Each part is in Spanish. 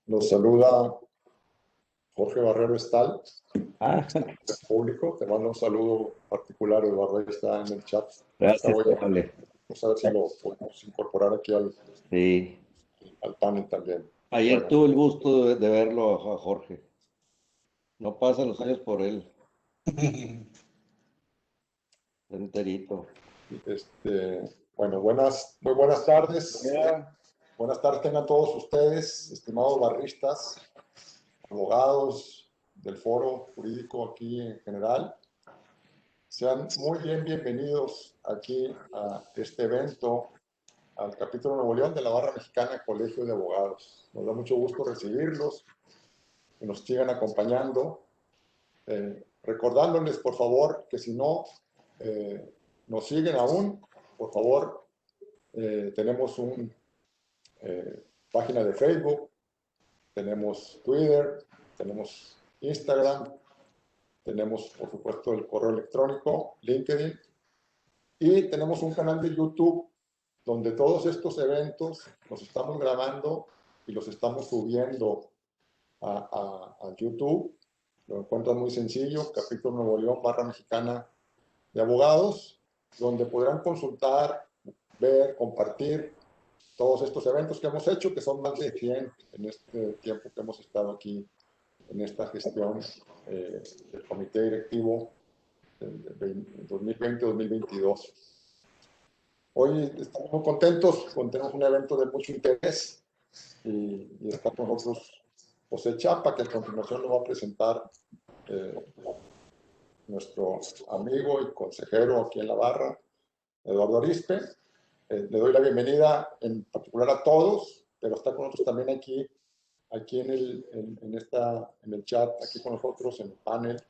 Los saluda Jorge Barrero Estal, Ah, del público. Te mando un saludo particular, Eduardo, ahí está en el chat. gracias, Vamos vale. a ver si lo podemos incorporar aquí Sí. al panel también. Ayer Bueno, tuve el gusto de verlo a Jorge. No pasan los años por él. Enterito. bueno, muy buenas tardes. Mira, Buenas tardes tengan todos ustedes, estimados barristas, abogados del foro jurídico aquí en general. Sean muy bienvenidos aquí a este evento, al capítulo Nuevo León de la Barra Mexicana Colegio de Abogados. Nos da mucho gusto recibirlos, que nos sigan acompañando. Recordándoles, por favor, que si no nos siguen aún, por favor, tenemos una página de Facebook, tenemos Twitter, tenemos Instagram, tenemos, por supuesto, el correo electrónico, LinkedIn, y tenemos un canal de YouTube donde todos estos eventos los estamos grabando y los estamos subiendo a YouTube. Lo encuentran muy sencillo, Capítulo Nuevo León, Barra Mexicana de Abogados, donde podrán consultar, ver, compartir todos estos eventos que hemos hecho, que son más de 100 en este tiempo que hemos estado aquí en esta gestión del comité directivo del 2020-2022. Hoy estamos muy contentos, tenemos un evento de mucho interés y está con nosotros José Chapa, que a continuación lo va a presentar nuestro amigo y consejero aquí en la barra, Eduardo Arispe. Le doy la bienvenida en particular a todos, pero está con nosotros también aquí en el chat, aquí con nosotros en el panel.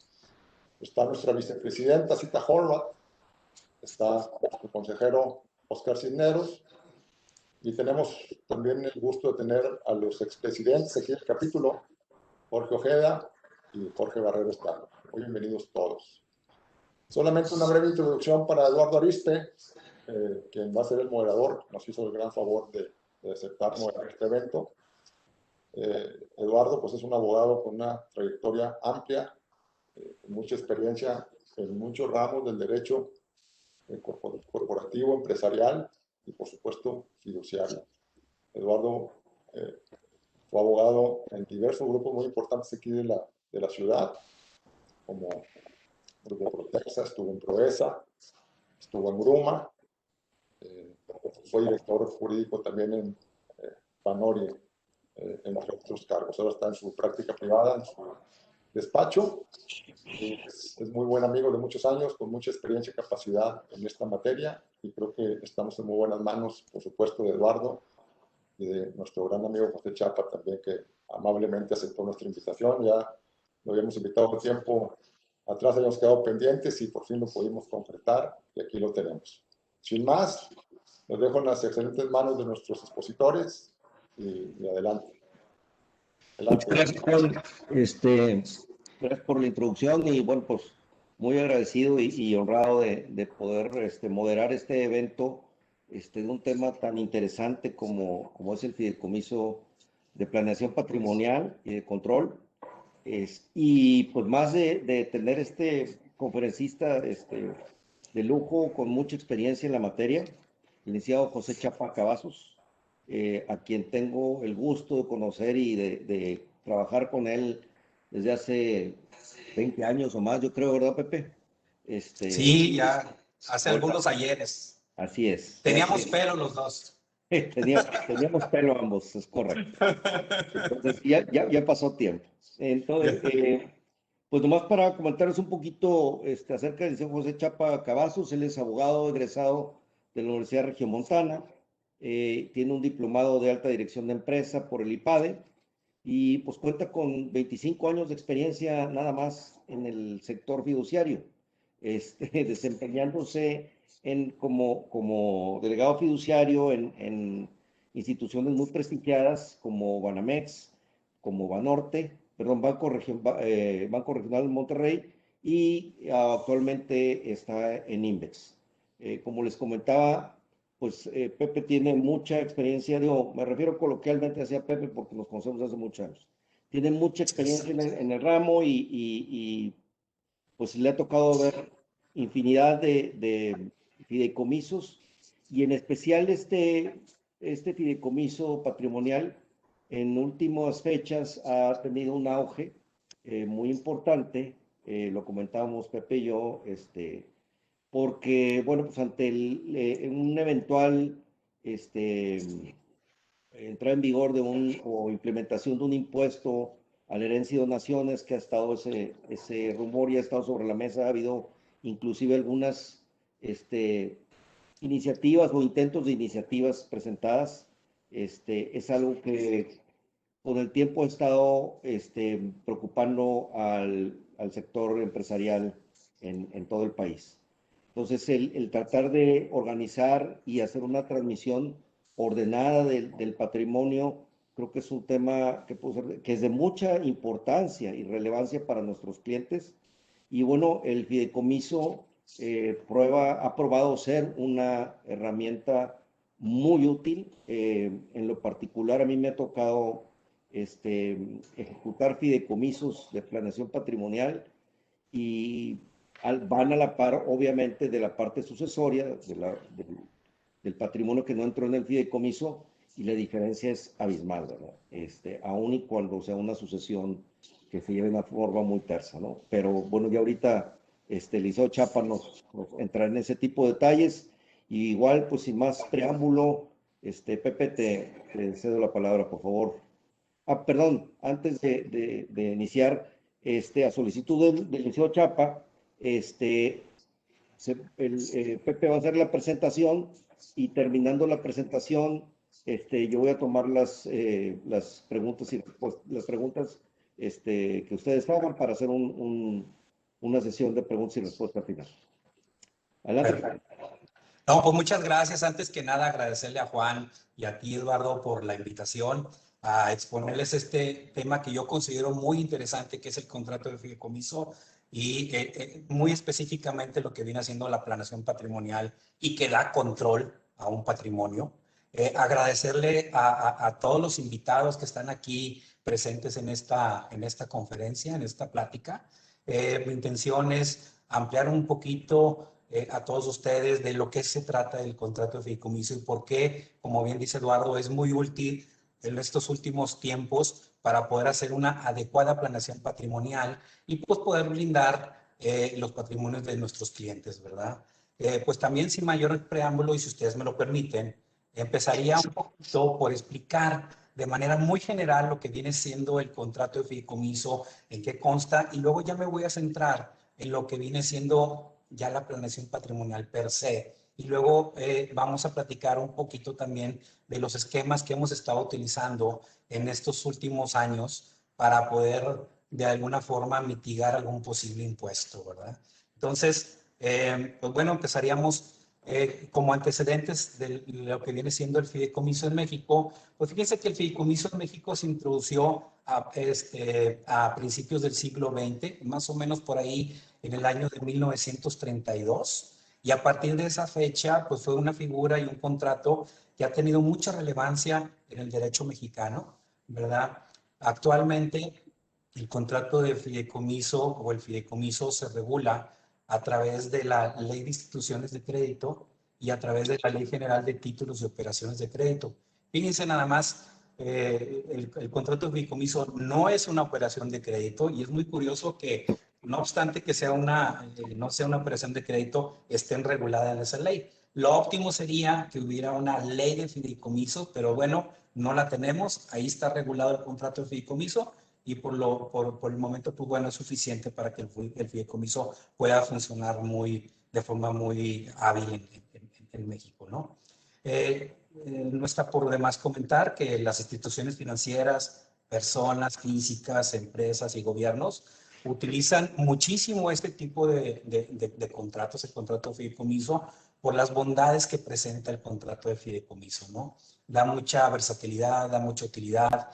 Está nuestra vicepresidenta Cita Horvath, está nuestro consejero Oscar Cisneros, y tenemos también el gusto de tener a los expresidentes aquí del capítulo, Jorge Ojeda y Jorge Barrero Estado. Muy bienvenidos todos. Solamente una breve introducción para Eduardo Arispe, quien va a ser el moderador. Nos hizo el gran favor de aceptar moderar este evento. Eduardo pues es un abogado con una trayectoria amplia, con mucha experiencia en muchos ramos del derecho corporativo, empresarial y por supuesto fiduciario. Eduardo fue abogado en diversos grupos muy importantes aquí de la ciudad, como Grupo Protexa, estuvo en Proesa, estuvo en Gruma, fue director jurídico también en Panori, entre otros cargos. Ahora está en su práctica privada, en su despacho. Es muy buen amigo de muchos años, con mucha experiencia y capacidad en esta materia, y creo que estamos en muy buenas manos, por supuesto, de Eduardo y de nuestro gran amigo José Chapa también, que amablemente aceptó nuestra invitación. Ya lo habíamos invitado un tiempo atrás, habíamos quedado pendientes y por fin lo pudimos concretar y aquí lo tenemos. Sin más, los dejo en las excelentes manos de nuestros expositores y adelante. Muchas gracias, Juan. Gracias por la introducción y bueno, pues muy agradecido y honrado de poder moderar este evento de un tema tan interesante como es el fideicomiso de planeación patrimonial y de control. Y pues más de tener este conferencista de lujo con mucha experiencia en la materia, el licenciado José Chapa Cavazos, a quien tengo el gusto de conocer y de trabajar con él desde hace 20 años o más, yo creo, ¿verdad, Pepe? Sí, ya hace algunos ayeres. Así es. Teníamos pelo los dos. Teníamos pelo ambos, es correcto. Entonces ya pasó tiempo. Entonces, pues nomás para comentarles un poquito acerca del licenciado José Chapa Cavazos. Él es abogado egresado de la Universidad Regiomontana, tiene un diplomado de alta dirección de empresa por el IPADE y pues cuenta con 25 años de experiencia nada más en el sector fiduciario, desempeñándose como delegado fiduciario en instituciones muy prestigiadas como Banamex, como Banorte, perdón, Banco Regional de Monterrey, y actualmente está en Invex. Como les comentaba, pues Pepe tiene mucha experiencia, digo, me refiero coloquialmente hacia Pepe porque nos conocemos hace muchos años. Tiene mucha experiencia en el ramo y pues le ha tocado ver infinidad de fideicomisos y en especial este fideicomiso patrimonial en últimas fechas ha tenido un auge muy importante, lo comentábamos Pepe y yo, porque, bueno, pues ante un eventual entrada en vigor o implementación de un impuesto a la herencia y donaciones, que ha estado ese rumor y ha estado sobre la mesa, ha habido inclusive algunas iniciativas o intentos de iniciativas presentadas, es algo que con el tiempo ha estado preocupando al sector empresarial en todo el país. Entonces, el tratar de organizar y hacer una transmisión ordenada del patrimonio, creo que es un tema que es de mucha importancia y relevancia para nuestros clientes. Y bueno, el fideicomiso ha probado ser una herramienta muy útil. En lo particular, a mí me ha tocado ejecutar fideicomisos de planeación patrimonial y van a la par, obviamente, de la parte sucesoria, del patrimonio que no entró en el fideicomiso, y la diferencia es abismal, ¿verdad? Aún y cuando sea una sucesión que se lleve de una forma muy tersa, ¿no? Pero bueno, ya ahorita Liceo Chapa nos entrará en ese tipo de detalles, y igual, pues sin más preámbulo, Pepe, te cedo la palabra, por favor. Perdón, antes de iniciar, a solicitud del Liceo Chapa, Pepe va a hacer la presentación y terminando la presentación, yo voy a tomar las preguntas y las preguntas que ustedes hagan para hacer una sesión de preguntas y respuestas final. Adelante. Perfecto. No, pues muchas gracias. Antes que nada, agradecerle a Juan y a ti, Eduardo, por la invitación a exponerles este tema que yo considero muy interesante, que es el contrato de fideicomiso y muy específicamente lo que viene haciendo la planeación patrimonial y que da control a un patrimonio. Agradecerle a todos los invitados que están aquí presentes en esta conferencia, en esta plática. Mi intención es ampliar un poquito a todos ustedes de lo que se trata del contrato de fideicomiso y por qué, como bien dice Eduardo, es muy útil en estos últimos tiempos para poder hacer una adecuada planeación patrimonial y pues poder blindar los patrimonios de nuestros clientes, ¿verdad? Pues también sin mayor preámbulo y si ustedes me lo permiten, empezaría un poquito por explicar de manera muy general lo que viene siendo el contrato de fideicomiso, en qué consta, y luego ya me voy a centrar en lo que viene siendo ya la planeación patrimonial per se. Y luego vamos a platicar un poquito también de los esquemas que hemos estado utilizando en estos últimos años para poder de alguna forma mitigar algún posible impuesto, ¿verdad? Entonces, pues bueno, empezaríamos como antecedentes de lo que viene siendo el fideicomiso en México. Pues fíjense que el fideicomiso en México se introdució a principios del siglo XX, más o menos por ahí en el año de 1932, y a partir de esa fecha, pues fue una figura y un contrato que ha tenido mucha relevancia en el derecho mexicano, ¿verdad? Actualmente, el contrato de fideicomiso o el fideicomiso se regula a través de la Ley de Instituciones de Crédito y a través de la Ley General de Títulos y Operaciones de Crédito. Fíjense nada más, el contrato de fideicomiso no es una operación de crédito y es muy curioso que no obstante que sea no sea una operación de crédito, estén reguladas en esa ley. Lo óptimo sería que hubiera una ley de fideicomiso, pero bueno, no la tenemos. Ahí está regulado el contrato de fideicomiso y por el momento, pues bueno, es suficiente para que el fideicomiso pueda funcionar de forma muy hábil en México, ¿no? No está por demás comentar que las instituciones financieras, personas físicas, empresas y gobiernos utilizan muchísimo este tipo de contratos, el contrato de fideicomiso, por las bondades que presenta el contrato de fideicomiso, ¿no? Da mucha versatilidad, da mucha utilidad,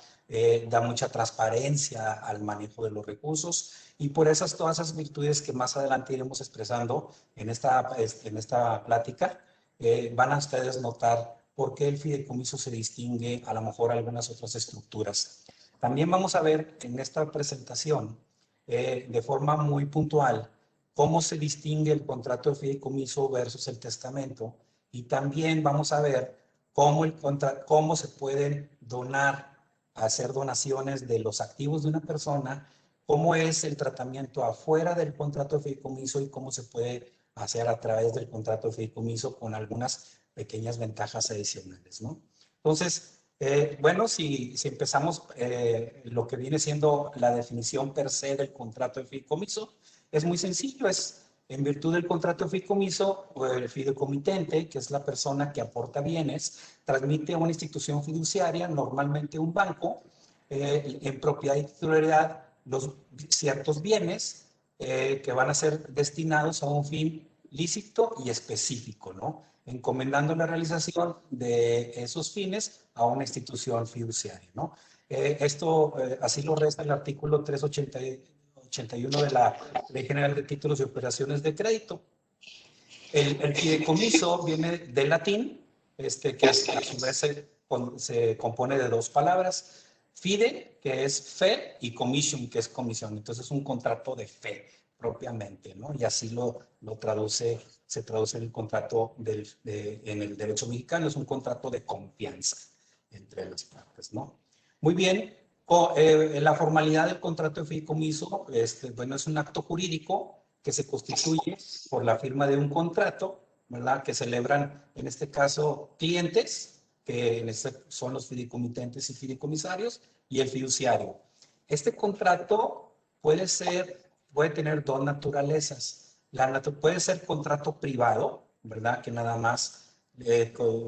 da mucha transparencia al manejo de los recursos y por todas esas virtudes que más adelante iremos expresando en esta plática, van a ustedes notar por qué el fideicomiso se distingue a lo mejor a algunas otras estructuras. También vamos a ver en esta presentación de forma muy puntual cómo se distingue el contrato de fideicomiso versus el testamento, y también vamos a ver cómo se pueden donar, hacer donaciones de los activos de una persona, cómo es el tratamiento afuera del contrato de fideicomiso y cómo se puede hacer a través del contrato de fideicomiso con algunas pequeñas ventajas adicionales, ¿no? Entonces, bueno, si empezamos lo que viene siendo la definición per se del contrato de fideicomiso, es muy sencillo, es en virtud del contrato de fideicomiso, el fideicomitente, que es la persona que aporta bienes, transmite a una institución fiduciaria, normalmente un banco, en propiedad y titularidad, ciertos bienes que van a ser destinados a un fin lícito y específico, ¿no? Encomendando la realización de esos fines a una institución fiduciaria, ¿no? Esto así lo resta el artículo 381 de la Ley General de Títulos y Operaciones de Crédito. El fideicomiso viene del latín, que a su vez se compone de dos palabras: fide, que es fe, y commission, que es comisión. Entonces es un contrato de fe propiamente, ¿no? Y así se traduce el contrato en el derecho mexicano, es un contrato de confianza entre las partes, ¿no? Muy bien, la formalidad del contrato de fideicomiso, bueno, es un acto jurídico que se constituye por la firma de un contrato, ¿verdad? Que celebran, en este caso, clientes, que son los fideicomitentes y fideicomisarios, y el fiduciario. Este contrato puede tener dos naturalezas. Puede ser contrato privado, ¿verdad? Que nada más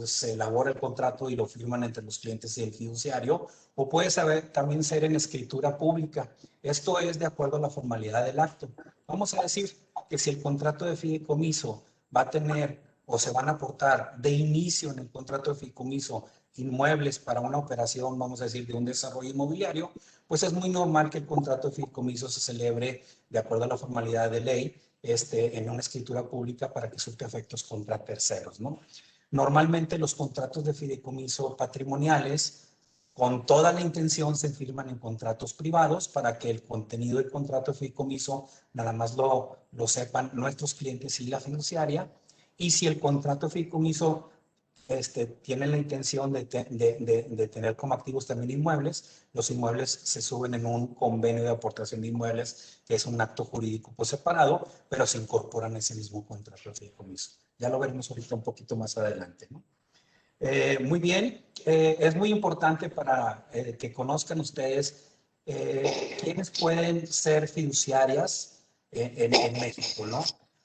se elabora el contrato y lo firman entre los clientes y el fiduciario, o puede también ser en escritura pública. Esto es de acuerdo a la formalidad del acto. Vamos a decir que si el contrato de fideicomiso va a tener o se van a aportar de inicio en el contrato de fideicomiso inmuebles para una operación, vamos a decir, de un desarrollo inmobiliario, pues es muy normal que el contrato de fideicomiso se celebre de acuerdo a la formalidad de ley en una escritura pública para que surta efectos contra terceros, ¿no? Normalmente los contratos de fideicomiso patrimoniales, con toda la intención, se firman en contratos privados para que el contenido del contrato de fideicomiso nada más lo sepan nuestros clientes y la fiduciaria. Y si el contrato de fideicomiso tiene la intención de tener como activos también inmuebles, los inmuebles se suben en un convenio de aportación de inmuebles, que es un acto jurídico por separado, pero se incorporan en ese mismo contrato de fideicomiso. Ya lo veremos ahorita un poquito más adelante, ¿no? Muy bien, es muy importante para que conozcan ustedes quiénes pueden ser fiduciarias en México, ¿no?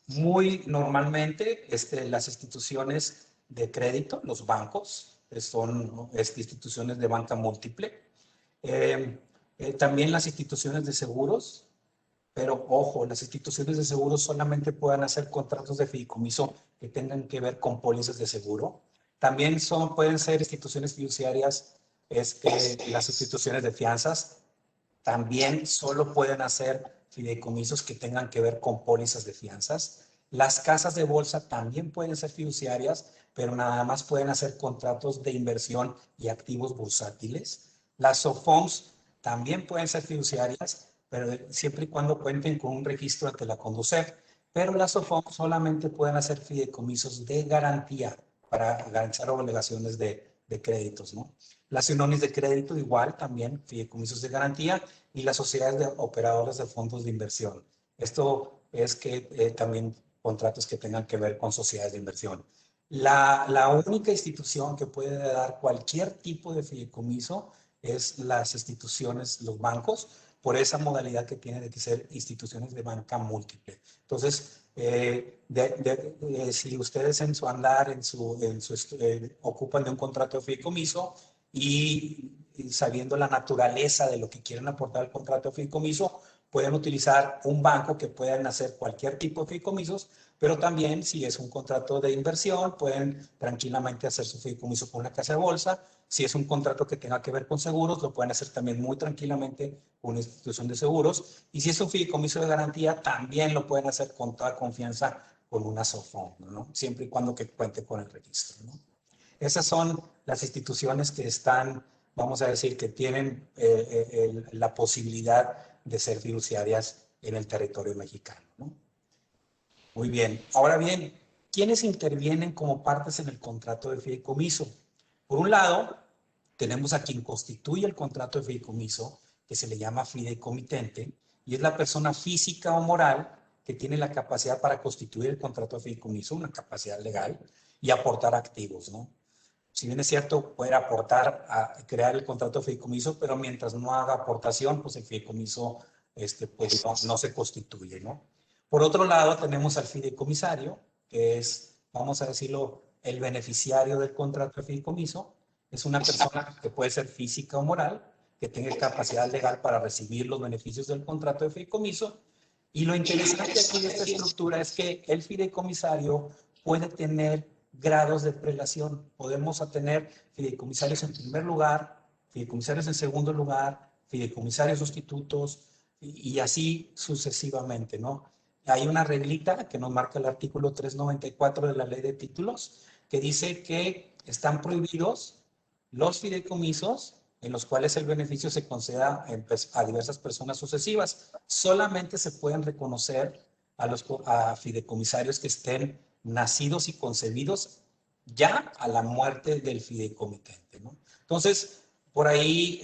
Muy normalmente las instituciones de crédito, los bancos, son instituciones de banca múltiple. También las instituciones de seguros, pero ojo, las instituciones de seguros solamente pueden hacer contratos de fideicomiso que tengan que ver con pólizas de seguro. También pueden ser instituciones fiduciarias, las instituciones de fianzas también solo pueden hacer fideicomisos que tengan que ver con pólizas de fianzas. Las casas de bolsa también pueden ser fiduciarias, pero nada más pueden hacer contratos de inversión y activos bursátiles. Las SOFOMS también pueden ser fiduciarias, pero siempre y cuando cuenten con un registro ante la Conducef. Pero las SOFOMS solamente pueden hacer fideicomisos de garantía para garantizar obligaciones de créditos, ¿no? Las uniones de crédito igual, también fideicomisos de garantía, y las sociedades de operadores de fondos de inversión. Esto es que también contratos que tengan que ver con sociedades de inversión. La única institución que puede dar cualquier tipo de fideicomiso es las instituciones, los bancos, por esa modalidad que tiene de que ser instituciones de banca múltiple. Entonces, si ustedes en su andar, ocupan de un contrato de fideicomiso y sabiendo la naturaleza de lo que quieren aportar al contrato de fideicomiso, pueden utilizar un banco que puedan hacer cualquier tipo de fideicomisos, pero también si es un contrato de inversión, pueden tranquilamente hacer su fideicomiso con una casa de bolsa. Si es un contrato que tenga que ver con seguros, lo pueden hacer también muy tranquilamente con una institución de seguros. Y si es un fideicomiso de garantía, también lo pueden hacer con toda confianza con una SOFOM, ¿no? Siempre y cuando que cuente con el registro, ¿no? Esas son las instituciones que están, vamos a decir, que tienen la posibilidad de ser fiduciarias en el territorio mexicano, ¿no? Muy bien. Ahora bien, ¿quiénes intervienen como partes en el contrato de fideicomiso? Por un lado, tenemos a quien constituye el contrato de fideicomiso, que se le llama fideicomitente, y es la persona física o moral que tiene la capacidad para constituir el contrato de fideicomiso, una capacidad legal, y aportar activos, ¿no? Si bien es cierto, puede aportar a crear el contrato de fideicomiso, pero mientras no haga aportación, pues el fideicomiso pues no se constituye, ¿no? Por otro lado, tenemos al fideicomisario, que es, vamos a decirlo, el beneficiario del contrato de fideicomiso. Es una persona que puede ser física o moral, que tenga capacidad legal para recibir los beneficios del contrato de fideicomiso. Y lo interesante aquí de esta estructura es que el fideicomisario puede tener grados de prelación. Podemos tener fideicomisarios en primer lugar, fideicomisarios en segundo lugar, fideicomisarios sustitutos y así sucesivamente, ¿no? Hay una reglita que nos marca el artículo 394 de la Ley de Títulos que dice que están prohibidos los fideicomisos en los cuales el beneficio se conceda a diversas personas sucesivas. Solamente se pueden reconocer a fideicomisarios que estén nacidos y concebidos ya a la muerte del fideicomitente, ¿no? Entonces, por ahí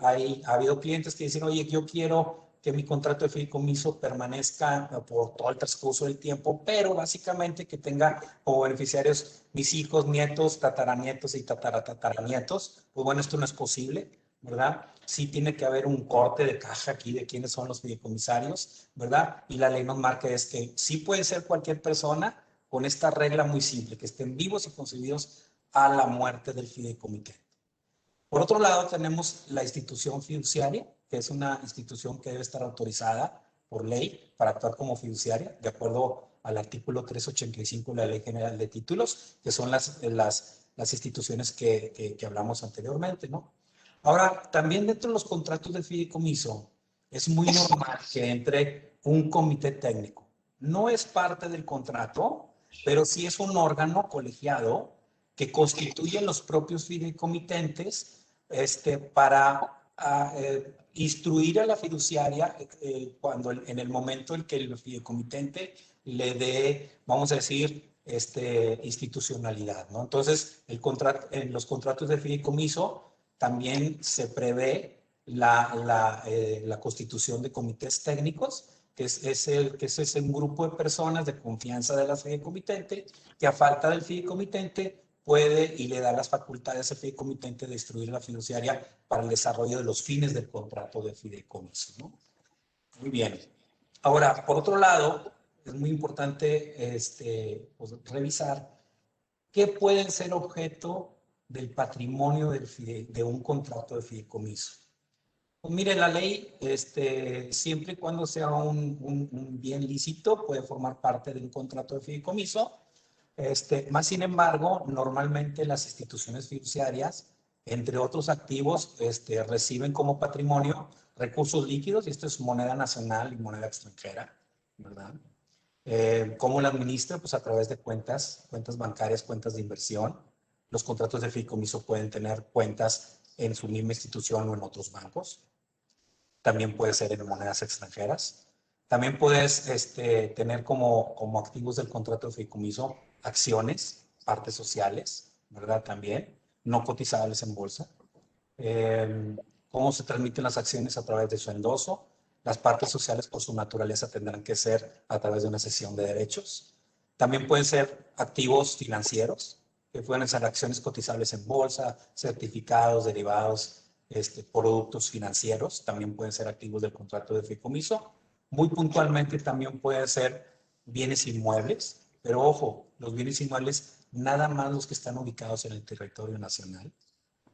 ha habido clientes que dicen, oye, yo quiero que mi contrato de fideicomiso permanezca por todo el transcurso del tiempo, pero básicamente que tenga como beneficiarios mis hijos, nietos, tataranietos y tataranietos. Pues bueno, esto no es posible, ¿verdad? Sí tiene que haber un corte de caja aquí de quiénes son los fideicomisarios, ¿verdad? Y la ley nos marca es que sí puede ser cualquier persona con esta regla muy simple, que estén vivos y concebidos a la muerte del fideicomitente. Por otro lado, tenemos la institución fiduciaria, que es una institución que debe estar autorizada por ley para actuar como fiduciaria, de acuerdo al artículo 385 de la Ley General de Títulos, que son las instituciones que hablamos anteriormente, ¿no? Ahora, también dentro de los contratos de fideicomiso, es muy normal que entre un comité técnico. No es parte del contrato, pero sí es un órgano colegiado que constituyen los propios fideicomitentes para instruir a la fiduciaria cuando en el momento en que el fideicomitente le dé, vamos a decir, institucionalidad, ¿no? Entonces, en los contratos de fideicomiso también se prevé la constitución de comités técnicos, que es un grupo de personas de confianza de la fideicomitente, que a falta del fideicomitente puede y le da las facultades al fideicomitente de instruir a la fiduciaria para el desarrollo de los fines del contrato de fideicomiso, ¿no? Muy bien. Ahora, por otro lado, es muy importante pues, revisar qué pueden ser objeto del patrimonio de un contrato de fideicomiso. Pues mire, la ley, siempre y cuando sea un bien lícito, puede formar parte de un contrato de fideicomiso. Más sin embargo, normalmente las instituciones fiduciarias, entre otros activos, reciben como patrimonio recursos líquidos, y esto es moneda nacional y moneda extranjera, ¿verdad? ¿Cómo la administra? Pues a través de cuentas bancarias, cuentas de inversión. Los contratos de fideicomiso pueden tener cuentas en su misma institución o en otros bancos. También puede ser en monedas extranjeras. También puedes tener como activos del contrato de fideicomiso acciones, partes sociales, ¿verdad? También, no cotizables en bolsa. ¿Cómo se transmiten las acciones? A través de su endoso. Las partes sociales, por su naturaleza, tendrán que ser a través de una cesión de derechos. También pueden ser activos financieros, que pueden ser acciones cotizables en bolsa, certificados, derivados, productos financieros, también pueden ser activos del contrato de fideicomiso. Muy puntualmente también pueden ser bienes inmuebles, pero ojo, los bienes inmuebles nada más los que están ubicados en el territorio nacional.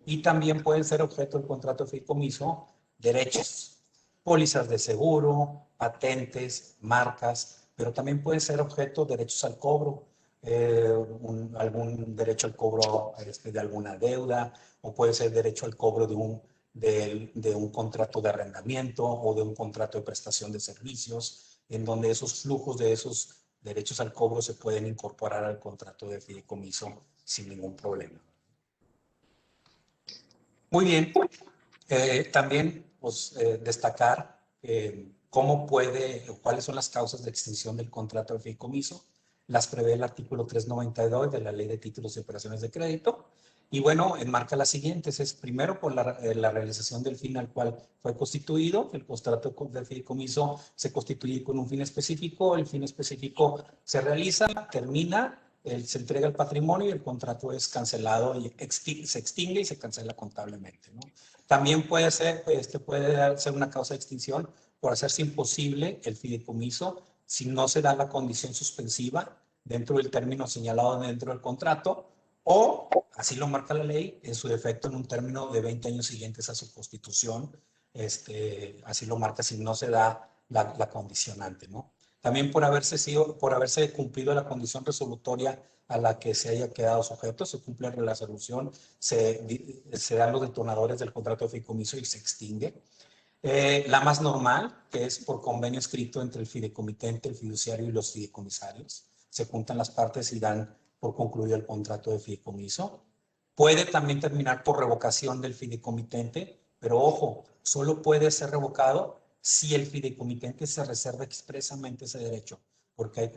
Y también pueden ser objeto del contrato de fideicomiso derechos, pólizas de seguro, patentes, marcas, pero también pueden ser objeto de derechos al cobro, algún derecho al cobro de alguna deuda, o puede ser derecho al cobro de un contrato de arrendamiento o de un contrato de prestación de servicios, en donde esos flujos de esos derechos al cobro se pueden incorporar al contrato de fideicomiso sin ningún problema. Muy bien. También pues, destacar cómo puede o cuáles son las causas de extinción del contrato de fideicomiso. Las prevé el artículo 392 de la Ley de Títulos y Operaciones de Crédito. Y bueno, enmarca las siguientes. Es primero por la realización del fin al cual fue constituido. El contrato de fideicomiso se constituye con un fin específico. El fin específico se realiza, termina, se entrega el patrimonio y el contrato es cancelado y se extingue y se cancela contablemente, ¿no? También puede ser una causa de extinción por hacerse imposible el fideicomiso si no se da la condición suspensiva dentro del término señalado dentro del contrato o, así lo marca la ley, en su defecto en un término de 20 años siguientes a su constitución, así lo marca si no se da la condicionante, ¿no? También por haberse cumplido la condición resolutoria a la que se haya quedado sujeto, se cumple la resolución, se dan los detonadores del contrato de fideicomiso y se extingue. La más normal, que es por convenio escrito entre el fideicomitente, el fiduciario y los fideicomisarios. Se juntan las partes y dan por concluido el contrato de fideicomiso. Puede también terminar por revocación del fideicomitente, pero ojo, solo puede ser revocado si el fideicomitente se reserva expresamente ese derecho, porque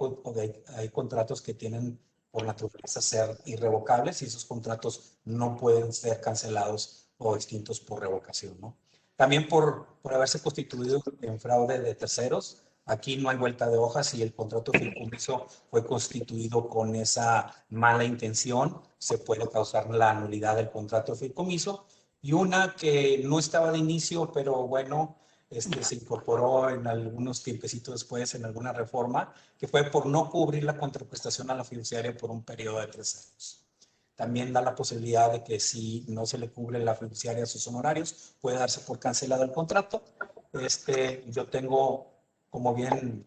hay contratos que tienen por naturaleza ser irrevocables y esos contratos no pueden ser cancelados o extintos por revocación, ¿no? También por haberse constituido en fraude de terceros. Aquí no hay vuelta de hoja. Si el contrato de fideicomiso fue constituido con esa mala intención, se puede causar la nulidad del contrato de fideicomiso. Y una que no estaba de inicio, pero bueno, se incorporó en algunos tiempecitos después en alguna reforma, que fue por no cubrir la contraprestación a la fiduciaria por un periodo de 3 años. También da la posibilidad de que si no se le cubre la fiduciaria sus honorarios, puede darse por cancelado el contrato. Yo tengo, como bien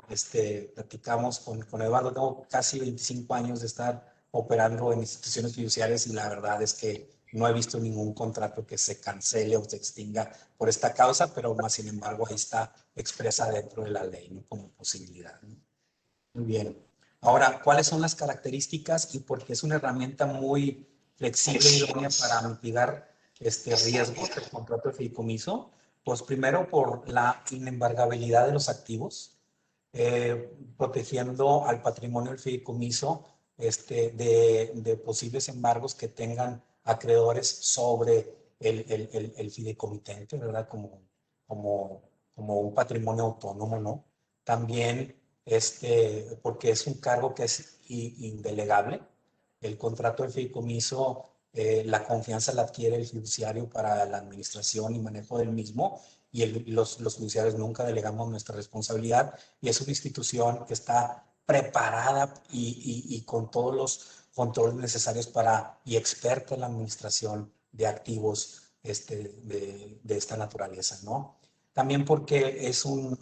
platicamos con Eduardo, tengo casi 25 años de estar operando en instituciones fiduciarias y la verdad es que no he visto ningún contrato que se cancele o se extinga por esta causa, pero más sin embargo ahí está expresa dentro de la ley, ¿no? Como posibilidad, ¿no? Muy bien. Ahora, ¿cuáles son las características y por qué es una herramienta muy flexible y idónea para mitigar riesgos del contrato de fideicomiso? Pues primero por la inembargabilidad de los activos, protegiendo al patrimonio del fideicomiso de posibles embargos que tengan acreedores sobre el fideicomitente, ¿verdad? Como un patrimonio autónomo, ¿no? También porque es un cargo que es indelegable. El contrato de fideicomiso, la confianza la adquiere el fiduciario para la administración y manejo del mismo, y los fiduciarios nunca delegamos nuestra responsabilidad, y es una institución que está preparada y con todos los controles necesarios y experta en la administración de activos de esta naturaleza, ¿no? También porque es un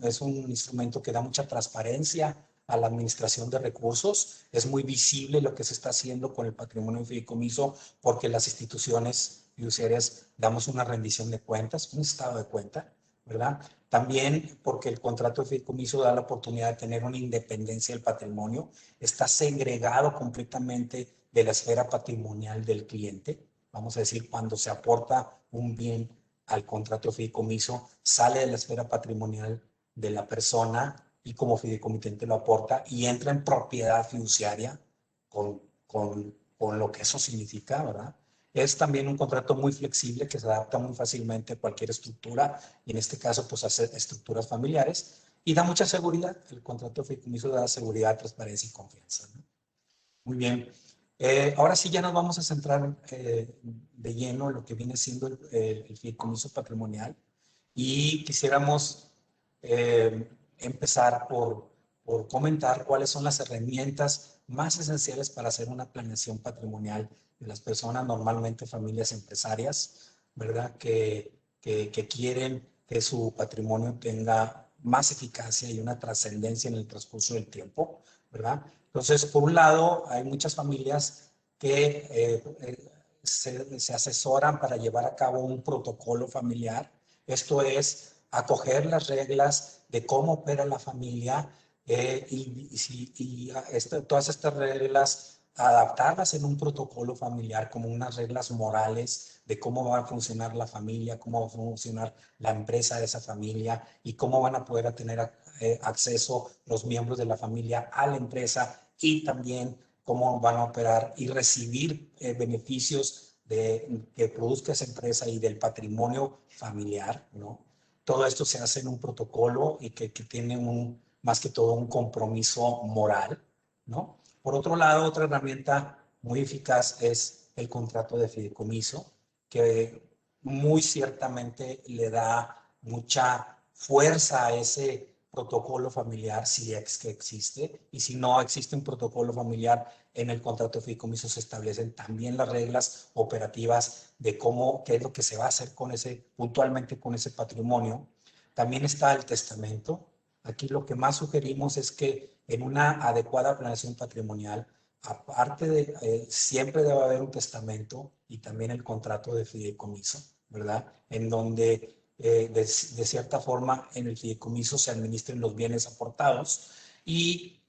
instrumento que da mucha transparencia a la administración de recursos. Es muy visible lo que se está haciendo con el patrimonio de fideicomiso porque las instituciones fiduciarias damos una rendición de cuentas, un estado de cuenta, ¿verdad? También porque el contrato de fideicomiso da la oportunidad de tener una independencia del patrimonio. Está segregado completamente de la esfera patrimonial del cliente. Vamos a decir, cuando se aporta un bien al contrato de fideicomiso, sale de la esfera patrimonial de la persona y como fideicomitente lo aporta y entra en propiedad fiduciaria con lo que eso significa, ¿verdad? Es también un contrato muy flexible que se adapta muy fácilmente a cualquier estructura y en este caso pues a estructuras familiares y da mucha seguridad. El contrato de fideicomiso da seguridad, transparencia y confianza, ¿no? Muy bien. Ahora sí ya nos vamos a centrar de lleno en lo que viene siendo el fideicomiso patrimonial y quisiéramos empezar por comentar cuáles son las herramientas más esenciales para hacer una planeación patrimonial de las personas, normalmente familias empresarias, ¿verdad? Que quieren que su patrimonio tenga más eficacia y una trascendencia en el transcurso del tiempo, ¿verdad? Entonces, por un lado, hay muchas familias que se asesoran para llevar a cabo un protocolo familiar. Esto es acoger las reglas de cómo opera la familia todas estas reglas, adaptarlas en un protocolo familiar como unas reglas morales de cómo va a funcionar la familia, cómo va a funcionar la empresa de esa familia y cómo van a poder tener acceso los miembros de la familia a la empresa y también cómo van a operar y recibir beneficios que produzca esa empresa y del patrimonio familiar, ¿no? Todo esto se hace en un protocolo y que tiene más que todo un compromiso moral, ¿no? Por otro lado, otra herramienta muy eficaz es el contrato de fideicomiso, que muy ciertamente le da mucha fuerza a ese protocolo familiar, si es que existe, y si no existe un protocolo familiar, en el contrato de fideicomiso se establecen también las reglas operativas de qué es lo que se va a hacer puntualmente con ese patrimonio. También está el testamento. Aquí lo que más sugerimos es que en una adecuada planeación patrimonial, aparte de, siempre debe haber un testamento y también el contrato de fideicomiso, ¿verdad? En donde de cierta forma en el fideicomiso se administren los bienes aportados y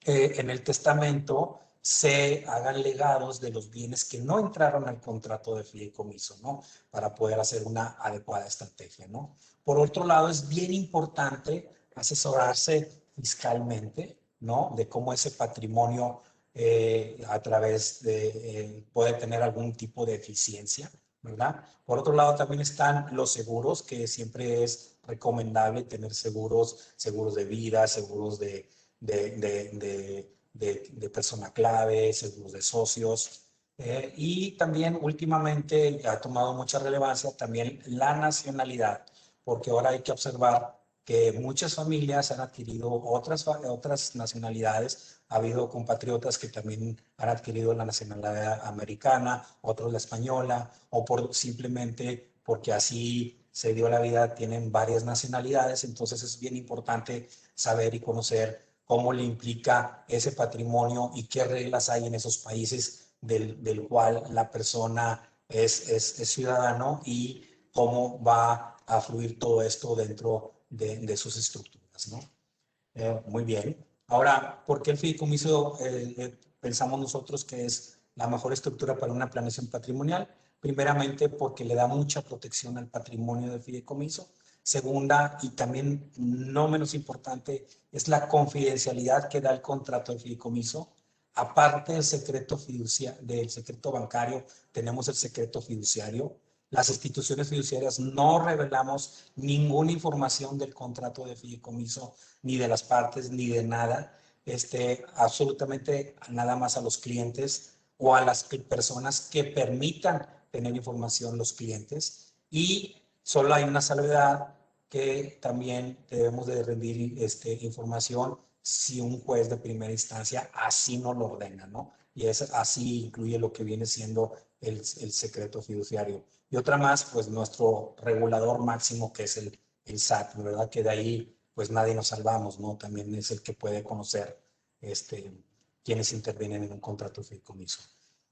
en el testamento se hagan legados de los bienes que no entraron al contrato de fideicomiso, ¿no? Para poder hacer una adecuada estrategia, ¿no? Por otro lado, es bien importante asesorarse fiscalmente, ¿no? De cómo ese patrimonio a través de puede tener algún tipo de eficiencia, ¿verdad? Por otro lado, también están los seguros, que siempre es recomendable tener seguros de vida, seguros de persona clave, seguros de socios. Y también últimamente ha tomado mucha relevancia también la nacionalidad, porque ahora hay que observar que muchas familias han adquirido otras nacionalidades. Ha habido compatriotas que también han adquirido la nacionalidad americana, otros la española, o simplemente porque así se dio la vida, tienen varias nacionalidades. Entonces es bien importante saber y conocer cómo le implica ese patrimonio y qué reglas hay en esos países del cual la persona es ciudadano y cómo va a fluir todo esto dentro de sus estructuras, ¿no? Muy bien. Ahora, ¿por qué el fideicomiso pensamos nosotros que es la mejor estructura para una planeación patrimonial? Primeramente, porque le da mucha protección al patrimonio del fideicomiso. Segunda, y también no menos importante, es la confidencialidad que da el contrato de fideicomiso. Aparte del secreto bancario, tenemos el secreto fiduciario. Las instituciones fiduciarias no revelamos ninguna información del contrato de fideicomiso, ni de las partes, ni de nada, absolutamente nada más a los clientes o a las personas que permitan tener información los clientes. Y solo hay una salvedad, que también debemos de rendir información si un juez de primera instancia así no lo ordena, ¿no? Y así incluye lo que viene siendo el secreto fiduciario. Y otra más, pues nuestro regulador máximo, que es el SAT, ¿verdad? Que de ahí, pues nadie nos salvamos, ¿no? También es el que puede conocer quienes intervienen en un contrato de fideicomiso.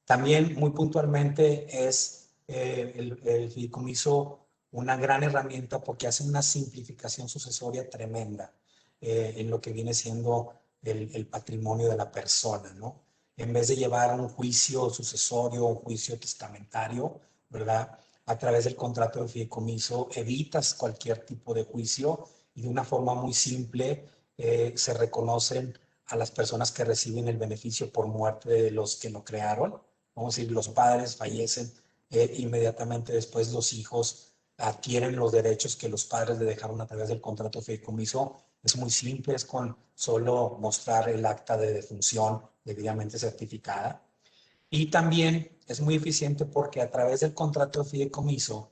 También, muy puntualmente, es el fideicomiso una gran herramienta porque hace una simplificación sucesoria tremenda en lo que viene siendo el patrimonio de la persona, ¿no? En vez de llevar un juicio sucesorio, un juicio testamentario, ¿verdad? A través del contrato de fideicomiso evitas cualquier tipo de juicio y de una forma muy simple se reconocen a las personas que reciben el beneficio por muerte de los que lo crearon. Vamos a decir, los padres fallecen, inmediatamente después los hijos adquieren los derechos que los padres le dejaron a través del contrato de fideicomiso. Es muy simple, es con solo mostrar el acta de defunción debidamente certificada. Y también es muy eficiente porque a través del contrato de fideicomiso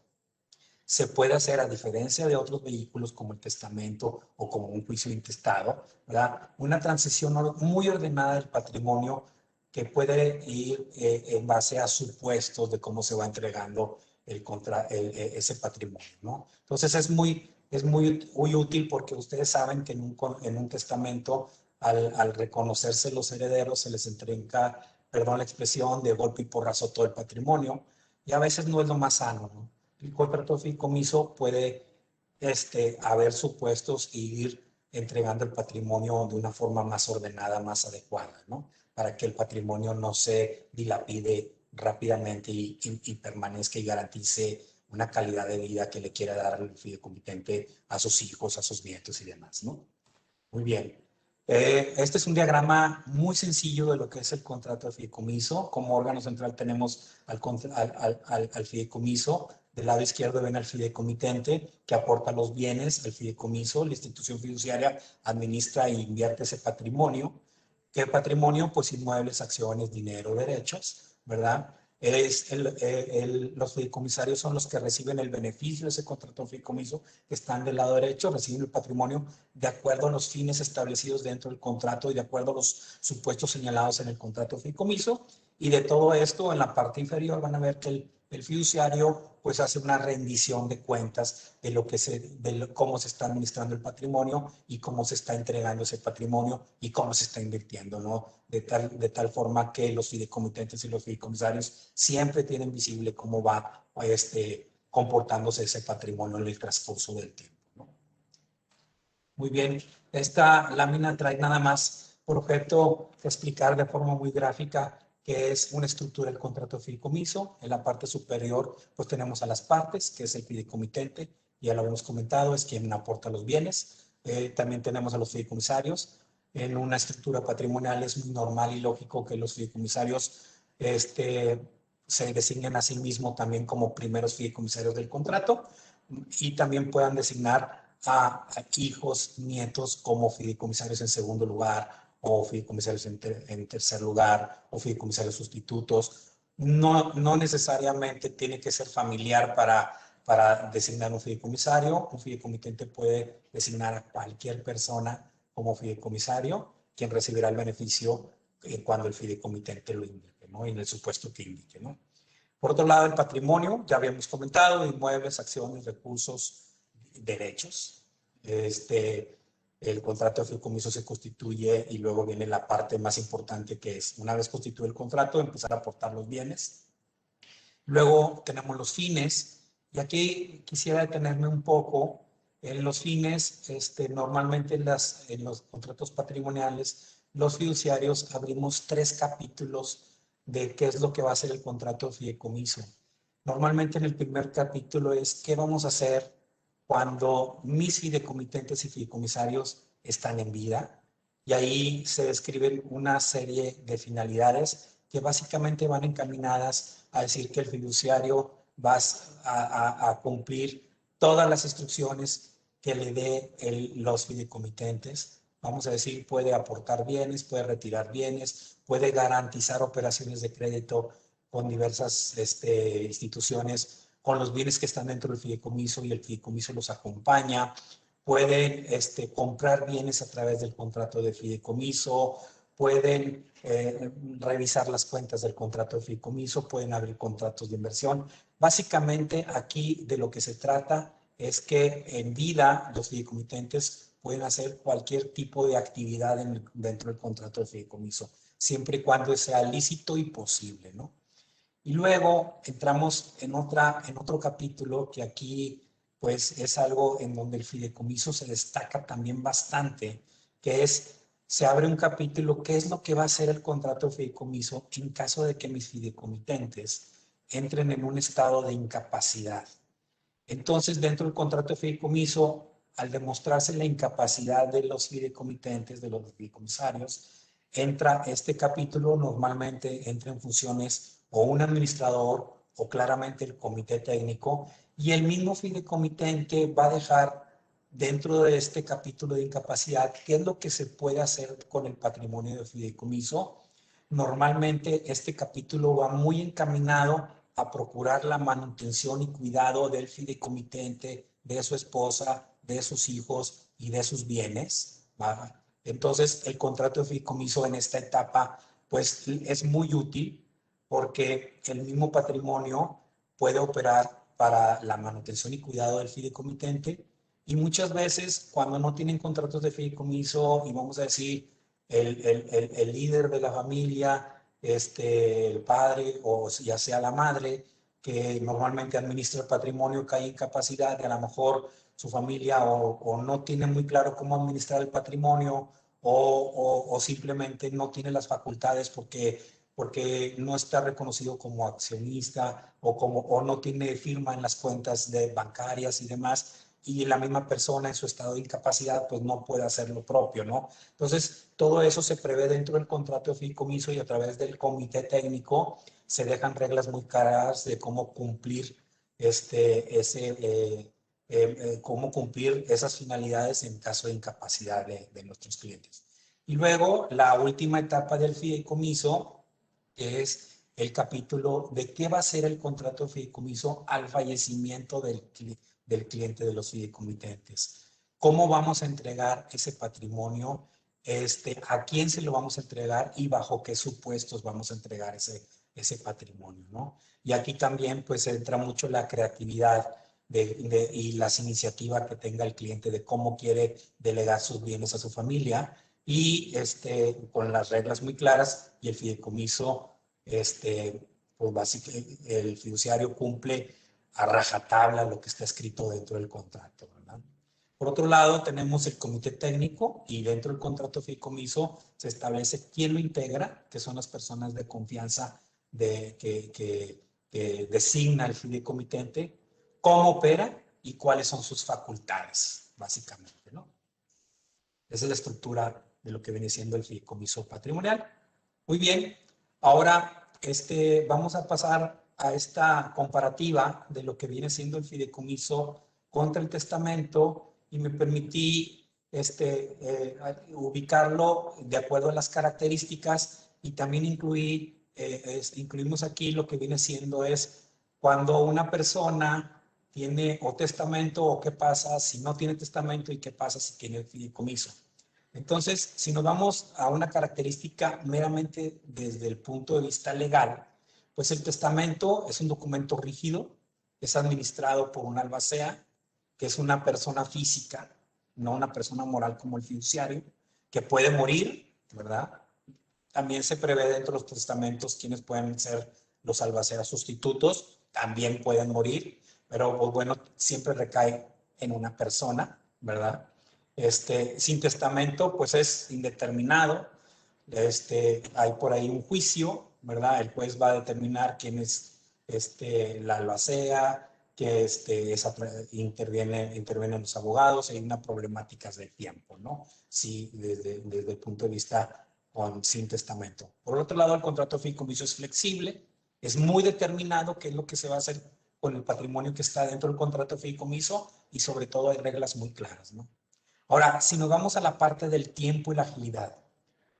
se puede hacer, a diferencia de otros vehículos como el testamento o como un juicio intestado, ¿verdad? Una transición muy ordenada del patrimonio que puede ir en base a supuestos de cómo se va entregando ese patrimonio, ¿no? Entonces es muy útil porque ustedes saben que en un testamento, al reconocerse los herederos, se les entrega, perdón la expresión, de golpe y porrazo todo el patrimonio, y a veces no es lo más sano, ¿no? El contrato de fideicomiso puede haber supuestos y ir entregando el patrimonio de una forma más ordenada, más adecuada, ¿no? Para que el patrimonio no se dilapide rápidamente y permanezca y garantice una calidad de vida que le quiera dar el fideicomitente a sus hijos, a sus nietos y demás, ¿no? Muy bien. Este es un diagrama muy sencillo de lo que es el contrato de fideicomiso. Como órgano central tenemos al fideicomiso. Del lado izquierdo ven al fideicomitente que aporta los bienes al fideicomiso. La institución fiduciaria administra e invierte ese patrimonio. ¿Qué patrimonio? Pues inmuebles, acciones, dinero, derechos, ¿verdad? Los fideicomisarios son los que reciben el beneficio de ese contrato de fideicomiso, que están del lado derecho, reciben el patrimonio de acuerdo a los fines establecidos dentro del contrato y de acuerdo a los supuestos señalados en el contrato de fideicomiso. Y de todo esto, en la parte inferior van a ver que el fiduciario pues hace una rendición de cuentas de cómo se está administrando el patrimonio y cómo se está entregando ese patrimonio y cómo se está invirtiendo, ¿no? De tal forma que los fideicomitentes y los fideicomisarios siempre tienen visible cómo va comportándose ese patrimonio en el transcurso del tiempo, ¿no? Muy bien, esta lámina trae nada más por objeto explicar de forma muy gráfica que es una estructura del contrato de fideicomiso. En la parte superior, pues tenemos a las partes, que es el fideicomitente, ya lo habíamos comentado, es quien aporta los bienes. También tenemos a los fideicomisarios. En una estructura patrimonial es muy normal y lógico que los fideicomisarios se designen a sí mismos también como primeros fideicomisarios del contrato y también puedan designar a hijos, nietos como fideicomisarios en segundo lugar, o fideicomisarios en tercer lugar, o fideicomisarios sustitutos. No necesariamente tiene que ser familiar para designar un fideicomisario. Un fideicomitente puede designar a cualquier persona como fideicomisario, quien recibirá el beneficio cuando el fideicomitente lo indique, ¿no? En el supuesto que indique, ¿no? Por otro lado, el patrimonio, ya habíamos comentado, inmuebles, acciones, recursos, derechos. El contrato de fideicomiso se constituye y luego viene la parte más importante, que es, una vez constituido el contrato, empezar a aportar los bienes. Luego tenemos los fines, y aquí quisiera detenerme un poco en los fines. Normalmente en los contratos patrimoniales, los fiduciarios abrimos 3 capítulos de qué es lo que va a ser el contrato de fideicomiso. Normalmente en el primer capítulo es qué vamos a hacer cuando mis fideicomitentes y fideicomisarios están en vida, y ahí se describen una serie de finalidades que básicamente van encaminadas a decir que el fiduciario va a cumplir todas las instrucciones que le dé los fideicomitentes. Vamos a decir, puede aportar bienes, puede retirar bienes, puede garantizar operaciones de crédito con diversas instituciones, con los bienes que están dentro del fideicomiso y el fideicomiso los acompaña. Pueden comprar bienes a través del contrato de fideicomiso, pueden revisar las cuentas del contrato de fideicomiso, pueden abrir contratos de inversión. Básicamente aquí de lo que se trata es que en vida los fideicomitentes pueden hacer cualquier tipo de actividad dentro del contrato de fideicomiso, siempre y cuando sea lícito y posible, ¿no? Y luego entramos en otro capítulo que aquí pues es algo en donde el fideicomiso se destaca también bastante, que es, se abre un capítulo, ¿qué es lo que va a hacer el contrato de fideicomiso en caso de que mis fideicomitentes entren en un estado de incapacidad? Entonces, dentro del contrato de fideicomiso, al demostrarse la incapacidad de los fideicomitentes, de los fideicomisarios, entra este capítulo, normalmente entra en funciones o un administrador o claramente el comité técnico, y el mismo fideicomitente va a dejar dentro de este capítulo de incapacidad qué es lo que se puede hacer con el patrimonio de fideicomiso. Normalmente este capítulo va muy encaminado a procurar la manutención y cuidado del fideicomitente, de su esposa, de sus hijos y de sus bienes, ¿va? Entonces, el contrato de fideicomiso en esta etapa, pues, es muy útil porque el mismo patrimonio puede operar para la manutención y cuidado del fideicomitente, y muchas veces cuando no tienen contratos de fideicomiso, y vamos a decir, el líder de la familia, el padre o ya sea la madre, que normalmente administra el patrimonio, cae en incapacidad y a lo mejor su familia o no tiene muy claro cómo administrar el patrimonio o simplemente no tiene las facultades porque no está reconocido como accionista o no tiene firma en las cuentas bancarias y demás, y la misma persona en su estado de incapacidad pues no puede hacer lo propio, ¿no? Entonces, todo eso se prevé dentro del contrato de fideicomiso y a través del comité técnico se dejan reglas muy claras de cómo cumplir cómo cumplir esas finalidades en caso de incapacidad de nuestros clientes. Y luego, la última etapa del fideicomiso es el capítulo de qué va a ser el contrato de fideicomiso al fallecimiento del cliente de los fideicomitentes. ¿Cómo vamos a entregar ese patrimonio? ¿A quién se lo vamos a entregar y bajo qué supuestos vamos a entregar ese patrimonio, ¿no? Y aquí también pues entra mucho la creatividad y las iniciativas que tenga el cliente de cómo quiere delegar sus bienes a su familia y con las reglas muy claras y el fideicomiso, pues básicamente el fiduciario cumple a rajatabla lo que está escrito dentro del contrato, ¿verdad? Por otro lado, tenemos el comité técnico y dentro del contrato de fideicomiso se establece quién lo integra, que son las personas de confianza que designa el fideicomitente, cómo opera y cuáles son sus facultades, básicamente, ¿no? Esa es la estructura de lo que viene siendo el fideicomiso patrimonial. Muy bien, ahora vamos a pasar a esta comparativa de lo que viene siendo el fideicomiso contra el testamento y me permití ubicarlo de acuerdo a las características y también incluimos aquí lo que viene siendo es cuando una persona tiene o testamento o qué pasa si no tiene testamento y qué pasa si tiene el fideicomiso. Entonces, si nos vamos a una característica meramente desde el punto de vista legal, pues el testamento es un documento rígido, es administrado por un albacea, que es una persona física, no una persona moral como el fiduciario, que puede morir, ¿verdad? También se prevé dentro de los testamentos quienes pueden ser los albaceas sustitutos, también pueden morir, pero pues, bueno, siempre recae en una persona, ¿verdad? Sin testamento, pues es indeterminado. Hay por ahí un juicio, ¿verdad? El juez va a determinar quién es la albacea, que intervienen los abogados, hay una problemática de tiempo, ¿no? Sí, desde el punto de vista sin testamento. Por otro lado, el contrato de fideicomiso es flexible, es muy determinado qué es lo que se va a hacer con el patrimonio que está dentro del contrato de fideicomiso y sobre todo hay reglas muy claras, ¿no? Ahora, si nos vamos a la parte del tiempo y la agilidad,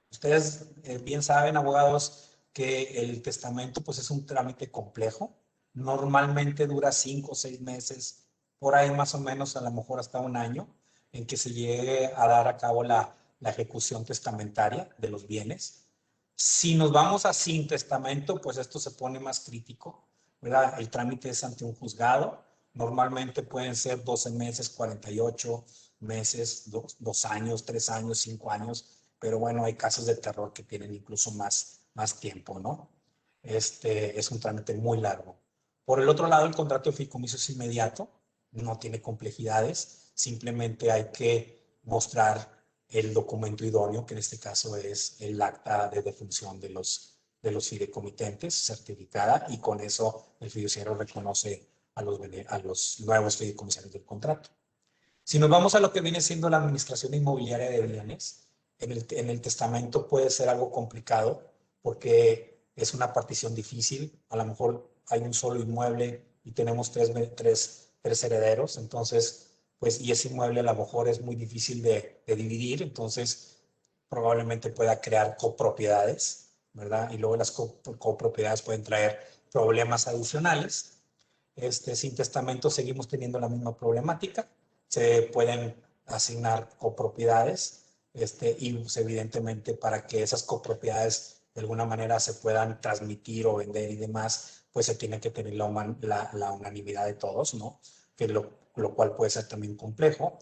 ustedes bien saben, abogados, que el testamento pues es un trámite complejo, normalmente dura 5 o 6 meses, por ahí más o menos a lo mejor hasta un año, en que se llegue a dar a cabo la ejecución testamentaria de los bienes. Si nos vamos a sin testamento, pues esto se pone más crítico, ¿verdad? El trámite es ante un juzgado, normalmente pueden ser 12 meses, 48 meses, 2 años, 3 años, 5 años, pero bueno, hay casos de terror que tienen incluso más tiempo, ¿no? Es un trámite muy largo. Por el otro lado, el contrato de fideicomiso es inmediato, no tiene complejidades, simplemente hay que mostrar el documento idóneo, que en este caso es el acta de defunción de los fideicomitentes certificada, y con eso el fiduciario reconoce a los nuevos fideicomisarios del contrato. Si nos vamos a lo que viene siendo la administración inmobiliaria de bienes, en el testamento puede ser algo complicado porque es una partición difícil. A lo mejor hay un solo inmueble y tenemos tres herederos, entonces, pues, y ese inmueble a lo mejor es muy difícil de dividir, entonces probablemente pueda crear copropiedades, ¿verdad? Y luego las copropiedades pueden traer problemas adicionales. Sin testamento seguimos teniendo la misma problemática. Se pueden asignar copropiedades y pues, evidentemente para que esas copropiedades de alguna manera se puedan transmitir o vender y demás, pues se tiene que tener la unanimidad de todos, ¿no? Que lo cual puede ser también complejo.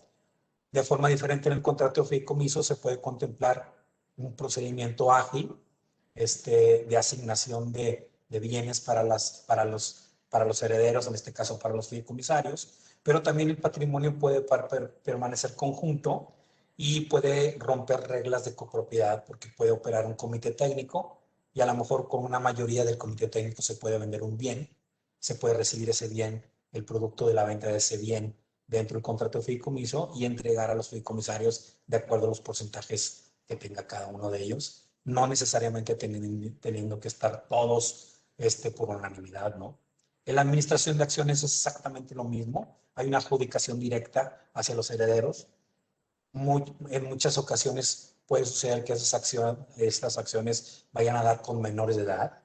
De forma diferente en el contrato de fideicomiso se puede contemplar un procedimiento ágil de asignación de bienes para los herederos, en este caso para los fideicomisarios, pero también el patrimonio puede permanecer conjunto y puede romper reglas de copropiedad porque puede operar un comité técnico y a lo mejor con una mayoría del comité técnico se puede vender un bien, se puede recibir ese bien, el producto de la venta de ese bien dentro del contrato de fideicomiso y entregar a los fideicomisarios de acuerdo a los porcentajes que tenga cada uno de ellos, no necesariamente teniendo que estar todos por unanimidad, ¿no? En la administración de acciones es exactamente lo mismo, hay una adjudicación directa hacia los herederos. En muchas ocasiones puede suceder que estas acciones vayan a dar con menores de edad.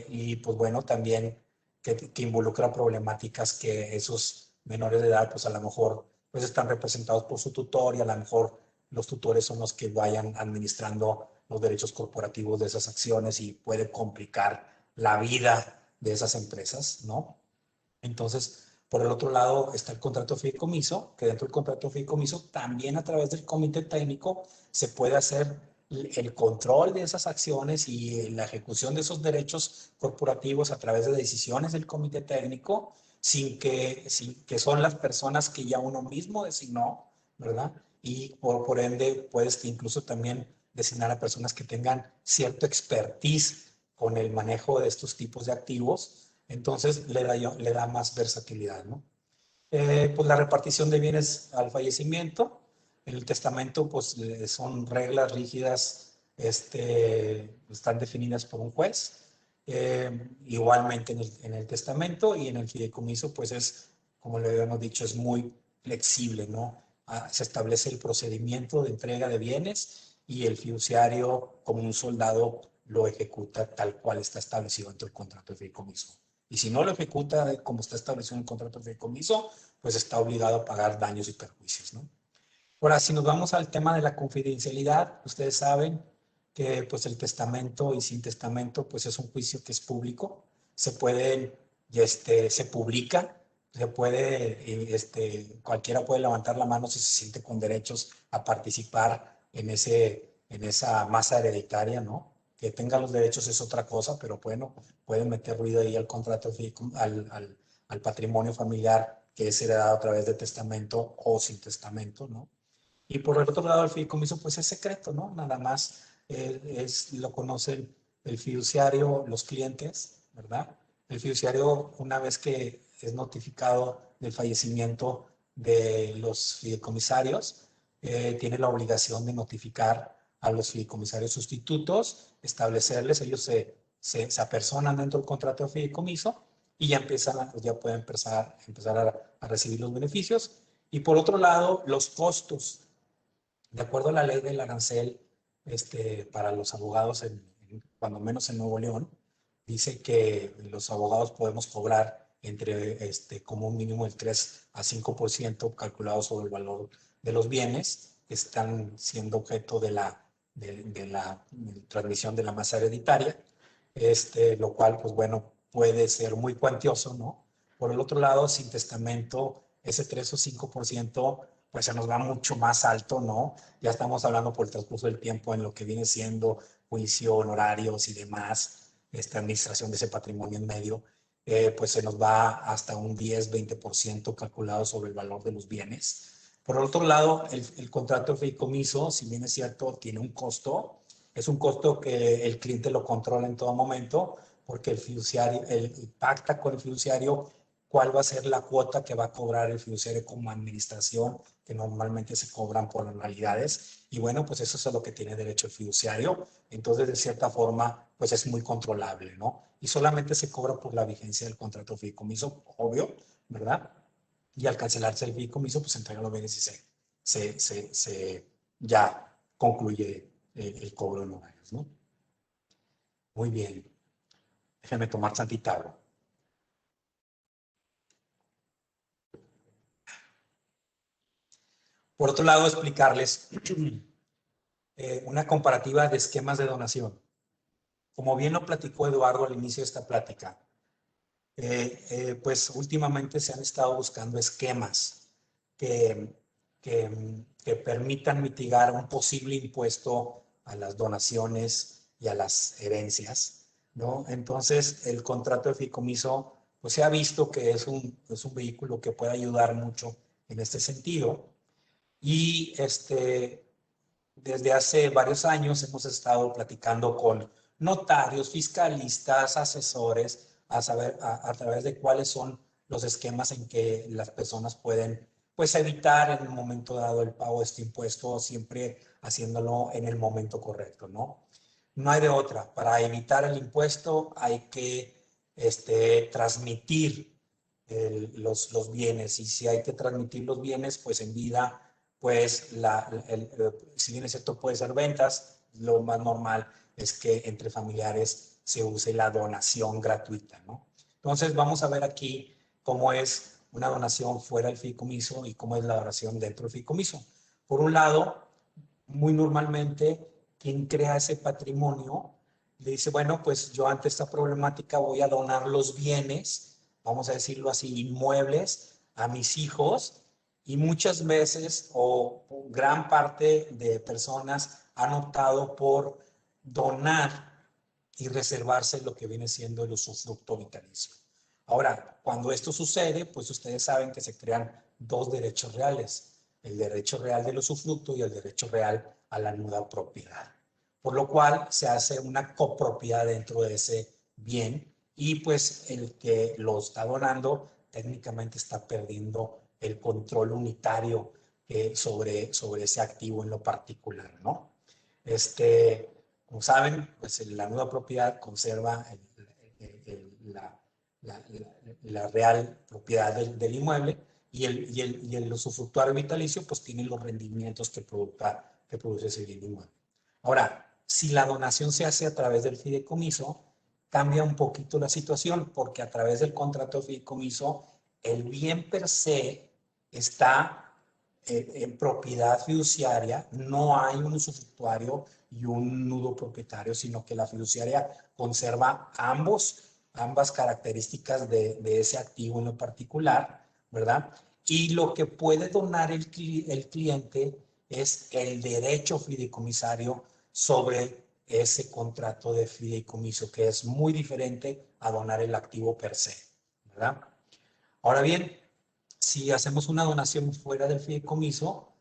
Y pues bueno, también que involucra problemáticas que esos menores de edad, pues a lo mejor pues están representados por su tutor y a lo mejor los tutores son los que vayan administrando los derechos corporativos de esas acciones y puede complicar la vida de esas empresas, ¿no? Entonces, por el otro lado está el contrato de fideicomiso, que dentro del contrato de fideicomiso también a través del comité técnico se puede hacer el control de esas acciones y la ejecución de esos derechos corporativos a través de decisiones del comité técnico, sin que son las personas que ya uno mismo designó, ¿verdad? Y por ende puedes incluso también designar a personas que tengan cierto expertise con el manejo de estos tipos de activos. Entonces le da más versatilidad, ¿no? Pues la repartición de bienes al fallecimiento, en el testamento pues son reglas rígidas, están definidas por un juez. Igualmente en el testamento y en el fideicomiso pues es, como le habíamos dicho, es muy flexible, ¿no? Se establece el procedimiento de entrega de bienes y el fiduciario como un soldado lo ejecuta tal cual está establecido dentro del contrato de fideicomiso. Y si no lo ejecuta como está establecido en el contrato de fideicomiso, pues está obligado a pagar daños y perjuicios, ¿no? Ahora, si nos vamos al tema de la confidencialidad, ustedes saben que pues el testamento y sin testamento pues es un juicio que es público, se pueden, se publica, se puede, cualquiera puede levantar la mano si se siente con derechos a participar en esa masa hereditaria, ¿no? Que tenga los derechos es otra cosa, pero bueno, pueden meter ruido ahí al contrato, al patrimonio familiar que es heredado a través de testamento o sin testamento, ¿no? Y por el otro lado, el fideicomiso pues es secreto, ¿no? Nada más lo conocen el fiduciario, los clientes, ¿verdad? El fiduciario, una vez que es notificado del fallecimiento de los fideicomisarios, tiene la obligación de notificar a los fideicomisarios sustitutos, establecerles, ellos se apersonan dentro del contrato de fideicomiso y ya pueden empezar a recibir los beneficios. Y por otro lado, los costos. De acuerdo a la ley del arancel, para los abogados, cuando menos en Nuevo León, dice que los abogados podemos cobrar como un mínimo del 3 a 5% calculado sobre el valor de los bienes que están siendo objeto de la transmisión de la masa hereditaria, lo cual, pues bueno, puede ser muy cuantioso, ¿no? Por el otro lado, sin testamento, ese 3 o 5%, pues se nos va mucho más alto, ¿no? Ya estamos hablando por el transcurso del tiempo en lo que viene siendo juicio, honorarios y demás, esta administración de ese patrimonio en medio, pues se nos va hasta un 10-20% calculado sobre el valor de los bienes. Por el otro lado, el contrato de fideicomiso, si bien es cierto, tiene un costo, es un costo que el cliente lo controla en todo momento, porque el fiduciario, pacta con el fiduciario cuál va a ser la cuota que va a cobrar el fiduciario como administración, que normalmente se cobran por anualidades. Y bueno, pues eso es a lo que tiene derecho el fiduciario. Entonces, de cierta forma, pues es muy controlable, ¿no? Y solamente se cobra por la vigencia del contrato de fideicomiso, obvio, ¿verdad? Y al cancelarse el fideicomiso, pues se entregan los bienes y ya concluye el cobro de honorarios, ¿no? Muy bien. Déjenme tomar tantita agua. Por otro lado, explicarles una comparativa de esquemas de donación. Como bien lo platicó Eduardo al inicio de esta plática, pues últimamente se han estado buscando esquemas que permitan mitigar un posible impuesto a las donaciones y a las herencias, ¿no? Entonces, el contrato de fideicomiso pues se ha visto que es un vehículo que puede ayudar mucho en este sentido. Y desde hace varios años hemos estado platicando con notarios, fiscalistas, asesores, a través de cuáles son los esquemas en que las personas pueden, pues, evitar en un momento dado el pago de este impuesto, siempre haciéndolo en el momento correcto, ¿no? No hay de otra. Para evitar el impuesto hay que transmitir los bienes, y si hay que transmitir los bienes, pues en vida, pues si bien es cierto puede ser ventas, lo más normal es que entre familiares se use la donación gratuita, ¿no? Entonces vamos a ver aquí cómo es una donación fuera del fideicomiso y cómo es la donación dentro del fideicomiso. Por un lado, muy normalmente quien crea ese patrimonio le dice, bueno, pues yo ante esta problemática voy a donar los bienes, vamos a decirlo así, inmuebles a mis hijos, y muchas veces o gran parte de personas han optado por donar y reservarse lo que viene siendo el usufructo vitalicio. Ahora, cuando esto sucede, pues ustedes saben que se crean dos derechos reales, el derecho real del usufructo y el derecho real a la nuda propiedad. Por lo cual se hace una copropiedad dentro de ese bien, y pues el que lo está donando técnicamente está perdiendo el control unitario sobre ese activo en lo particular, ¿no? Como saben, pues la nuda propiedad conserva la real propiedad del inmueble, y el usufructuario vitalicio pues tiene los rendimientos que produce ese bien inmueble. Ahora, si la donación se hace a través del fideicomiso, cambia un poquito la situación, porque a través del contrato de fideicomiso el bien per se está en propiedad fiduciaria, no hay un usufructuario y un nudo propietario, sino que la fiduciaria conserva ambas características de ese activo en lo particular, ¿verdad? Y lo que puede donar el cliente es el derecho fideicomisario sobre ese contrato de fideicomiso, que es muy diferente a donar el activo per se, ¿verdad? Ahora bien, si hacemos una donación fuera del fideicomiso,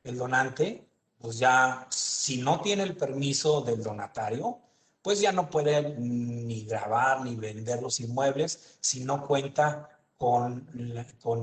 el donante, pues ya, si no tiene el permiso del donatario, pues ya no puede ni grabar ni vender los inmuebles si no cuenta con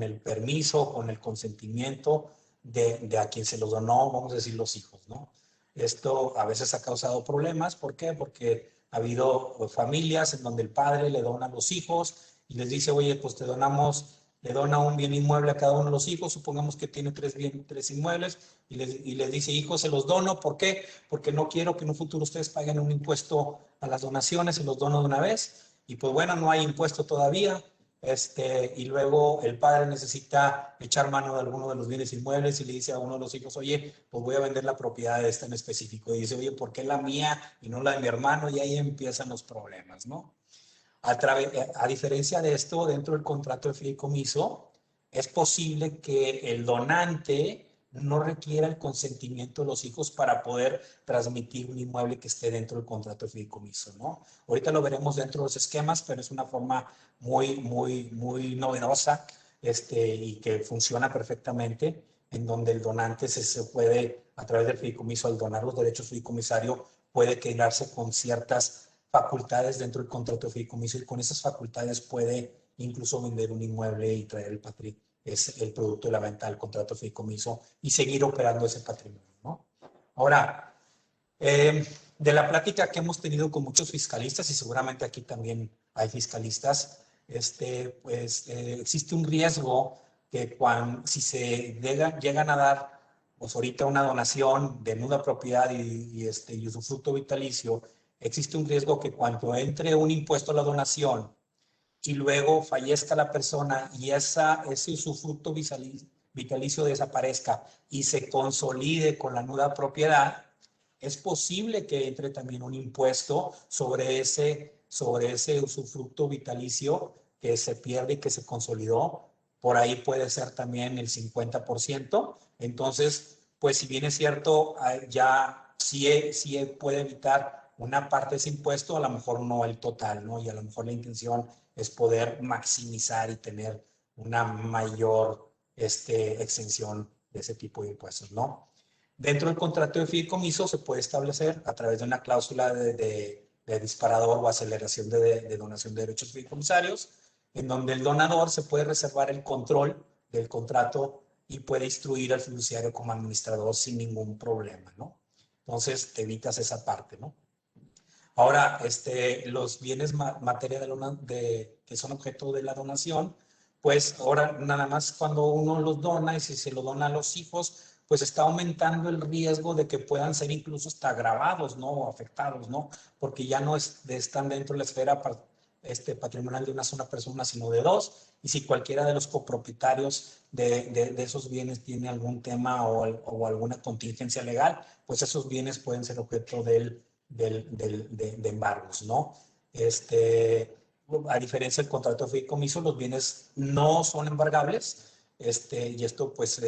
el permiso, con el consentimiento de a quien se los donó, vamos a decir, los hijos, ¿no? Esto a veces ha causado problemas. ¿Por qué? Porque ha habido familias en donde el padre le dona a los hijos y les dice, oye, pues le dona un bien inmueble a cada uno de los hijos, supongamos que tiene tres inmuebles, y les dice, hijos, se los dono. ¿Por qué? Porque no quiero que en un futuro ustedes paguen un impuesto a las donaciones, se los dono de una vez. Y pues bueno, no hay impuesto todavía, y luego el padre necesita echar mano de alguno de los bienes inmuebles y le dice a uno de los hijos, oye, pues voy a vender la propiedad de esta en específico. Y dice, oye, ¿por qué la mía y no la de mi hermano? Y ahí empiezan los problemas, ¿no? A diferencia de esto, dentro del contrato de fideicomiso, es posible que el donante no requiera el consentimiento de los hijos para poder transmitir un inmueble que esté dentro del contrato de fideicomiso, ¿no? Ahorita lo veremos dentro de los esquemas, pero es una forma muy novedosa, y que funciona perfectamente, en donde el donante se puede, a través del fideicomiso, al donar los derechos fideicomisarios, puede quedarse con ciertas facultades dentro del contrato de fideicomiso, y con esas facultades puede incluso vender un inmueble y traer el producto de la venta del contrato de fideicomiso y seguir operando ese patrimonio, ¿no? Ahora, de la plática que hemos tenido con muchos fiscalistas, y seguramente aquí también hay fiscalistas, existe un riesgo que si se llegan a dar, pues ahorita, una donación de nuda propiedad y usufructo vitalicio, existe un riesgo que cuando entre un impuesto a la donación y luego fallezca la persona y ese usufructo vitalicio desaparezca y se consolide con la nuda propiedad, es posible que entre también un impuesto sobre ese usufructo vitalicio que se pierde y que se consolidó. Por ahí puede ser también el 50%. Entonces, pues si bien es cierto, ya sí puede evitar una parte de ese impuesto, a lo mejor no el total, ¿no? Y a lo mejor la intención es poder maximizar y tener una mayor exención de ese tipo de impuestos, ¿no? Dentro del contrato de fideicomiso se puede establecer a través de una cláusula de disparador o aceleración de donación de derechos fideicomisarios, en donde el donador se puede reservar el control del contrato y puede instruir al fiduciario como administrador sin ningún problema, ¿no? Entonces, te evitas esa parte, ¿no? Ahora, los bienes materia que son objeto de la donación, pues ahora nada más cuando uno los dona y si se lo dona a los hijos, pues está aumentando el riesgo de que puedan ser incluso hasta agravados, ¿no? O afectados, ¿no? Porque ya no están dentro de la esfera patrimonial de una sola persona, sino de dos. Y si cualquiera de los copropietarios de esos bienes tiene algún tema o alguna contingencia legal, pues esos bienes pueden ser objeto de embargos, ¿no? A diferencia del contrato de fideicomiso, los bienes no son embargables, y esto pues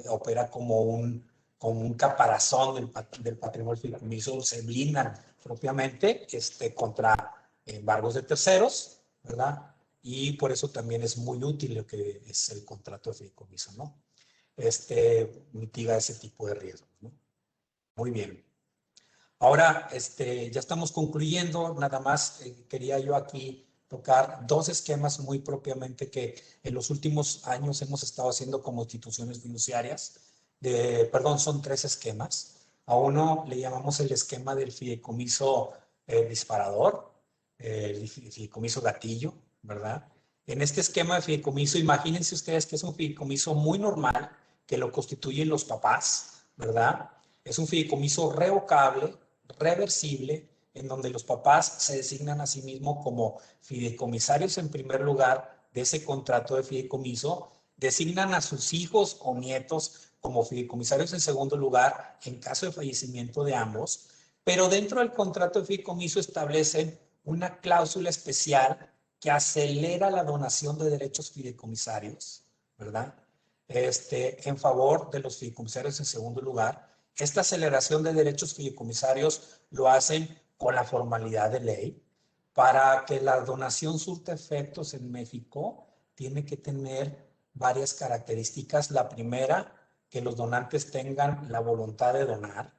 opera como un caparazón del patrimonio del fideicomiso, se blindan propiamente contra embargos de terceros, ¿verdad? Y por eso también es muy útil lo que es el contrato de fideicomiso, ¿no? Mitiga ese tipo de riesgos, ¿no? Muy bien. Ahora, ya estamos concluyendo, nada más quería yo aquí tocar dos esquemas muy propiamente que en los últimos años hemos estado haciendo como instituciones fiduciarias. Perdón, son tres esquemas. A uno le llamamos el esquema del fideicomiso disparador, el fideicomiso gatillo, ¿verdad? En este esquema de fideicomiso, imagínense ustedes que es un fideicomiso muy normal, que lo constituyen los papás, ¿verdad? Es un fideicomiso revocable, reversible, en donde los papás se designan a sí mismos como fideicomisarios en primer lugar de ese contrato de fideicomiso, designan a sus hijos o nietos como fideicomisarios en segundo lugar en caso de fallecimiento de ambos, pero dentro del contrato de fideicomiso establecen una cláusula especial que acelera la donación de derechos fideicomisarios, ¿verdad? En favor de los fideicomisarios en segundo lugar. Esta aceleración de derechos fideicomisarios lo hacen con la formalidad de ley. Para que la donación surta efectos en México, tiene que tener varias características. La primera, que los donantes tengan la voluntad de donar.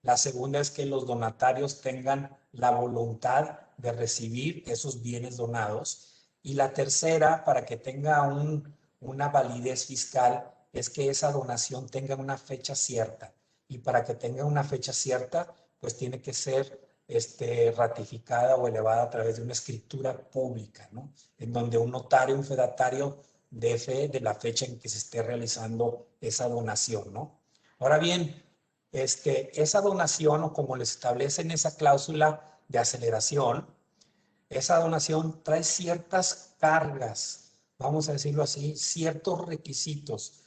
La segunda es que los donatarios tengan la voluntad de recibir esos bienes donados. Y la tercera, para que tenga una validez fiscal, es que esa donación tenga una fecha cierta. Y para que tenga una fecha cierta, pues tiene que ser ratificada o elevada a través de una escritura pública, ¿no? En donde un notario, un fedatario dé fe de la fecha en que se esté realizando esa donación, ¿no? Ahora bien, esa donación, o como les establecen esa cláusula de aceleración, esa donación trae ciertas cargas, vamos a decirlo así, ciertos requisitos.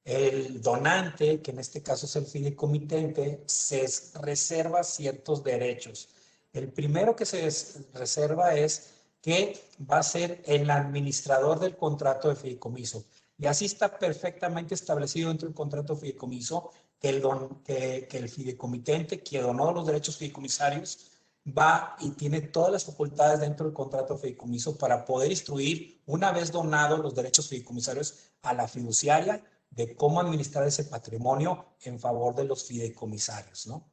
El donante, que en este caso es el fideicomitente, se reserva ciertos derechos. El primero que se reserva es que va a ser el administrador del contrato de fideicomiso. Y así está perfectamente establecido dentro del contrato de fideicomiso que el fideicomitente que donó los derechos fideicomisarios va y tiene todas las facultades dentro del contrato de fideicomiso para poder instruir, una vez donados los derechos fideicomisarios, a la fiduciaria de cómo administrar ese patrimonio en favor de los fideicomisarios, ¿no?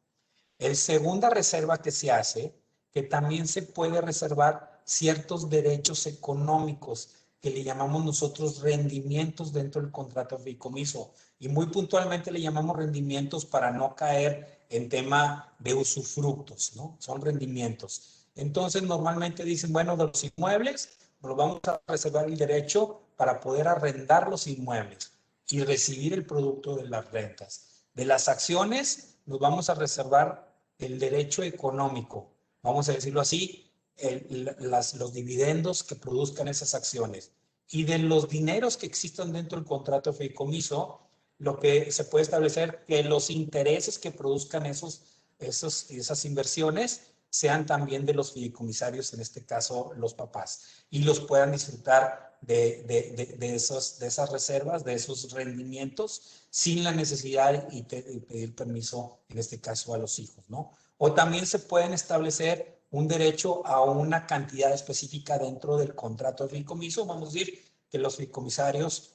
El segunda reserva que se hace, que también se puede reservar ciertos derechos económicos que le llamamos nosotros rendimientos dentro del contrato de fideicomiso, y muy puntualmente le llamamos rendimientos para no caer en tema de usufructos, ¿no? Son rendimientos. Entonces normalmente dicen, bueno, de los inmuebles, nos vamos a reservar el derecho para poder arrendar los inmuebles y recibir el producto de las rentas. De las acciones, nos vamos a reservar el derecho económico, vamos a decirlo así, los dividendos que produzcan esas acciones. Y de los dineros que existan dentro del contrato de fideicomiso, lo que se puede establecer que los intereses que produzcan esas inversiones sean también de los fideicomisarios, en este caso los papás, y los puedan disfrutar de esas reservas, de esos rendimientos, sin la necesidad de pedir permiso, en este caso a los hijos, ¿no? O también se pueden establecer un derecho a una cantidad específica dentro del contrato de fideicomiso. Vamos a decir que los fideicomisarios,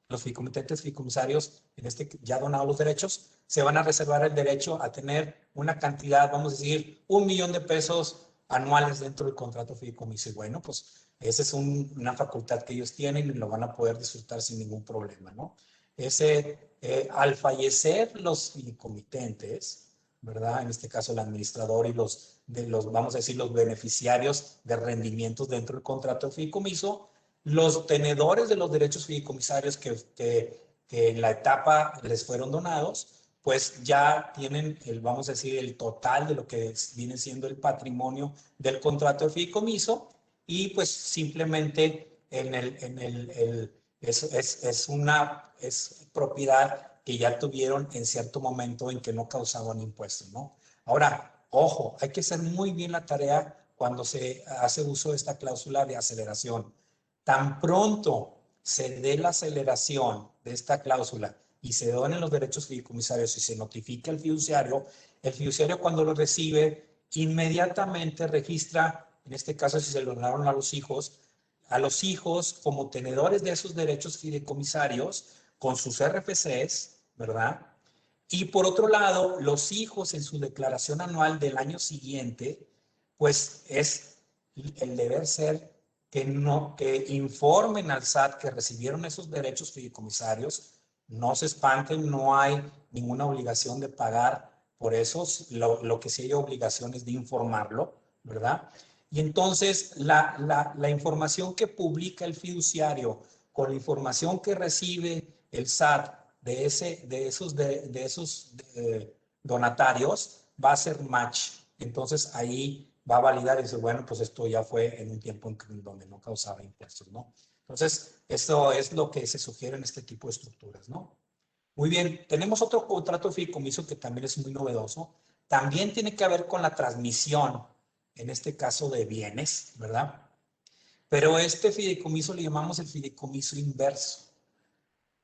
los fideicomitentes fideicomisarios, en este ya donados los derechos, se van a reservar el derecho a tener una cantidad, vamos a decir, 1 millón de pesos anuales dentro del contrato de fideicomiso. Y bueno, pues esa es una facultad que ellos tienen y lo van a poder disfrutar sin ningún problema, ¿no? Al fallecer los fideicomitentes, ¿verdad? En este caso el administrador y vamos a decir, los beneficiarios de rendimientos dentro del contrato de fideicomiso, los tenedores de los derechos fideicomisarios que en la etapa les fueron donados, pues ya tienen, vamos a decir, el total de lo que viene siendo el patrimonio del contrato de fideicomiso y pues simplemente es propiedad que ya tuvieron en cierto momento en que no causaban impuestos, ¿no? Ahora, ojo, hay que hacer muy bien la tarea cuando se hace uso de esta cláusula de aceleración. Tan pronto se dé la aceleración de esta cláusula y se donen los derechos fideicomisarios y se notifica el fiduciario cuando lo recibe inmediatamente registra, en este caso si se lo donaron a los hijos como tenedores de esos derechos fideicomisarios con sus RFCs, ¿verdad? Y por otro lado, los hijos en su declaración anual del año siguiente, pues es el deber ser que informen al SAT que recibieron esos derechos fideicomisarios. No se espanten, no hay ninguna obligación de pagar por eso. Lo que sí hay obligación es de informarlo, ¿verdad? Y entonces la información que publica el fiduciario con la información que recibe el SAT de esos donatarios va a ser match. Entonces ahí va a validar y dice, bueno, pues esto ya fue en un tiempo en donde no causaba impuestos, ¿no? Entonces, esto es lo que se sugiere en este tipo de estructuras, ¿no? Muy bien, tenemos otro contrato de fideicomiso que también es muy novedoso. También tiene que ver con la transmisión, en este caso de bienes, ¿verdad? Pero este fideicomiso le llamamos el fideicomiso inverso.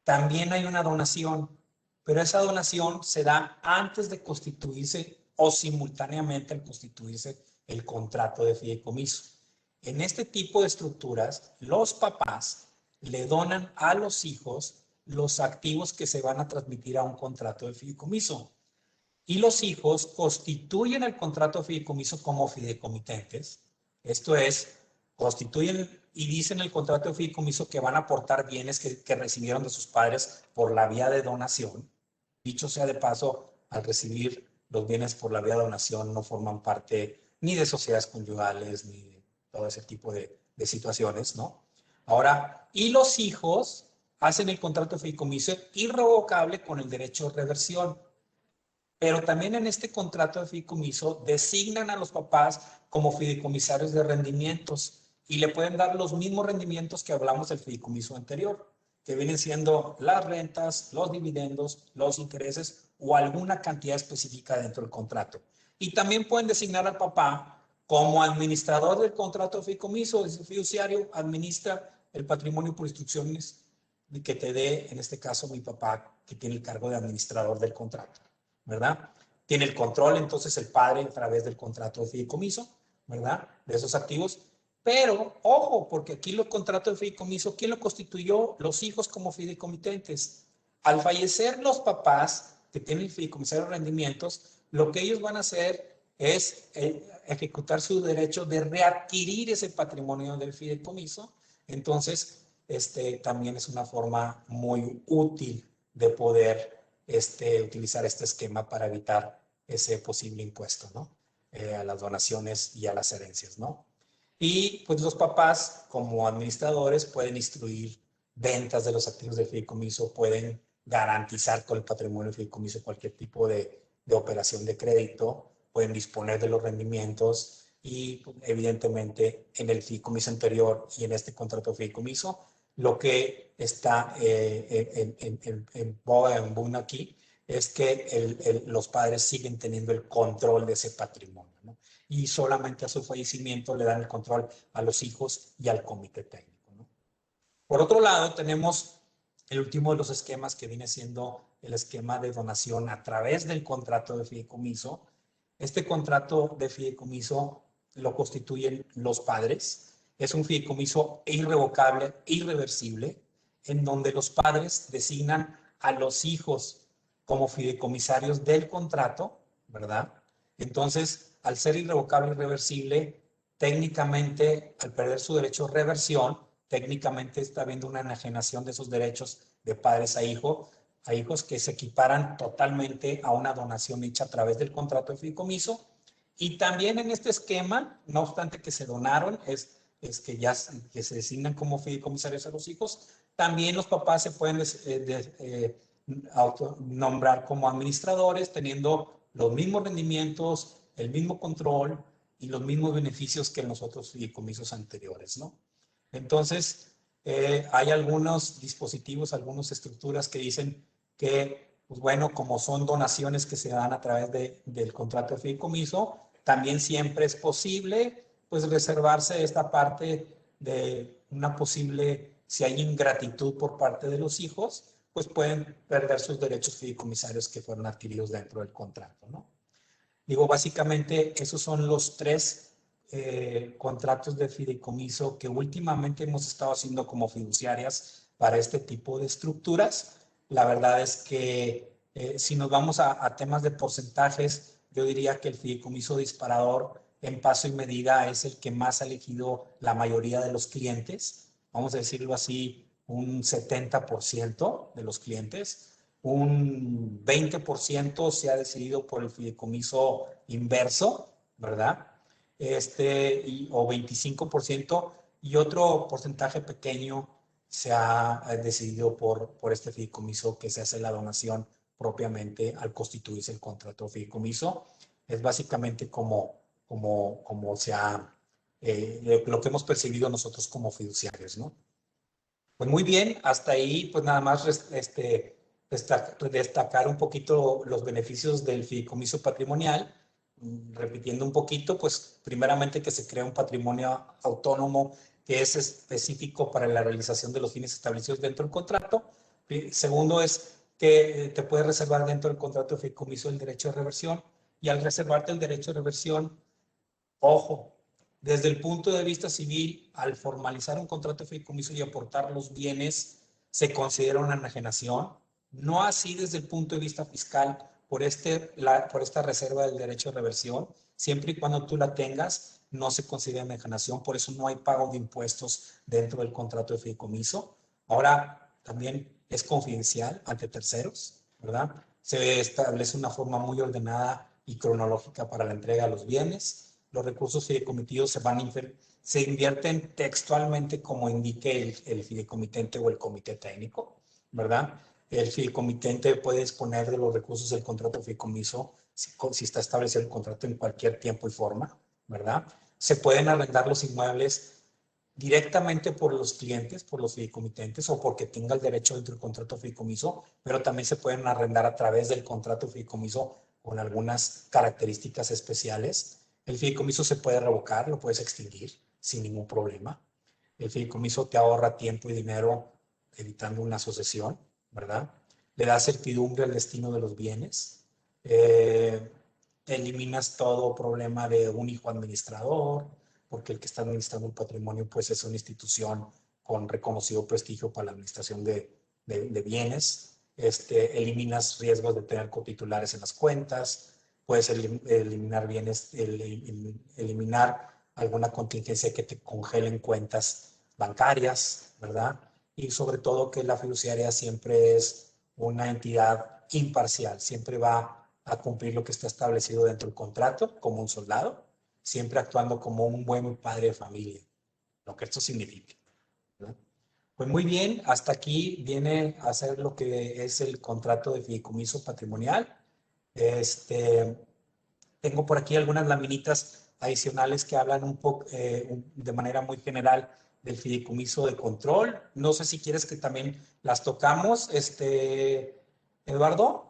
También hay una donación, pero esa donación se da antes de constituirse o simultáneamente al constituirse el contrato de fideicomiso. En este tipo de estructuras, los papás le donan a los hijos los activos que se van a transmitir a un contrato de fideicomiso. Y los hijos constituyen el contrato de fideicomiso como fideicomitentes. Esto es, constituyen y dicen en el contrato de fideicomiso que van a aportar bienes que recibieron de sus padres por la vía de donación. Dicho sea de paso, al recibir los bienes por la vía de donación no forman parte ni de sociedades conyugales ni de todo ese tipo de situaciones, ¿no? Ahora, y los hijos hacen el contrato de fideicomiso irrevocable con el derecho de reversión. Pero también en este contrato de fideicomiso designan a los papás como fideicomisarios de rendimientos y le pueden dar los mismos rendimientos que hablamos del fideicomiso anterior, que vienen siendo las rentas, los dividendos, los intereses o alguna cantidad específica dentro del contrato. Y también pueden designar al papá como administrador del contrato de fideicomiso. El fiduciario administra el patrimonio por instrucciones que te dé, en este caso, mi papá, que tiene el cargo de administrador del contrato, ¿verdad? Tiene el control, entonces, el padre a través del contrato de fideicomiso, ¿verdad? De esos activos. Pero, ojo, porque aquí el contrato de fideicomiso, ¿quién lo constituyó? Los hijos como fideicomitentes. Al fallecer los papás que tienen el fideicomisario de rendimientos, lo que ellos van a hacer es ejecutar su derecho de readquirir ese patrimonio del fideicomiso. Entonces, también es una forma muy útil de poder utilizar este esquema para evitar ese posible impuesto, ¿no? A las donaciones y a las herencias, ¿no? Y pues los papás como administradores pueden instruir ventas de los activos del fideicomiso, pueden garantizar con el patrimonio del fideicomiso cualquier tipo de operación de crédito, pueden disponer de los rendimientos y evidentemente en el fideicomiso anterior y en este contrato de fideicomiso, lo que está en boom aquí es que los padres siguen teniendo el control de ese patrimonio, ¿no? Y solamente a su fallecimiento le dan el control a los hijos y al comité técnico, ¿no? Por otro lado, tenemos el último de los esquemas que viene siendo el esquema de donación a través del contrato de fideicomiso. Este contrato de fideicomiso lo constituyen los padres. Es un fideicomiso irrevocable, irreversible, en donde los padres designan a los hijos como fideicomisarios del contrato, ¿verdad? Entonces, al ser irrevocable, irreversible, técnicamente, al perder su derecho de reversión, técnicamente está habiendo una enajenación de esos derechos de padres a hijos que se equiparan totalmente a una donación hecha a través del contrato de fideicomiso. Y también en este esquema, no obstante que se donaron, es que ya que se designan como fideicomisarios a los hijos, también los papás se pueden nombrar como administradores, teniendo los mismos rendimientos, el mismo control y los mismos beneficios que en los otros fideicomisos anteriores, ¿no? Entonces, hay algunos dispositivos, algunas estructuras que dicen que, pues bueno, como son donaciones que se dan a través del contrato de fideicomiso, también siempre es posible, pues, reservarse esta parte de una posible, si hay ingratitud por parte de los hijos, pues pueden perder sus derechos fideicomisarios que fueron adquiridos dentro del contrato, ¿no? Digo, básicamente, esos son los tres contratos de fideicomiso que últimamente hemos estado haciendo como fiduciarias para este tipo de estructuras. La verdad es que si nos vamos a temas de porcentajes, yo diría que el fideicomiso disparador en paso y medida es el que más ha elegido la mayoría de los clientes. Vamos a decirlo así, un 70% de los clientes. Un 20% se ha decidido por el fideicomiso inverso, ¿verdad? O 25%, y otro porcentaje pequeño se ha decidido por este fideicomiso que se hace la donación propiamente al constituirse el contrato de fideicomiso. Es básicamente como se ha, lo que hemos percibido nosotros como fiduciarios, ¿no? Pues muy bien, hasta ahí pues nada más destacar un poquito los beneficios del fideicomiso patrimonial. Repitiendo un poquito, pues primeramente que se crea un patrimonio autónomo que es específico para la realización de los fines establecidos dentro del contrato. Segundo es que te puedes reservar dentro del contrato de fideicomiso el derecho de reversión, y al reservarte el derecho de reversión, ojo, desde el punto de vista civil, al formalizar un contrato de fideicomiso y aportar los bienes, se considera una enajenación. No así desde el punto de vista fiscal, por esta reserva del derecho de reversión. Siempre y cuando tú la tengas, no se considera enajenación. Por eso no hay pago de impuestos dentro del contrato de fideicomiso. Ahora, también es confidencial ante terceros, ¿verdad? Se establece una forma muy ordenada y cronológica para la entrega de los bienes. Los recursos fideicomitentes se invierten textualmente como indique el fideicomitente o el comité técnico, ¿verdad? El fideicomitente puede disponer de los recursos del contrato de fideicomiso si está establecido el contrato en cualquier tiempo y forma, ¿verdad? Se pueden arrendar los inmuebles directamente por los clientes, por los fideicomitentes, o porque tenga el derecho dentro del contrato de fideicomiso, pero también se pueden arrendar a través del contrato de fideicomiso con algunas características especiales. El fideicomiso se puede revocar, lo puedes extinguir sin ningún problema. El fideicomiso te ahorra tiempo y dinero evitando una sucesión, ¿verdad? Le da certidumbre al destino de los bienes. Eliminas todo problema de un hijo administrador, porque el que está administrando el patrimonio pues es una institución con reconocido prestigio para la administración de bienes. Eliminas riesgos de tener cotitulares en las cuentas, puedes eliminar bienes, eliminar alguna contingencia que te congelen cuentas bancarias, ¿verdad? Y sobre todo que la fiduciaria siempre es una entidad imparcial, siempre va a cumplir lo que está establecido dentro del contrato como un soldado, siempre actuando como un buen padre de familia, lo que esto significa, ¿verdad? Pues muy bien, hasta aquí viene a ser lo que es el contrato de fideicomiso patrimonial. Tengo por aquí algunas laminitas adicionales que hablan un poco de manera muy general del fideicomiso de control. No sé si quieres que también las tocamos, Eduardo.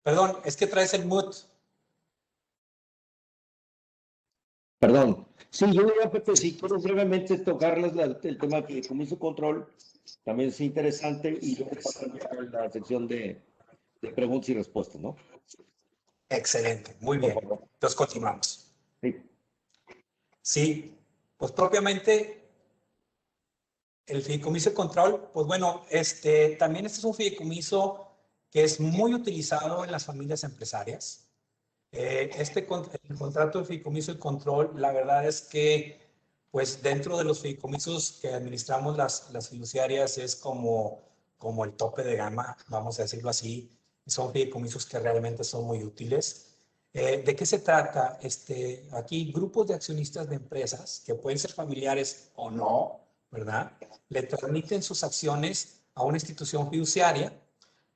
Perdón, es que traes el mute. Perdón. Sí, yo diría, Pepe, si quieres brevemente tocarles el tema de comienzo control, también es interesante, y luego pasar a la sección de de preguntas y respuestas, ¿no? Excelente, muy bien. Entonces continuamos. Sí. Sí, pues propiamente el fideicomiso de control, pues bueno, también este es un fideicomiso que es muy utilizado en las familias empresarias. El contrato de fideicomiso de control, la verdad es que, pues dentro de los fideicomisos que administramos las fiduciarias es como el tope de gama, vamos a decirlo así. Son fideicomisos que realmente son muy útiles. ¿De qué se trata? Aquí grupos de accionistas de empresas, que pueden ser familiares o no, ¿verdad? Le transmiten sus acciones a una institución fiduciaria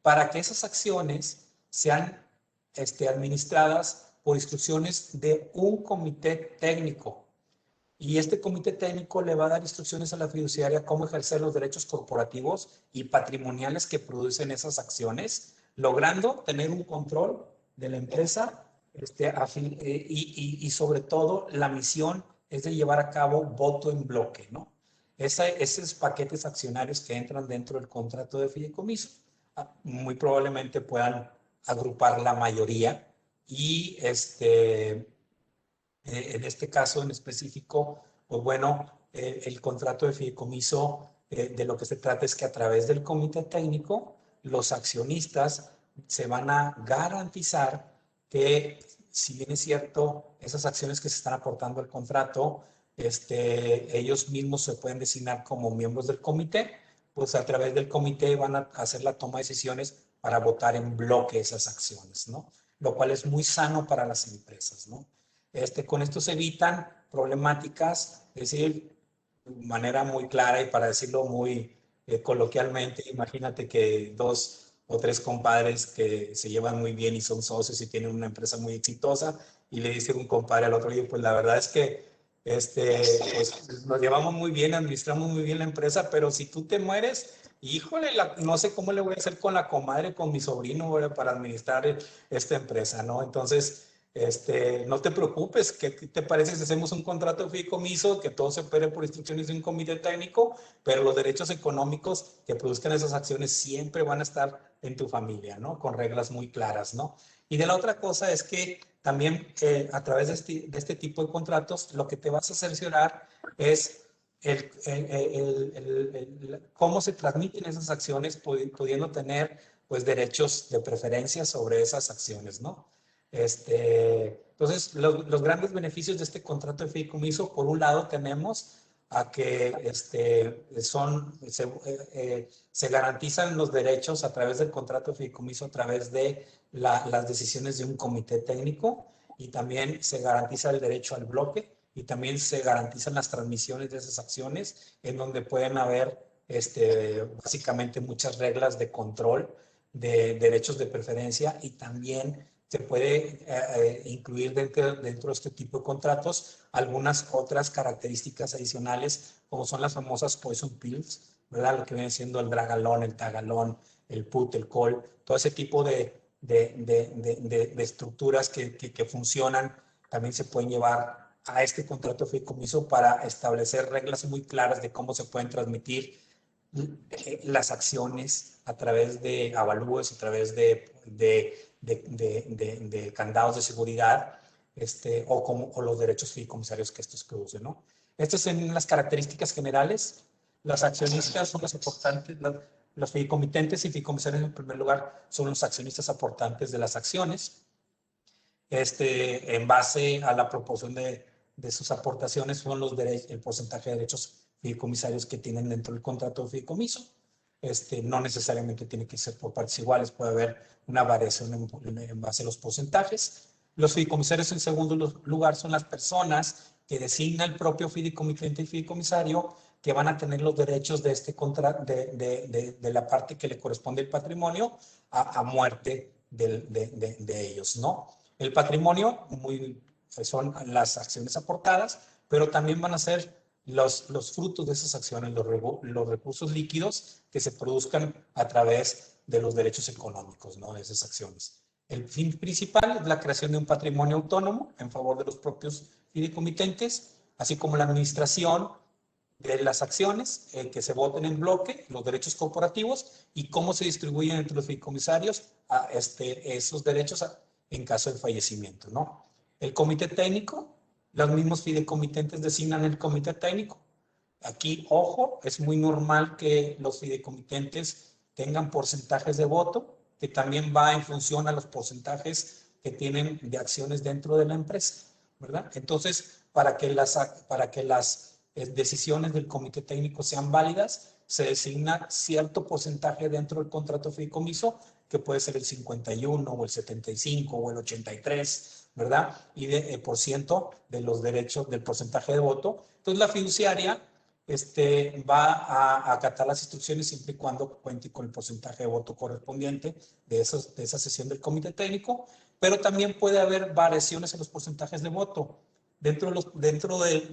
para que esas acciones sean administradas por instrucciones de un comité técnico. Y este comité técnico le va a dar instrucciones a la fiduciaria cómo ejercer los derechos corporativos y patrimoniales que producen esas acciones, logrando tener un control de la empresa y sobre todo la misión es de llevar a cabo voto en bloque, ¿no? Esos paquetes accionarios que entran dentro del contrato de fideicomiso muy probablemente puedan agrupar la mayoría y en este caso en específico, pues bueno, el contrato de fideicomiso de lo que se trata es que a través del comité técnico los accionistas se van a garantizar que, si bien es cierto, esas acciones que se están aportando al contrato, ellos mismos se pueden designar como miembros del comité, pues a través del comité van a hacer la toma de decisiones para votar en bloque esas acciones, ¿no? Lo cual es muy sano para las empresas, ¿no? Con esto se evitan problemáticas, es decir, de manera muy clara y para decirlo muy coloquialmente, imagínate que 2 o 3 compadres que se llevan muy bien y son socios y tienen una empresa muy exitosa y le dice un compadre al otro, oye, pues la verdad es que pues nos llevamos muy bien, administramos muy bien la empresa, pero si tú te mueres, híjole, no sé cómo le voy a hacer con la comadre, con mi sobrino, ¿verdad? Para administrar esta empresa, ¿no? Entonces, no te preocupes, ¿qué te parece si hacemos un contrato de fideicomiso, que todo se opere por instrucciones de un comité técnico, pero los derechos económicos que produzcan esas acciones siempre van a estar en tu familia, ¿no? Con reglas muy claras, ¿no? Y de la otra cosa es que también a través de este tipo de contratos, lo que te vas a cerciorar es cómo se transmiten esas acciones, pudiendo tener pues derechos de preferencia sobre esas acciones, ¿no? Entonces, los grandes beneficios de este contrato de fideicomiso, por un lado tenemos a que se garantizan los derechos a través del contrato de fideicomiso, a través de las decisiones de un comité técnico, y también se garantiza el derecho al bloque, y también se garantizan las transmisiones de esas acciones, en donde pueden haber básicamente muchas reglas de control de derechos de preferencia, y también se puede incluir dentro de este tipo de contratos algunas otras características adicionales, como son las famosas poison pills, ¿verdad? Lo que viene siendo el dragalón, el tagalón, el put, el col, todo ese tipo de estructuras que funcionan, también se pueden llevar a este contrato de fideicomiso para establecer reglas muy claras de cómo se pueden transmitir las acciones a través de avalúos, a través de candados de seguridad, o los derechos fideicomisarios que estos producen, ¿no? Estas son las características generales. Los accionistas son los aportantes, los fideicomitentes y fideicomisarios en primer lugar son los accionistas aportantes de las acciones. En base a la proporción de sus aportaciones son el porcentaje de derechos fideicomisarios que tienen dentro del contrato de fideicomiso. No necesariamente tiene que ser por partes iguales, puede haber una variación en base a los porcentajes. Los fideicomisarios, en segundo lugar, son las personas que designa el propio fideicomitente y fideicomisario, que van a tener los derechos de de la parte que le corresponde el patrimonio a muerte de ellos, ¿no? El patrimonio son las acciones aportadas, pero también van a ser los frutos de esas acciones, los recursos líquidos que se produzcan a través de los derechos económicos, ¿no? De esas acciones. El fin principal es la creación de un patrimonio autónomo en favor de los propios fideicomitentes, así como la administración de las acciones que se voten en bloque, los derechos corporativos y cómo se distribuyen entre los fideicomisarios esos derechos en caso de fallecimiento, ¿no? El comité técnico, los mismos fideicomitentes designan el comité técnico. Aquí, ojo, es muy normal que los fideicomitentes tengan porcentajes de voto, que también va en función a los porcentajes que tienen de acciones dentro de la empresa, ¿verdad? Entonces, para que las decisiones del comité técnico sean válidas, se designa cierto porcentaje dentro del contrato de fideicomiso, que puede ser el 51 o el 75 o el 83, ¿verdad? Y por ciento de los derechos del porcentaje de voto. Entonces, la fiduciaria va a acatar las instrucciones siempre y cuando cuente con el porcentaje de voto correspondiente de esa sesión del comité técnico, pero también puede haber variaciones en los porcentajes de voto.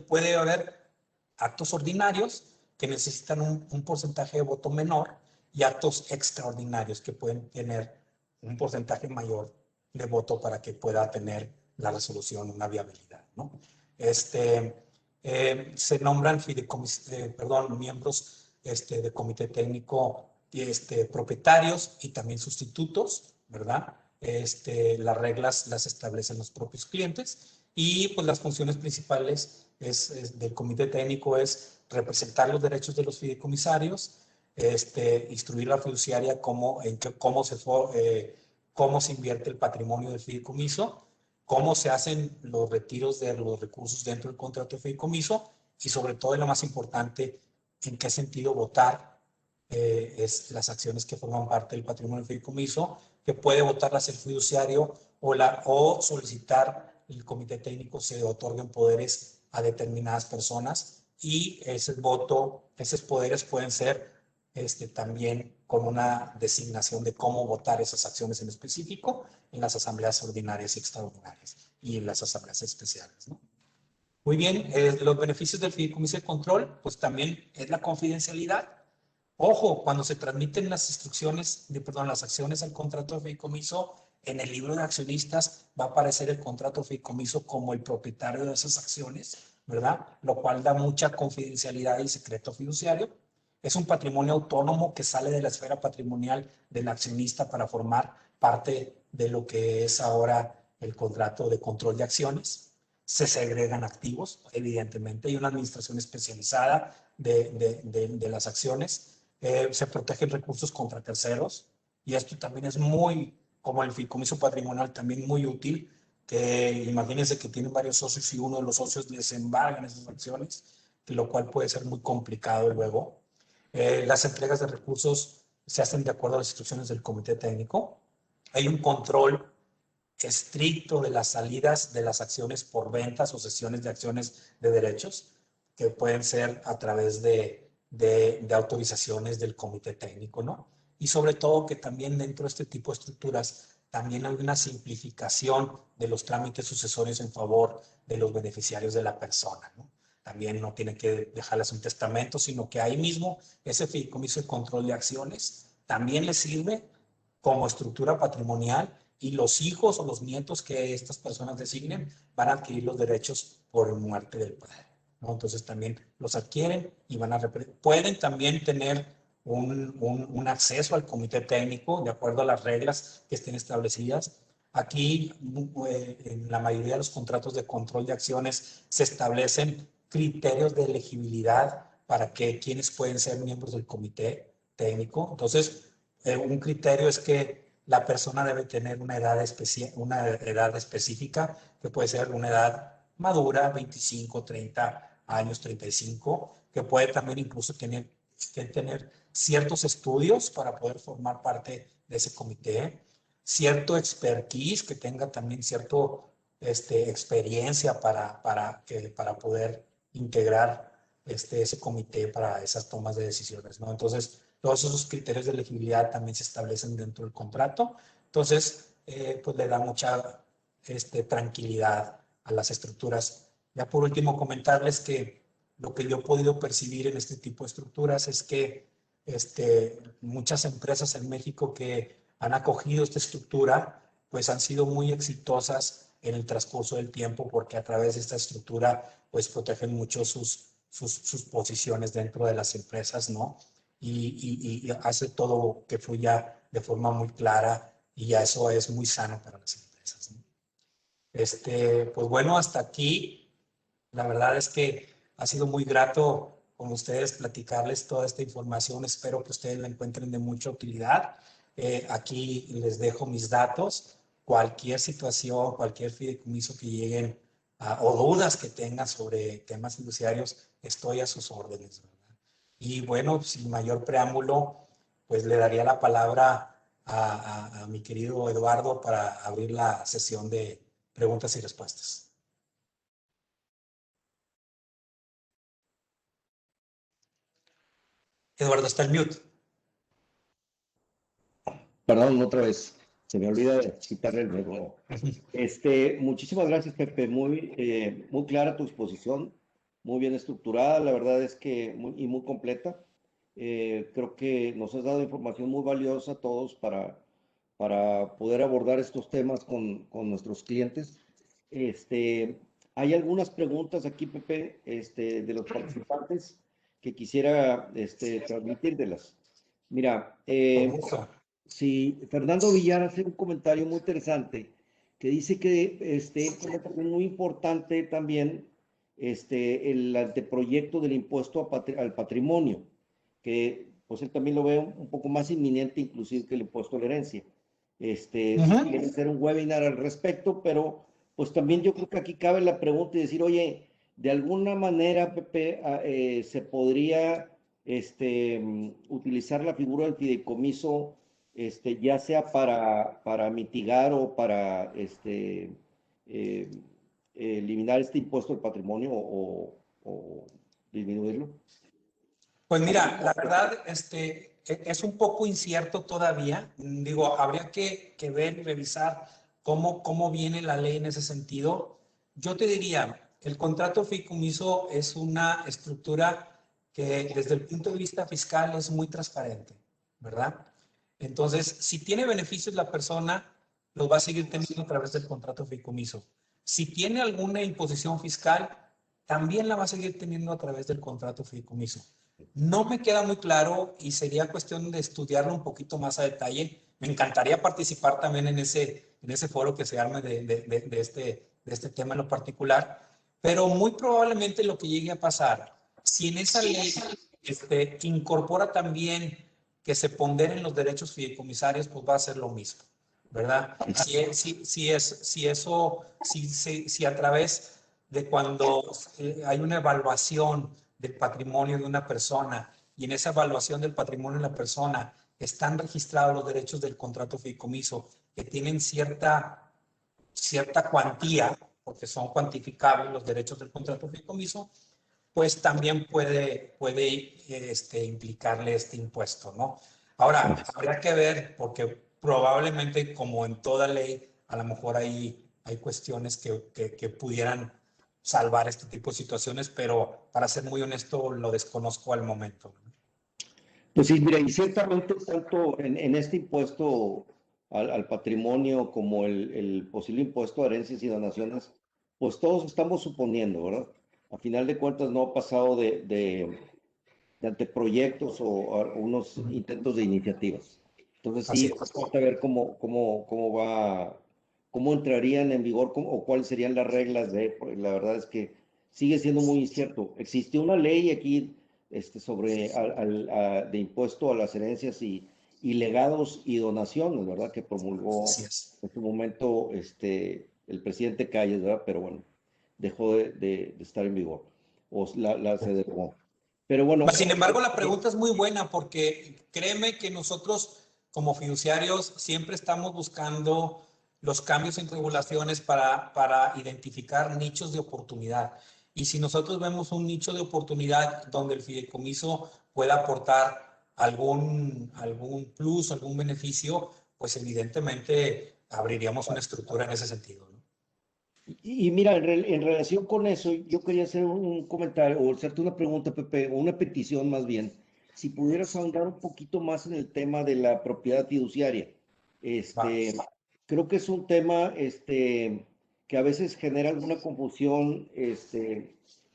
Puede haber actos ordinarios que necesitan un porcentaje de voto menor y actos extraordinarios que pueden tener un porcentaje mayor de voto para que pueda tener la resolución una viabilidad, ¿no? Se nombran miembros de comité técnico propietarios y también sustitutos, ¿verdad? Las reglas las establecen los propios clientes y pues las funciones principales del comité técnico es representar los derechos de los fideicomisarios, instruir a la fiduciaria cómo se invierte el patrimonio del fideicomiso, cómo se hacen los retiros de los recursos dentro del contrato de fideicomiso y sobre todo, y lo más importante, en qué sentido votar las acciones que forman parte del patrimonio del fideicomiso, que puede votarlas el fiduciario o solicitar el comité técnico se otorguen poderes a determinadas personas y esos poderes pueden ser también con una designación de cómo votar esas acciones en específico en las asambleas ordinarias y extraordinarias y en las asambleas especiales, ¿no? Muy bien, los beneficios del fideicomiso de control, pues también es la confidencialidad. Ojo, cuando se transmiten las las acciones al contrato de fideicomiso, en el libro de accionistas va a aparecer el contrato de fideicomiso como el propietario de esas acciones, ¿verdad? Lo cual da mucha confidencialidad y secreto fiduciario. Es un patrimonio autónomo que sale de la esfera patrimonial del accionista para formar parte de lo que es ahora el contrato de control de acciones. Se segregan activos, evidentemente, hay una administración especializada de las acciones. Se protegen recursos contra terceros y esto también es como el fideicomiso patrimonial, también muy útil, que imagínense que tienen varios socios y uno de los socios les embargan esas acciones, lo cual puede ser muy complicado luego. Las entregas de recursos se hacen de acuerdo a las instrucciones del comité técnico. Hay un control estricto de las salidas de las acciones por ventas o cesiones de acciones de derechos, que pueden ser a través de autorizaciones del comité técnico, ¿no? Y sobre todo que también dentro de este tipo de estructuras también hay una simplificación de los trámites sucesorios en favor de los beneficiarios de la persona, ¿no? También no tiene que dejarles un testamento, sino que ahí mismo ese fideicomiso de control de acciones también le sirve como estructura patrimonial y los hijos o los nietos que estas personas designen van a adquirir los derechos por muerte del padre, ¿no? Entonces también los adquieren y pueden también tener un acceso al comité técnico de acuerdo a las reglas que estén establecidas. Aquí, en la mayoría de los contratos de control de acciones se establecen criterios de elegibilidad para quienes pueden ser miembros del comité técnico. Entonces, un criterio es que la persona debe tener una edad específica, que puede ser una edad madura, 25, 30 años, 35, que puede también incluso tener ciertos estudios para poder formar parte de ese comité, cierto expertise, que tenga también cierto experiencia para poder integrar ese comité para esas tomas de decisiones, ¿no? Entonces, todos esos criterios de elegibilidad también se establecen dentro del contrato. Entonces, pues le da mucha tranquilidad a las estructuras. Ya por último, comentarles que lo que yo he podido percibir en este tipo de estructuras es que muchas empresas en México que han acogido esta estructura, pues han sido muy exitosas en el transcurso del tiempo porque a través de esta estructura, pues protegen mucho sus sus posiciones dentro de las empresas, ¿no? Y hace todo que fluya de forma muy clara y ya eso es muy sano para las empresas, ¿no? Pues bueno, hasta aquí. La verdad es que ha sido muy grato con ustedes platicarles toda esta información. Espero que ustedes la encuentren de mucha utilidad. Aquí les dejo mis datos. Cualquier situación, cualquier fideicomiso que lleguen o dudas que tengan sobre temas fiduciarios, estoy a sus órdenes, ¿verdad? Y bueno, sin mayor preámbulo, pues le daría la palabra a mi querido Eduardo para abrir la sesión de preguntas y respuestas. Eduardo, está el mute. Perdón, otra vez. Se me olvida de quitarle el micrófono. Muchísimas gracias, Pepe. Muy clara tu exposición, muy bien estructurada. La verdad es que muy completa. Creo que nos has dado información muy valiosa a todos para poder abordar estos temas con nuestros clientes. Hay algunas preguntas aquí, Pepe, de los participantes que quisiera transmitírtelas. Mira, sí, Fernando Villar hace un comentario muy interesante que dice que es muy importante también el anteproyecto del impuesto al patrimonio, que pues él también lo ve un poco más inminente inclusive que el impuesto a la herencia. Quiere hacer un webinar al respecto, pero pues también yo creo que aquí cabe la pregunta y decir, oye, de alguna manera, Pepe, se podría utilizar la figura del fideicomiso, ya sea para mitigar o para eh, eliminar este impuesto al patrimonio o disminuirlo. Pues mira, la verdad, es un poco incierto todavía. Digo, habría que ver y revisar cómo viene la ley en ese sentido. Yo te diría, el contrato fideicomiso es una estructura que desde el punto de vista fiscal es muy transparente, ¿verdad? Entonces, si tiene beneficios la persona, los va a seguir teniendo a través del contrato fideicomiso. Si tiene alguna imposición fiscal, también la va a seguir teniendo a través del contrato fideicomiso. No me queda muy claro y sería cuestión de estudiarlo un poquito más a detalle. Me encantaría participar también en ese foro que se arme de este tema en lo particular, pero muy probablemente lo que llegue a pasar, si en esa ley incorpora también que se ponderen los derechos fideicomisarios, pues va a ser lo mismo, ¿verdad? Si a través de cuando hay una evaluación del patrimonio de una persona y en esa evaluación del patrimonio de la persona están registrados los derechos del contrato fideicomiso que tienen cierta cuantía, porque son cuantificables los derechos del contrato fideicomiso, pues también puede implicarle este impuesto, ¿no? Ahora, habría que ver, porque probablemente, como en toda ley, a lo mejor hay cuestiones que pudieran salvar este tipo de situaciones, pero para ser muy honesto, lo desconozco al momento. Pues sí, mira, y ciertamente tanto en este impuesto al patrimonio como el posible impuesto a herencias y donaciones, pues todos estamos suponiendo, ¿verdad? A final de cuentas no ha pasado de anteproyectos o unos intentos de iniciativas. Entonces sí, falta ver cómo entrarían en vigor o cuáles serían las reglas porque la verdad es que sigue siendo muy incierto. Existió una ley aquí sobre de impuesto a las herencias y legados y donaciones, ¿verdad? Que promulgó en su momento el presidente Calles, ¿verdad? Pero bueno, dejó de estar en vigor o se derogó. Pero bueno. Sin embargo, la pregunta es muy buena porque créeme que nosotros como fiduciarios siempre estamos buscando los cambios en regulaciones para identificar nichos de oportunidad. Y si nosotros vemos un nicho de oportunidad donde el fideicomiso pueda aportar algún plus, algún beneficio, pues evidentemente abriríamos una estructura en ese sentido, ¿no? Y mira, en relación con eso, yo quería hacer un comentario o hacerte una pregunta, Pepe, o una petición más bien. Si pudieras ahondar un poquito más en el tema de la propiedad fiduciaria. Creo que es un tema que a veces genera alguna confusión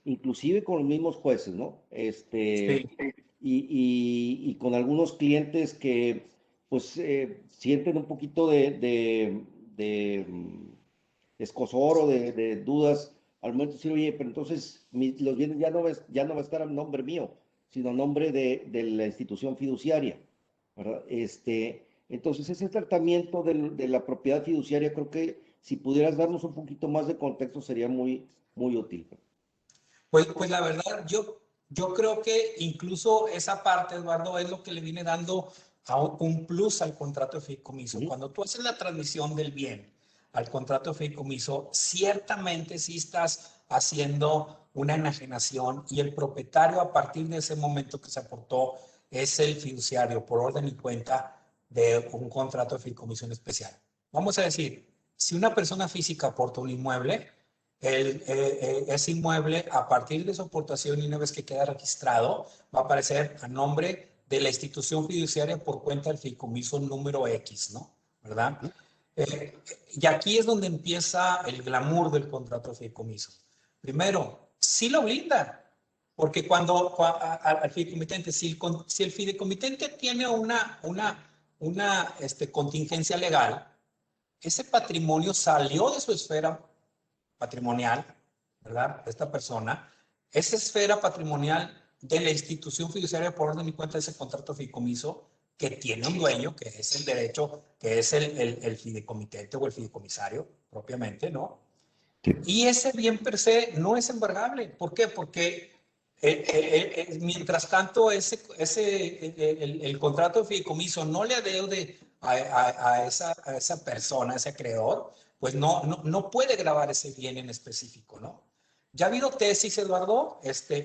inclusive con los mismos jueces, ¿no? Sí. Y con algunos clientes que pues sienten un poquito de escozor o de dudas al momento de decir, oye, pero entonces los bienes ya no va a estar a nombre mío, sino a nombre de la institución fiduciaria, ¿verdad? Entonces, ese tratamiento de la propiedad fiduciaria, creo que si pudieras darnos un poquito más de contexto sería muy, muy útil. Pues la verdad, yo creo que incluso esa parte, Eduardo, es lo que le viene dando un plus al contrato de fideicomiso. Cuando tú haces la transmisión del bien al contrato de fideicomiso, ciertamente sí estás haciendo una enajenación y el propietario a partir de ese momento que se aportó es el fiduciario por orden y cuenta de un contrato de fideicomiso especial. Vamos a decir, si una persona física aporta un inmueble, ese inmueble, a partir de su aportación y una vez que queda registrado, va a aparecer a nombre de la institución fiduciaria por cuenta del fideicomiso número X, ¿no? ¿Verdad? Y aquí es donde empieza el glamour del contrato de fideicomiso. Primero, sí lo blinda, porque cuando al fideicomitente, si el fideicomitente tiene una contingencia legal, ese patrimonio salió de su esfera patrimonial, ¿verdad? De esta persona, esa esfera patrimonial de la institución fiduciaria por orden y cuenta de ese contrato fideicomiso que tiene un dueño, que es el derecho, que es el fideicomitente o el fideicomisario propiamente, ¿no? Sí. Y ese bien per se no es embargable. ¿Por qué? Porque mientras tanto el contrato de fideicomiso no le adeude a esa persona, a ese acreedor, pues no puede gravar ese bien en específico, ¿no? Ya ha habido tesis, Eduardo,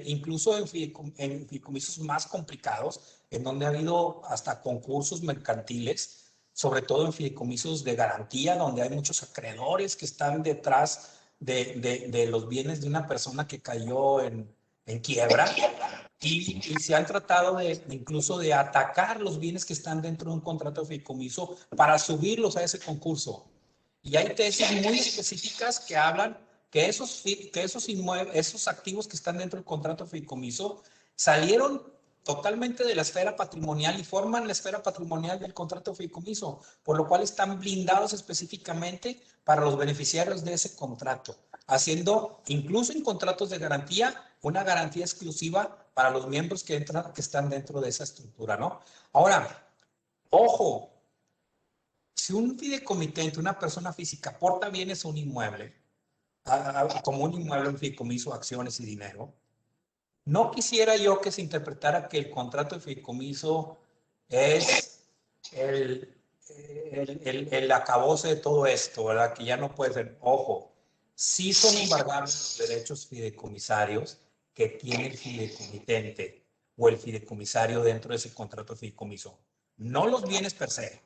incluso en fideicomisos más complicados, en donde ha habido hasta concursos mercantiles, sobre todo en fideicomisos de garantía, donde hay muchos acreedores que están detrás de los bienes de una persona que cayó en quiebra y se han tratado incluso de atacar los bienes que están dentro de un contrato de fideicomiso para subirlos a ese concurso. Y hay tesis muy específicas que hablan que esos activos que están dentro del contrato de fideicomiso salieron totalmente de la esfera patrimonial y forman la esfera patrimonial del contrato de fideicomiso, por lo cual están blindados específicamente para los beneficiarios de ese contrato, haciendo incluso en contratos de garantía una garantía exclusiva para los miembros que están dentro de esa estructura, ¿no? Ahora, ojo, si un fideicomitente, una persona física, aporta bienes a un inmueble, como un inmueble, un fideicomiso, acciones y dinero, no quisiera yo que se interpretara que el contrato de fideicomiso es el acabose de todo esto, ¿verdad? Que ya no puede ser. Ojo, sí son embargables los derechos fideicomisarios que tiene el fideicomitente o el fideicomisario dentro de ese contrato de fideicomiso. No los bienes per se.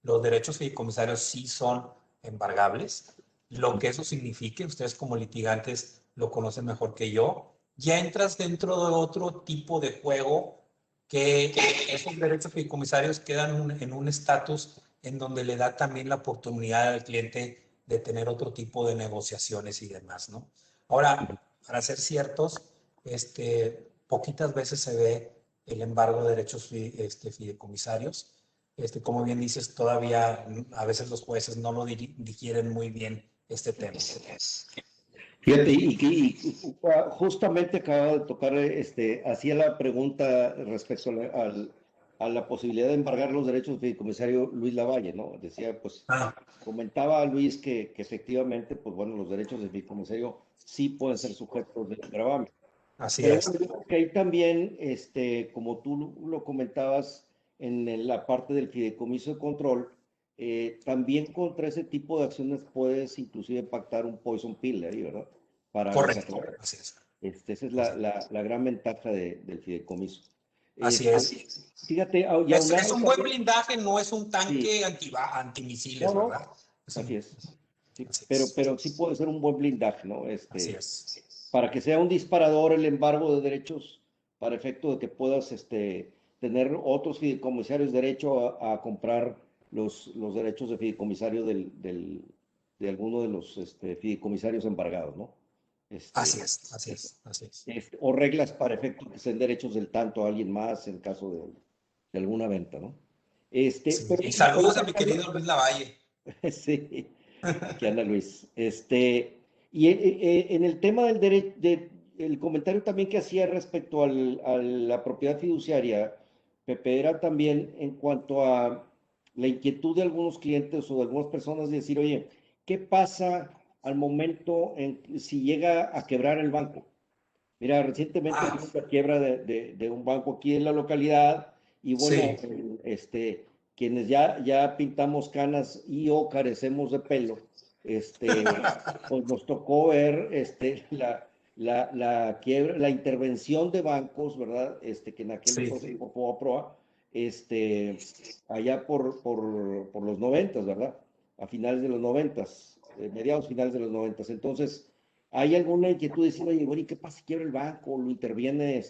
Los derechos fideicomisarios sí son embargables. Lo que eso signifique, ustedes como litigantes lo conocen mejor que yo, ya entras dentro de otro tipo de juego que esos derechos fideicomisarios quedan en un estatus en donde le da también la oportunidad al cliente de tener otro tipo de negociaciones y demás, ¿no? Ahora, para ser ciertos, poquitas veces se ve el embargo de derechos fideicomisarios. Como bien dices, todavía a veces los jueces no lo digieren muy bien este tema. Fíjate, justamente acaba de tocar, hacía la pregunta respecto a la posibilidad de embargar los derechos del fideicomisario Luis Lavalle, ¿no? Decía, pues, comentaba Luis que efectivamente, pues bueno, los derechos del fideicomisario sí pueden ser sujetos de gravamen. Así Pero es. bueno, que ahí también, como tú lo comentabas en la parte del fideicomiso de control, también contra ese tipo de acciones puedes inclusive pactar un poison pill ahí, ¿verdad? Para los Correcto, acreedores. así es. Esa es la gran ventaja del fideicomiso. Así es. Fíjate, y Es un buen también, blindaje, no es un sí, tanque antimisiles, no, ¿verdad? así es. Sí, Así pero es. sí puede ser un buen blindaje, ¿no? Así es. Para que sea un disparador el embargo de derechos para efecto de que puedas tener otros fideicomisarios derecho a comprar los derechos de fideicomisario de alguno de los fideicomisarios embargados, ¿no? Así es, así es, así es. O reglas para efecto que sean derechos del tanto a alguien más en caso de alguna venta, ¿no? Sí. Pero, Y saludos a mi querido Luis Lavalle. sí, aquí anda Luis. Y en el tema del derecho, el comentario también que hacía respecto a la propiedad fiduciaria, Pepe, era también en cuanto a la inquietud de algunos clientes o de algunas personas de decir, oye, ¿qué pasa al momento si llega a quebrar el banco? Mira, recientemente Ah, vimos la quiebra de un banco aquí en la localidad y bueno, sí. quienes ya pintamos canas y o carecemos de pelo, pues nos tocó ver la quiebra, la intervención de bancos, ¿verdad? Que en aquel Sí. entonces dijo Fobaproa, allá por los noventas, ¿verdad? A finales de los noventas, mediados finales de los noventas. Entonces, ¿hay alguna inquietud de decir, oye, bueno, ¿y qué pasa si quiebra el banco? ¿Lo interviene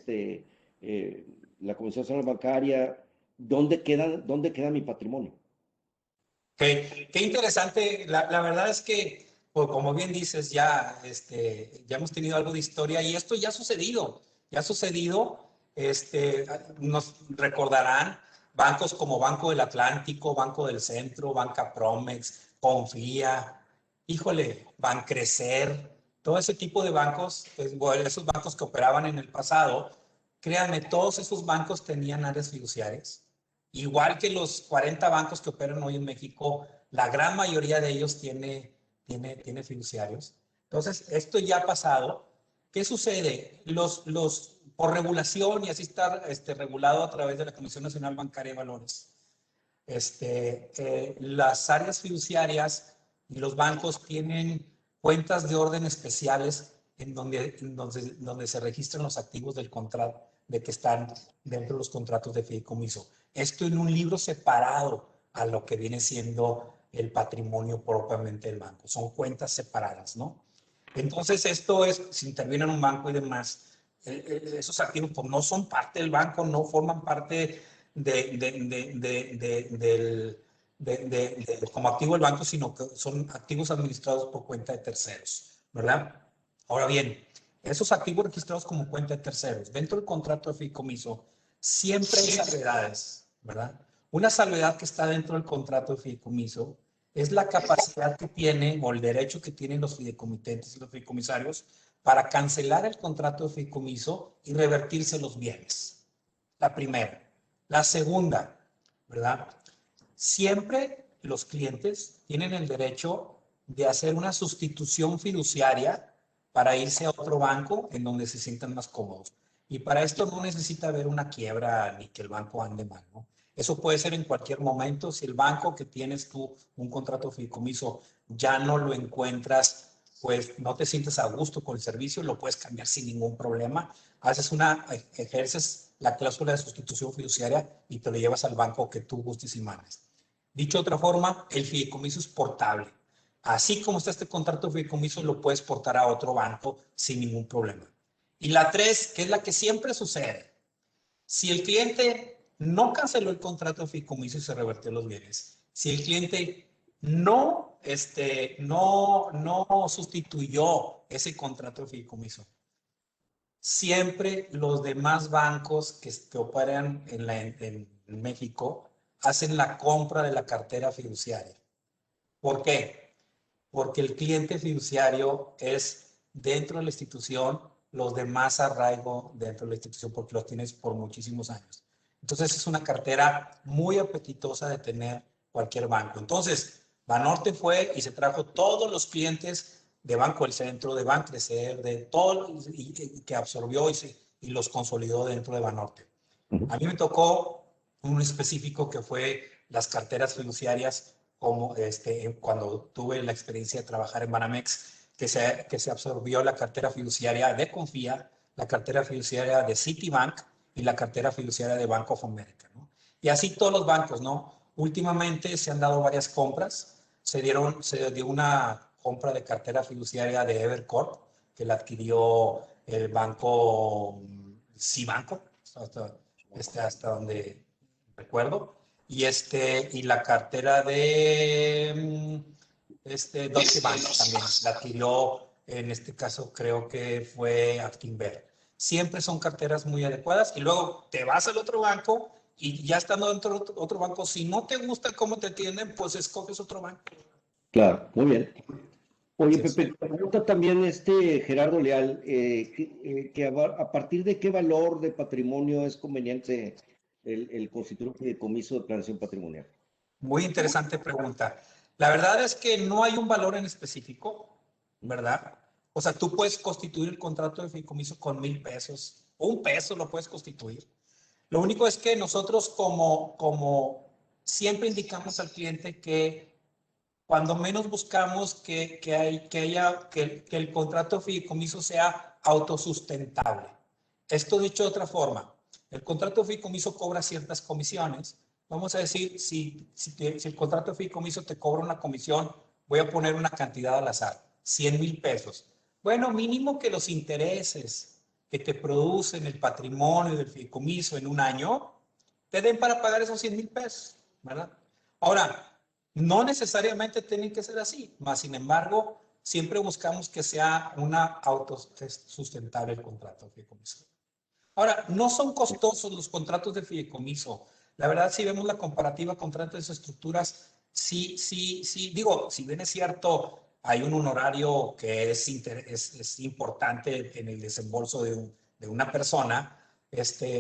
eh, la Comisión Nacional Bancaria? ¿Dónde queda mi patrimonio? Qué interesante. La verdad es que, pues, como bien dices, ya hemos tenido algo de historia y esto ya ha sucedido. Ya ha sucedido. Nos recordarán bancos como Banco del Atlántico, Banco del Centro, Banca Promex, Confía, híjole, Bancrecer, todo ese tipo de bancos, pues, bueno, esos bancos que operaban en el pasado, créanme, todos esos bancos tenían áreas fiduciarias. Igual que los 40 bancos que operan hoy en México, la gran mayoría de ellos tiene fiduciarios. Entonces, esto ya ha pasado. ¿Qué sucede? Por regulación, y así está regulado a través de la Comisión Nacional Bancaria de Valores, las áreas fiduciarias y los bancos tienen cuentas de orden especiales donde se registran los activos del contrato, de que están dentro de los contratos de fideicomiso. Esto en un libro separado a lo que viene siendo el patrimonio propiamente del banco. Son cuentas separadas, ¿no? Entonces, esto es, si interviene en un banco y demás, esos activos pues, no son parte del banco, no forman parte como activo del banco, sino que son activos administrados por cuenta de terceros, ¿verdad? Ahora bien, esos activos registrados como cuenta de terceros, dentro del contrato de fideicomiso, siempre hay salvedades, ¿verdad? Una salvedad que está dentro del contrato de fideicomiso es la capacidad que tiene o el derecho que tienen los fideicomitentes y los fideicomisarios para cancelar el contrato de fideicomiso y revertirse los bienes. La primera. La segunda, ¿verdad? Siempre los clientes tienen el derecho de hacer una sustitución fiduciaria para irse a otro banco en donde se sientan más cómodos. Y para esto no necesita haber una quiebra ni que el banco ande mal, ¿no? Eso puede ser en cualquier momento. Si el banco que tienes tú un contrato de fideicomiso ya no lo encuentras, pues no te sientes a gusto con el servicio, lo puedes cambiar sin ningún problema. Ejerces la cláusula de sustitución fiduciaria y te lo llevas al banco que tú gustes y mandes. Dicho de otra forma, el fideicomiso es portable. Así como está este contrato de fideicomiso, lo puedes portar a otro banco sin ningún problema. Y la tres, que es la que siempre sucede. Si el cliente no canceló el contrato de fideicomiso y se revertió los bienes, si el cliente no sustituyó ese contrato de fideicomiso, siempre los demás bancos que operan en México hacen la compra de la cartera fiduciaria. ¿Por qué? Porque el cliente fiduciario es dentro de la institución los de más arraigo dentro de la institución porque los tienes por muchísimos años. Entonces es una cartera muy apetitosa de tener cualquier banco. Entonces, Banorte fue y se trajo todos los clientes de Banco del Centro, de Bancrecer, de todo, y que absorbió y los consolidó dentro de Banorte. A mí me tocó un específico que fue las carteras fiduciarias, como cuando tuve la experiencia de trabajar en Banamex, que se absorbió la cartera fiduciaria de Confía, la cartera fiduciaria de Citibank y la cartera fiduciaria de Bank of America, ¿no? Y así todos los bancos, ¿no? Últimamente se han dado varias compras. Se dio una compra de cartera fiduciaria de Evercorp, que la adquirió el banco Cibanco, hasta donde recuerdo. Y la cartera de Deutsche Bank también la adquirió en este caso creo que fue Actinver. Siempre son carteras muy adecuadas y luego te vas al otro banco y ya estando dentro de otro banco, si no te gusta cómo te atienden, pues escoges otro banco. Claro, muy bien. Oye, Así es. Pepe, pregunta también Gerardo Leal, que a partir de qué valor de patrimonio es conveniente el constituir un fideicomiso de planeación patrimonial. Muy interesante pregunta. La verdad es que no hay un valor en específico, ¿verdad? O sea, tú puedes constituir el contrato de fideicomiso con 1,000 pesos o $1 lo puedes constituir. Lo único es que nosotros como siempre indicamos al cliente que cuando menos buscamos que el contrato de fideicomiso sea autosustentable. Esto dicho de otra forma, el contrato de fideicomiso cobra ciertas comisiones. Vamos a decir, si el contrato de fideicomiso te cobra una comisión, voy a poner una cantidad al azar, 100,000 pesos. Bueno, mínimo que los intereses que te producen el patrimonio del fideicomiso en un año, te den para pagar esos 100,000 pesos, ¿verdad? Ahora, no necesariamente tienen que ser así, mas sin embargo, siempre buscamos que sea una autosustentable el contrato de fideicomiso. Ahora, no son costosos los contratos de fideicomiso. La verdad, si vemos la comparativa con otras estructuras, sí, digo, si bien es cierto, hay un honorario que es importante en el desembolso de una persona,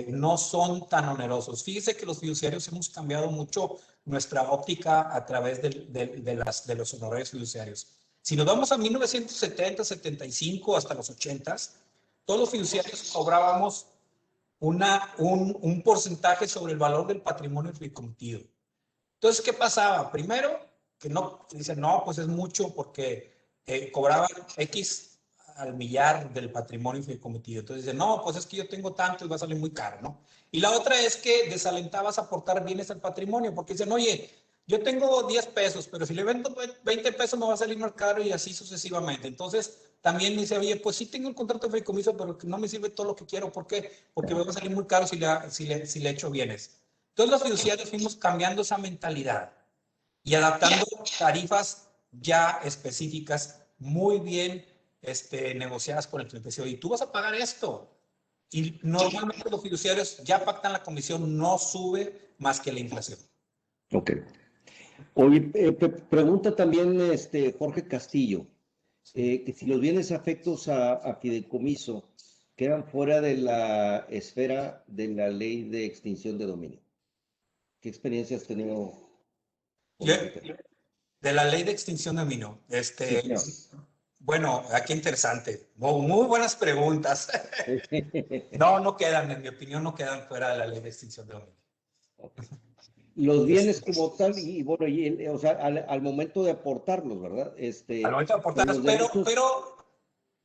no son tan onerosos. Fíjese que los fiduciarios hemos cambiado mucho nuestra óptica a través de los honorarios fiduciarios. Si nos vamos a 1970, 75, hasta los 80, todos los fiduciarios cobrábamos un porcentaje sobre el valor del patrimonio fideicomitado. Entonces, ¿qué pasaba? Primero, que no, dicen, no, pues es mucho porque cobraban X al millar del patrimonio fideicomitado. Entonces dicen, no, pues es que yo tengo tanto y va a salir muy caro, ¿no? Y la otra es que desalentabas a aportar bienes al patrimonio, porque dicen, oye, yo tengo 10 pesos, pero si le vendo 20 pesos me va a salir más caro y así sucesivamente. Entonces, también dice, oye, pues sí tengo el contrato de fideicomiso, pero no me sirve todo lo que quiero. ¿Por qué? Porque me va a salir muy caro si le echo bienes. Entonces, los fiduciarios fuimos cambiando esa mentalidad y adaptando tarifas ya específicas, muy bien negociadas con el cliente. Y tú vas a pagar esto. Y normalmente los fiduciarios ya pactan la comisión, no sube más que la inflación. Ok. Oye, pregunta también Jorge Castillo, que si los bienes afectos a fideicomiso quedan fuera de la esfera de la ley de extinción de dominio. ¿Qué experiencia has tenido con ese tema? De la ley de extinción de dominio. Sí, bueno, aquí interesante. Muy buenas preguntas. No quedan, en mi opinión, no quedan fuera de la ley de extinción de dominio. Okay. Los bienes como tal, y bueno, o sea, al momento de aportarlos, ¿verdad? Al momento de aportarlos, los derechos...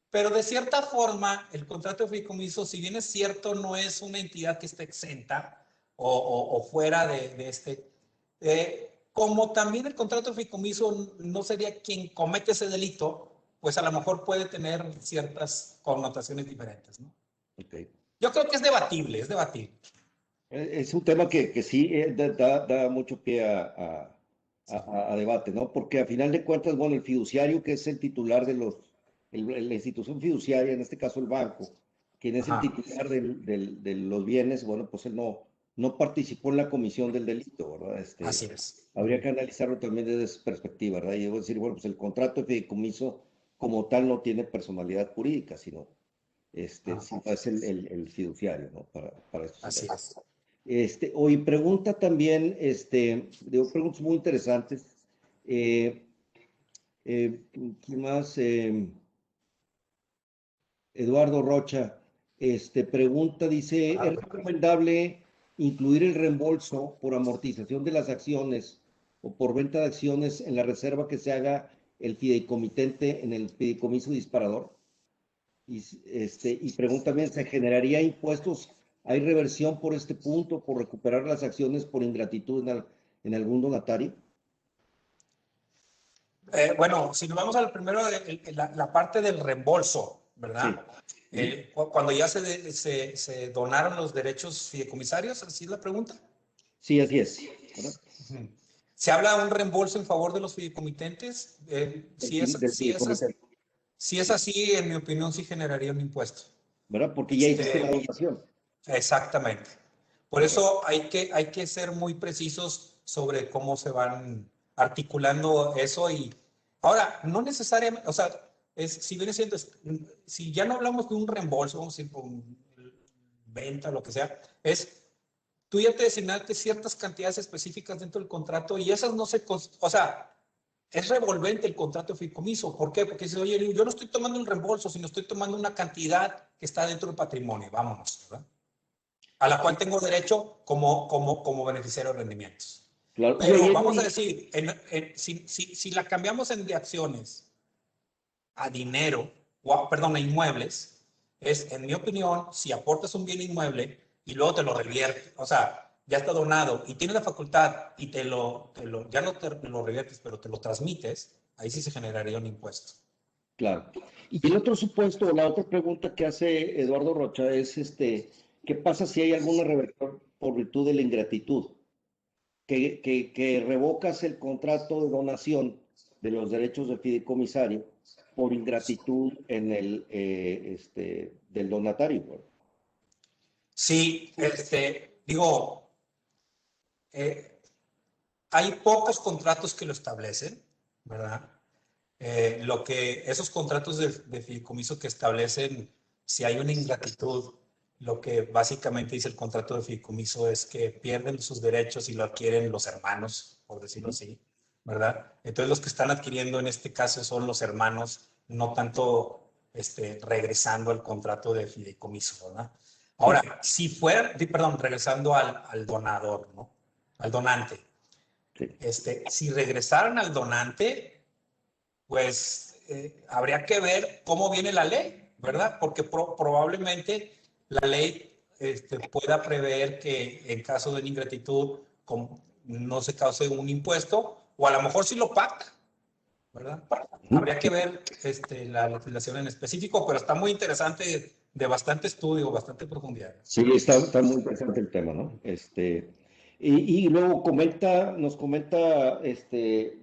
pero de cierta forma, el contrato de fideicomiso, si bien es cierto, no es una entidad que esté exenta o fuera de como también el contrato de fideicomiso no sería quien comete ese delito, pues a lo mejor puede tener ciertas connotaciones diferentes, ¿no? Okay. Yo creo que es debatible, es debatible. Es un tema que sí da mucho pie a debate, ¿no? Porque a final de cuentas, bueno, el fiduciario, que es el titular de la institución fiduciaria, en este caso el banco, quien es el titular de los bienes, bueno, pues él no participó en la comisión del delito, ¿verdad? Así es. Habría que analizarlo también desde esa perspectiva, ¿verdad? Y debo decir, bueno, pues el contrato de fideicomiso como tal no tiene personalidad jurídica, sino es el fiduciario, ¿no? Para estos Así efectos. es. Hoy pregunta también, digo, preguntas muy interesantes. ¿Quién más? Eduardo Rocha, pregunta, dice, ¿es recomendable incluir el reembolso por amortización de las acciones o por venta de acciones en la reserva que se haga el fideicomitente en el fideicomiso disparador? Y pregunta también, ¿se generaría impuestos? ¿Hay reversión por este punto, por recuperar las acciones por ingratitud en algún donatario? Bueno, si nos vamos al primero, la parte del reembolso, ¿verdad? Sí. Cuando ya se donaron los derechos fideicomisarios, ¿así es la pregunta? Sí, así es. ¿Se habla de un reembolso en favor de los fideicomitentes? Del fideicomitente. Si es así, en mi opinión, sí generaría un impuesto. ¿Verdad? Porque ya hiciste la donación. Exactamente. Por eso hay que ser muy precisos sobre cómo se van articulando eso. Y ahora, no necesariamente, o sea, si viene siendo, si ya no hablamos de un reembolso, vamos a decir, por venta, lo que sea, tú ya te designaste ciertas cantidades específicas dentro del contrato y esas no se, o sea, es revolvente el contrato de fideicomiso. ¿Por qué? Porque dice, oye, yo no estoy tomando un reembolso, sino estoy tomando una cantidad que está dentro del patrimonio, vámonos, ¿verdad? A la cual tengo derecho como beneficiario de rendimientos. Claro. Pero vamos a decir, si la cambiamos de acciones a dinero, perdón, a inmuebles, en mi opinión, si aportas un bien inmueble y luego te lo revierte, o sea, ya está donado y tienes la facultad y ya no te lo reviertes, pero te lo transmites, ahí sí se generaría un impuesto. Claro. Y el otro supuesto, la otra pregunta que hace Eduardo Rocha es, ¿qué pasa si hay alguna reversión por virtud de la ingratitud? Que revocas el contrato de donación de los derechos de fideicomisario por ingratitud en del donatario. ¿No? Sí, digo, hay pocos contratos que lo establecen, ¿verdad? Esos contratos de fideicomiso que establecen si hay una ingratitud, lo que básicamente dice el contrato de fideicomiso es que pierden sus derechos y lo adquieren los hermanos, por decirlo así, ¿verdad? Entonces los que están adquiriendo en este caso son los hermanos, no tanto regresando al contrato de fideicomiso, ¿verdad? Ahora, si fuera, perdón, regresando al donador, ¿no? Al donante. Sí. Si regresaran al donante, pues habría que ver cómo viene la ley, ¿verdad? Porque probablemente la ley pueda prever que en caso de ingratitud no se cause un impuesto, o a lo mejor sí lo pacta, ¿verdad? Habría que ver la legislación en específico, pero está muy interesante, de bastante estudio, bastante profundidad. Sí, está muy interesante el tema, ¿no? Y luego nos comenta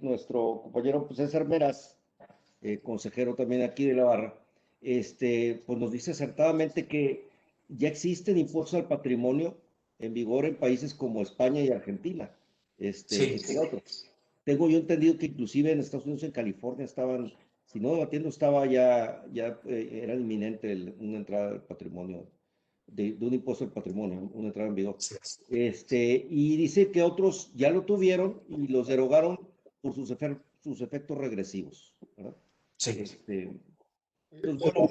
nuestro compañero César Meraz, consejero también aquí de la barra, pues nos dice acertadamente que ya existen impuestos al patrimonio en vigor en países como España y Argentina, Sí. entre otros. Tengo yo entendido que inclusive en Estados Unidos, en California, estaban, si no debatiendo, era inminente una entrada al patrimonio, de un impuesto al patrimonio, una entrada en vigor. Sí. Y dice que otros ya lo tuvieron y los derogaron por sus efectos regresivos, ¿verdad? Sí. Pues bueno,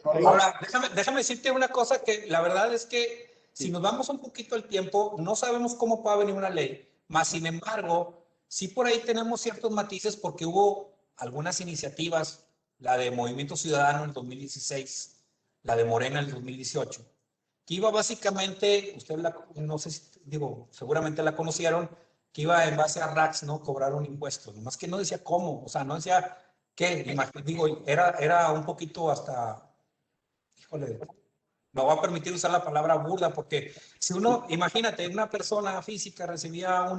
Ahora, déjame decirte una cosa que la verdad es que si sí. nos vamos un poquito al tiempo, no sabemos cómo pueda venir una ley, más sin embargo, sí por ahí tenemos ciertos matices porque hubo algunas iniciativas, la de Movimiento Ciudadano en el 2016, la de Morena en el 2018, que iba básicamente, no sé si, digo, seguramente la conocieron, que iba en base a RACs, ¿no? Cobrar un impuesto, más que no decía cómo, o sea, no decía qué, digo, era un poquito hasta, híjole, me voy a permitir usar la palabra burda, porque si uno, imagínate, una persona física recibía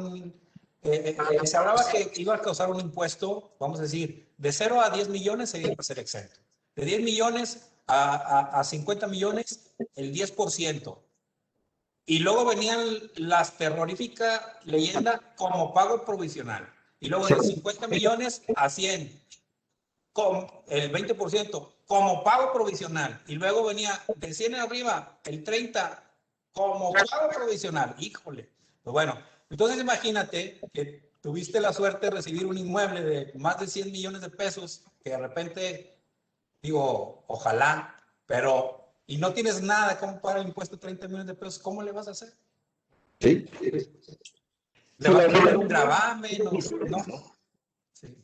se hablaba que iba a causar un impuesto, vamos a decir, de 0 a 10 millones se iba a ser exento. De 10 millones a 50 millones, el 10%. Y luego venían las terroríficas leyendas como pago provisional. Y luego de 50 millones a 100, con el 20% como pago provisional. Y luego venía de 100 arriba, el 30% como pago provisional. Híjole. Pues bueno, entonces imagínate que tuviste la suerte de recibir un inmueble de más de 100 millones de pesos, que de repente, digo, ojalá, pero y no tienes nada como pagar el impuesto de 30 millones de pesos, ¿cómo le vas a hacer? Sí. ¿Le vas a poner un gravamen? No. Sí.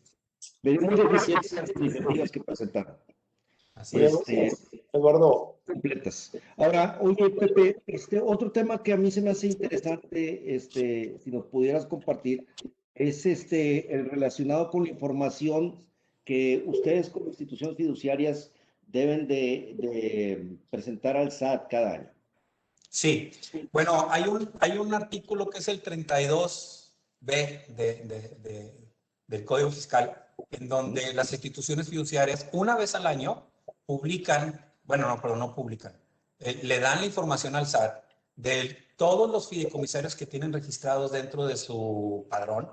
Muy deficientes las iniciativas que presentaron. Así es. Eduardo. Completas. Ahora, oye, Pepe, otro tema que a mí se me hace interesante, si nos pudieras compartir, es el relacionado con la información que ustedes como instituciones fiduciarias deben de presentar al SAT cada año. Sí, bueno, hay un artículo que es el 32B del Código Fiscal, en donde las instituciones fiduciarias una vez al año publican, bueno, no, pero no publican, le dan la información al SAT de todos los fideicomisarios que tienen registrados dentro de su padrón,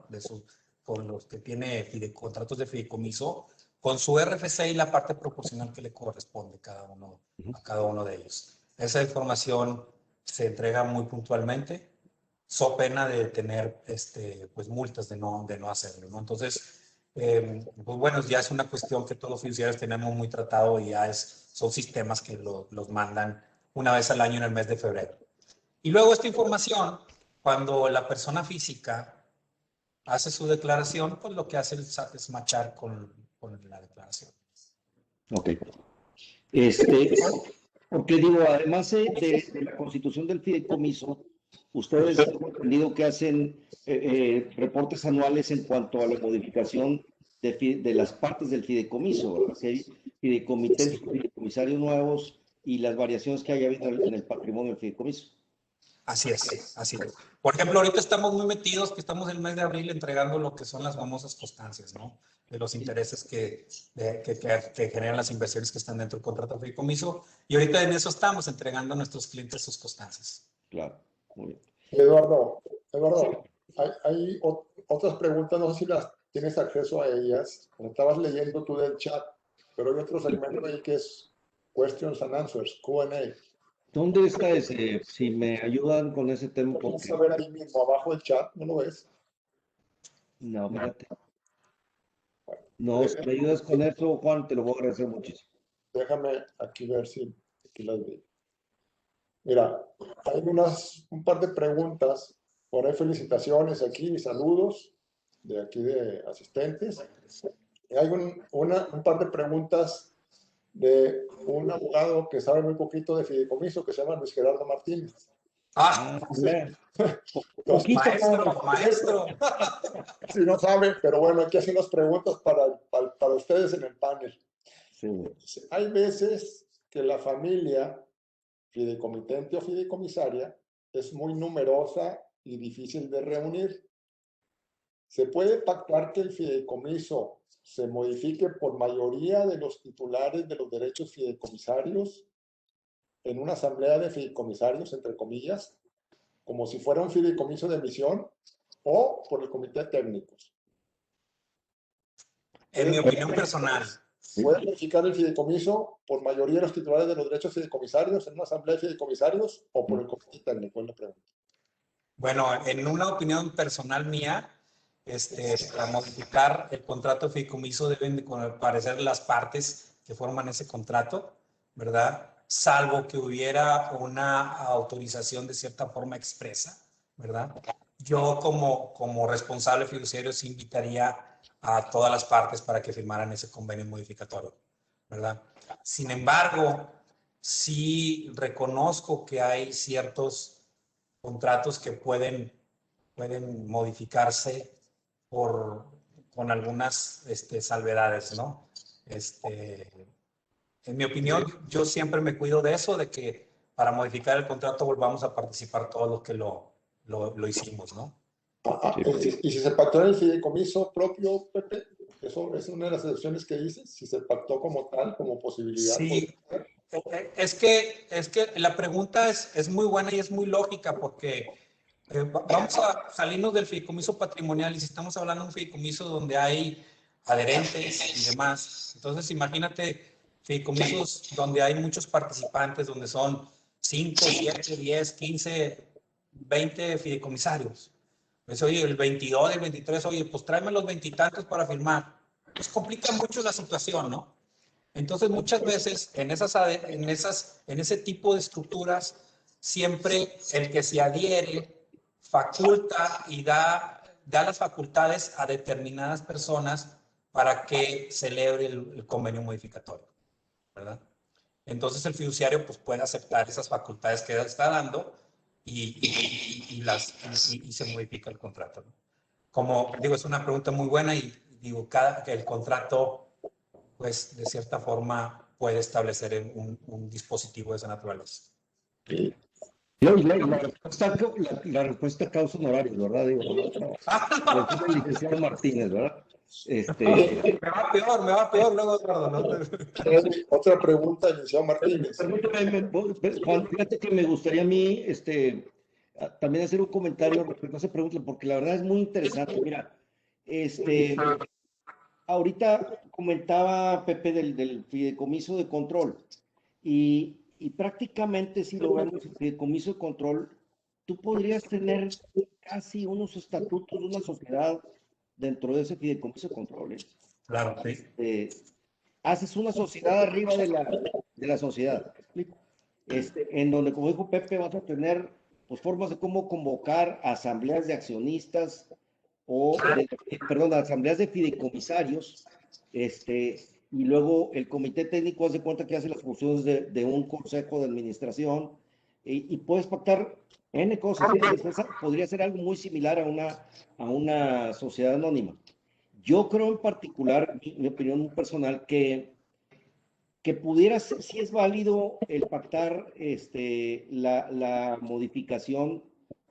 con los que tiene contratos de fideicomiso, con su RFC y la parte proporcional que le corresponde a cada uno de ellos. Esa información se entrega muy puntualmente, so pena de tener pues multas de no hacerlo, ¿no? Entonces, pues bueno, ya es una cuestión que todos los fiduciarios tenemos muy tratado y ya son sistemas que los mandan una vez al año en el mes de febrero. Y luego esta información, cuando la persona física hace su declaración, pues lo que hace el SAT es machar con la declaración. Ok. Porque digo, además de la constitución del fideicomiso, ustedes han entendido que hacen reportes anuales en cuanto a la modificación de las partes del fideicomiso, ¿verdad? Que hay fideicomités, fideicomisarios nuevos y las variaciones que haya habido en el patrimonio del fideicomiso. Así es, así es. Por ejemplo, ahorita estamos muy metidos, que estamos en el mes de abril entregando lo que son las famosas constancias, ¿no? De los intereses que generan las inversiones que están dentro del contrato de fideicomiso. Y ahorita en eso estamos entregando a nuestros clientes sus constancias. Claro, muy bien. Eduardo, hay otras preguntas, no sé si las tienes acceso a ellas. Estabas leyendo tú del chat, pero hay otro segmento ahí que es Questions and Answers, Q&A. ¿Dónde está ese? Si me ayudan con ese tema. Vamos a ver ahí mismo, abajo del chat, ¿no lo ves? No, fíjate. No, si me ayudas con eso, Juan, te lo voy a agradecer muchísimo. Déjame aquí ver si aquí las veo. Mira, hay un par de preguntas. Por ahí felicitaciones aquí y saludos de aquí de asistentes. Hay un par de preguntas de un abogado que sabe muy poquito de fideicomiso que se llama Luis Gerardo Martínez. Sí. Maestro. Si no sabe, pero bueno, aquí hacen las preguntas para ustedes en el panel. Sí. Hay veces que la familia fideicomitente o fideicomisaria es muy numerosa y difícil de reunir. ¿Se puede pactar que el fideicomiso se modifique por mayoría de los titulares de los derechos fideicomisarios en una asamblea de fideicomisarios, entre comillas, como si fuera un fideicomiso de emisión, o por el comité de técnicos? En mi opinión personal. ¿Puede modificar el fideicomiso por mayoría de los titulares de los derechos fideicomisarios en una asamblea de fideicomisarios o por el comité técnico? Es la pregunta. Bueno, en una opinión personal mía, para modificar el contrato de fideicomiso deben de comparecer las partes que forman ese contrato, ¿verdad? Salvo que hubiera una autorización de cierta forma expresa, ¿verdad? Yo como responsable fiduciario sí invitaría a todas las partes para que firmaran ese convenio modificatorio, ¿verdad? Sin embargo, sí reconozco que hay ciertos contratos que pueden modificarse con algunas salvedades, ¿no? En mi opinión, yo siempre me cuido de eso, de que para modificar el contrato volvamos a participar todos los que lo hicimos, ¿no? ¿Y si se pactó en el fideicomiso propio, Pepe? Eso es una de las excepciones que dices, si se pactó como tal, como posibilidad. Sí, es que la pregunta es muy buena y es muy lógica porque vamos a salirnos del fideicomiso patrimonial y si estamos hablando de un fideicomiso donde hay adherentes y demás, entonces imagínate fideicomisos donde hay muchos participantes, donde son 5, 7, 10, 15, 20 fideicomisarios. Pues oye, el 22, el 23, oye, pues tráeme los veintitantos para firmar. Pues complica mucho la situación, ¿no? Entonces, muchas veces en ese tipo de estructuras, siempre el que se adhiere faculta y da las facultades a determinadas personas para que celebre el convenio modificatorio, ¿verdad? Entonces, el fiduciario pues, puede aceptar esas facultades que está dando y se modifica el contrato, ¿no? Como digo, es una pregunta muy buena y digo, el contrato pues de cierta forma puede establecer un dispositivo de esa naturaleza. Sí. La respuesta causa honorarios, ¿verdad? Digo, el licenciado Martínez, ¿verdad? Me va peor luego, Eduardo, ¿no? Otra pregunta, licenciado Martínez. Permíteme, Juan, fíjate que me gustaría a mí también hacer un comentario respecto a esa pregunta, porque la verdad es muy interesante. Mira, ahorita comentaba Pepe del fideicomiso de control, y prácticamente si lo vemos, el fideicomiso de control, tú podrías tener casi unos estatutos de una sociedad dentro de ese fideicomiso de control, ¿eh? Claro, sí. Haces una sociedad arriba de la sociedad, ¿me explico? En donde, como dijo Pepe, vas a tener pues, formas de cómo convocar asambleas de accionistas asambleas de fideicomisarios, y luego el comité técnico hace cuenta que hace las funciones de un consejo de administración, y puedes pactar N cosas. Podría ser algo muy similar a una sociedad anónima. Yo creo en particular, mi opinión muy personal, que pudiera ser, si es válido el pactar la modificación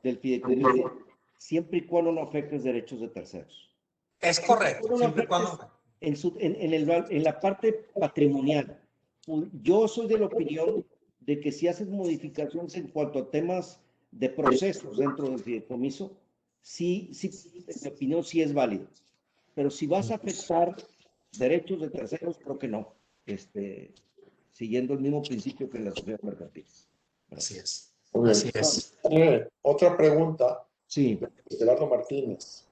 del fideicomiso, siempre y cuando no afectes derechos de terceros. Es correcto, siempre y cuando... En la parte patrimonial, yo soy de la opinión de que si haces modificaciones en cuanto a temas de procesos dentro del fideicomiso, sí, en mi opinión sí es válido. Pero si vas a afectar derechos de terceros, creo que no. Siguiendo el mismo principio que en las sociedades mercantiles. Así es. Así es. Otra pregunta. Sí. Gerardo Martínez.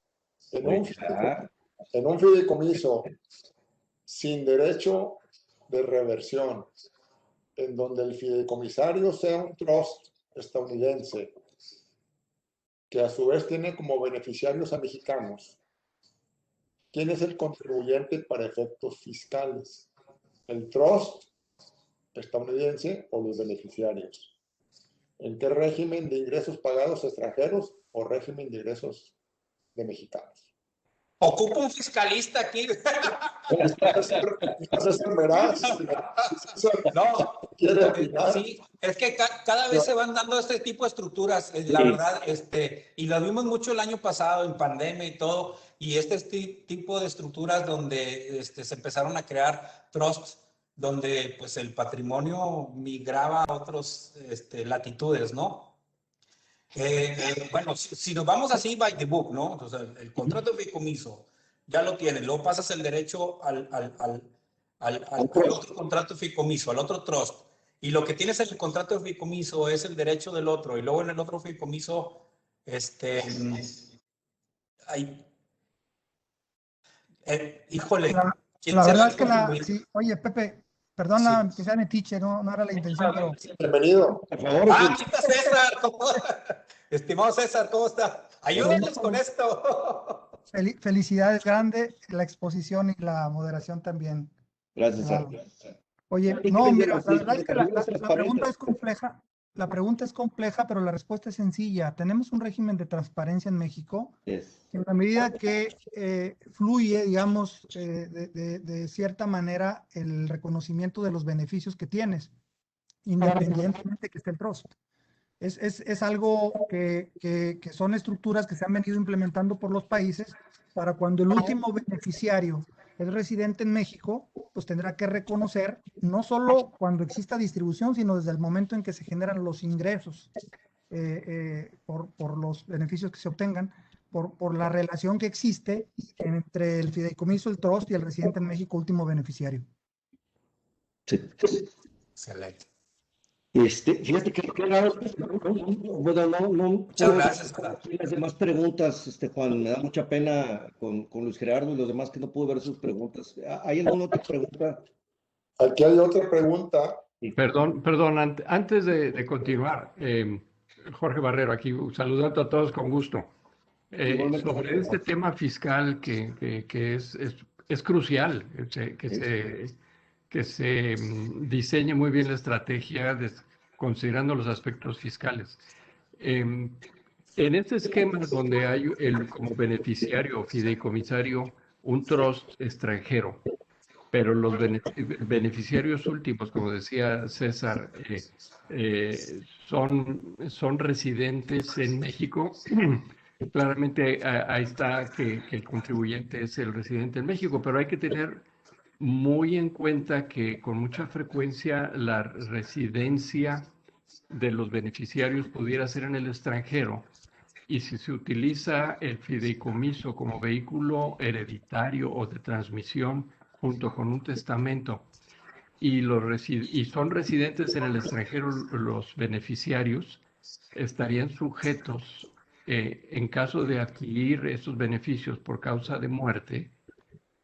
En un fideicomiso sin derecho de reversión, en donde el fideicomisario sea un trust estadounidense, que a su vez tiene como beneficiarios a mexicanos, ¿quién es el contribuyente para efectos fiscales? ¿El trust estadounidense o los beneficiarios? ¿En qué régimen de ingresos pagados extranjeros o régimen de ingresos de mexicanos? Ocupo un fiscalista aquí. No, sí, es que cada vez se van dando este tipo de estructuras, la verdad, y lo vimos mucho el año pasado en pandemia y todo, y tipo de estructuras donde se empezaron a crear trusts, donde pues el patrimonio migraba a otras latitudes, ¿no? Bueno, si nos vamos así by the book, ¿no? O sea, el contrato de fideicomiso ya lo tienes, luego pasas el derecho al otro contrato de fideicomiso, al otro trust, y lo que tienes en el contrato de fideicomiso es el derecho del otro, y luego en el otro fideicomiso, híjole. La verdad es que sí, oye, Pepe, perdona que sea metiche, no era la intención, pero... Bienvenido. Por favor. Aquí está César. Estimado César, ¿cómo está? Ayúdanos con esto. Felicidades, grande, la exposición y la moderación también. Gracias, César. Oye, no, mira, la verdad es que la pregunta es compleja. La pregunta es compleja, pero la respuesta es sencilla. Tenemos un régimen de transparencia en México. En la medida que fluye, digamos, de cierta manera el reconocimiento de los beneficios que tienes, independientemente que esté el trust. Es algo que son estructuras que se han venido implementando por los países para cuando el último beneficiario es residente en México, pues tendrá que reconocer no solo cuando exista distribución, sino desde el momento en que se generan los ingresos por los beneficios que se obtengan, por la relación que existe entre el fideicomiso, el trust y el residente en México último beneficiario. Sí. Excelente. Fíjate que muchas gracias. Las demás preguntas, Juan, me da mucha pena con Luis Gerardo y los demás que no pude ver sus preguntas. ¿Hay alguna otra pregunta? Aquí hay otra pregunta. Perdón, antes de continuar, Jorge Barrero, aquí saludando a todos con gusto. Sobre este tema fiscal que es crucial, que se diseñe muy bien la estrategia considerando los aspectos fiscales. En este esquema donde hay como beneficiario o fideicomisario un trust extranjero, pero los beneficiarios últimos, como decía César, son residentes en México, Claramente ahí está que el contribuyente es el residente en México, pero hay que tener muy en cuenta que con mucha frecuencia la residencia de los beneficiarios pudiera ser en el extranjero, y si se utiliza el fideicomiso como vehículo hereditario o de transmisión junto con un testamento y son residentes en el extranjero los beneficiarios, estarían sujetos, en caso de adquirir esos beneficios por causa de muerte,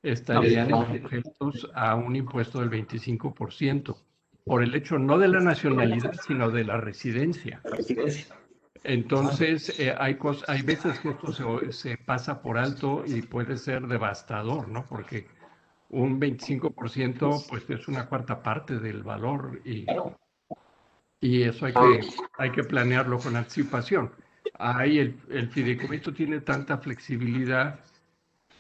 estarían sujetos a un impuesto del 25%, por el hecho no de la nacionalidad, sino de la residencia. Entonces, hay veces que esto se pasa por alto y puede ser devastador, ¿no? Porque un 25% pues es una cuarta parte del valor y eso hay que planearlo con anticipación. Ahí el fideicomiso tiene tanta flexibilidad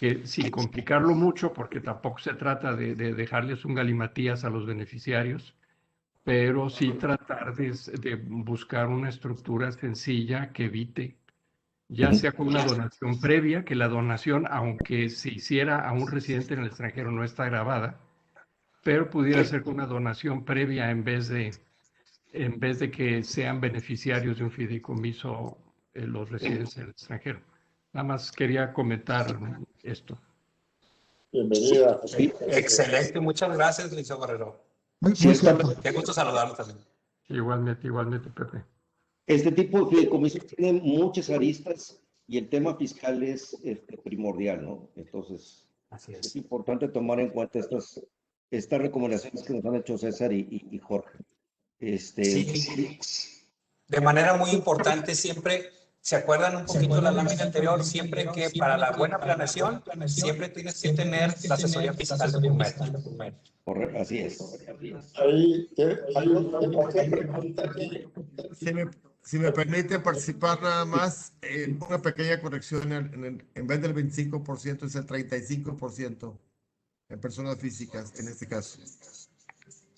que sin complicarlo mucho, porque tampoco se trata de dejarles un galimatías a los beneficiarios, pero sí tratar de buscar una estructura sencilla que evite, ya sea con una donación previa, que la donación, aunque se hiciera a un residente en el extranjero, no está grabada, pero pudiera ser con una donación previa en vez de que sean beneficiarios de un fideicomiso los residentes en el extranjero. Nada más quería comentar esto. Bienvenida. Excelente, muchas gracias, Luis Barrero. Muy cierto. Qué gusto saludarlo también. Igualmente, Pepe. Este tipo de fideicomisos tiene muchas aristas y el tema fiscal es primordial, ¿no? Entonces, es importante tomar en cuenta estas recomendaciones que nos han hecho César y Jorge. Sí. De manera muy importante, siempre, ¿se acuerdan un poquito la lámina anterior? Siempre que para la buena planeación, siempre tienes que tener la asesoría fiscal de primero. Correcto, así es. Ahí hay otra pregunta aquí. Si me permite participar nada más, una pequeña corrección, en vez del 25% es el 35% en personas físicas en este caso.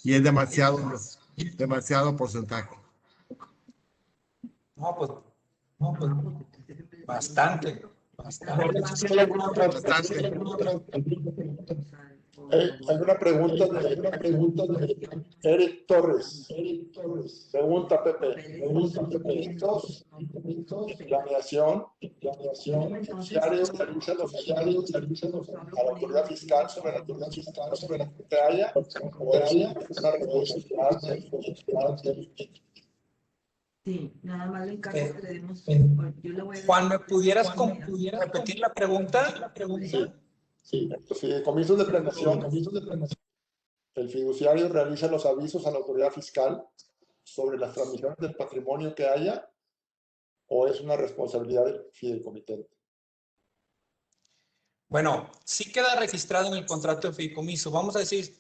Y es demasiado porcentaje. No, pues, bastante. Hay una pregunta de Eric Torres. Pregunta Pepe. Planeación, fiduciarios, realiza los fiduciarios a la autoridad fiscal sobre la que te haya o haya una responsabilidad. Sí, nada más le encargo que le demos. Yo le voy a Juan, ¿me pudieras repetir la pregunta? Sí, los fideicomisos de planeación. El fiduciario realiza los avisos a la autoridad fiscal sobre las transmisiones del patrimonio que haya o es una responsabilidad del fideicomitente. Bueno, sí queda registrado en el contrato de fideicomiso. Vamos a decir,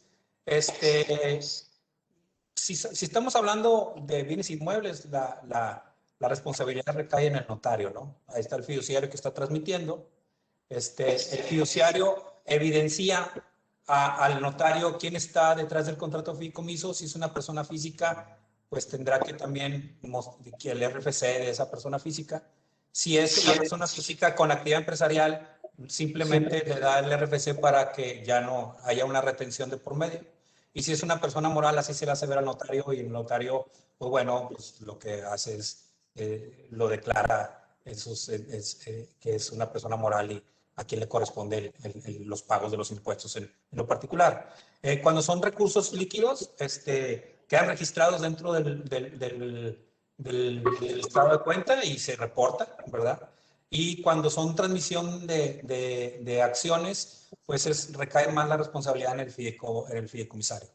si estamos hablando de bienes inmuebles, la responsabilidad recae en el notario, ¿no? Ahí está el fiduciario que está transmitiendo. El fiduciario evidencia al notario quién está detrás del contrato de fideicomiso. Si es una persona física, pues tendrá que también que el RFC de esa persona física. Si es una persona física con actividad empresarial, simplemente le da el RFC para que ya no haya una retención de por medio. Y si es una persona moral, así se le hace ver al notario y el notario, pues bueno, pues lo que hace es, lo declara que es una persona moral y a quien le corresponde los pagos de los impuestos en lo particular. Cuando son recursos líquidos, quedan registrados dentro del estado de cuenta y se reporta, ¿verdad? Y cuando son transmisión de acciones, pues recae más la responsabilidad en el fideicomisario.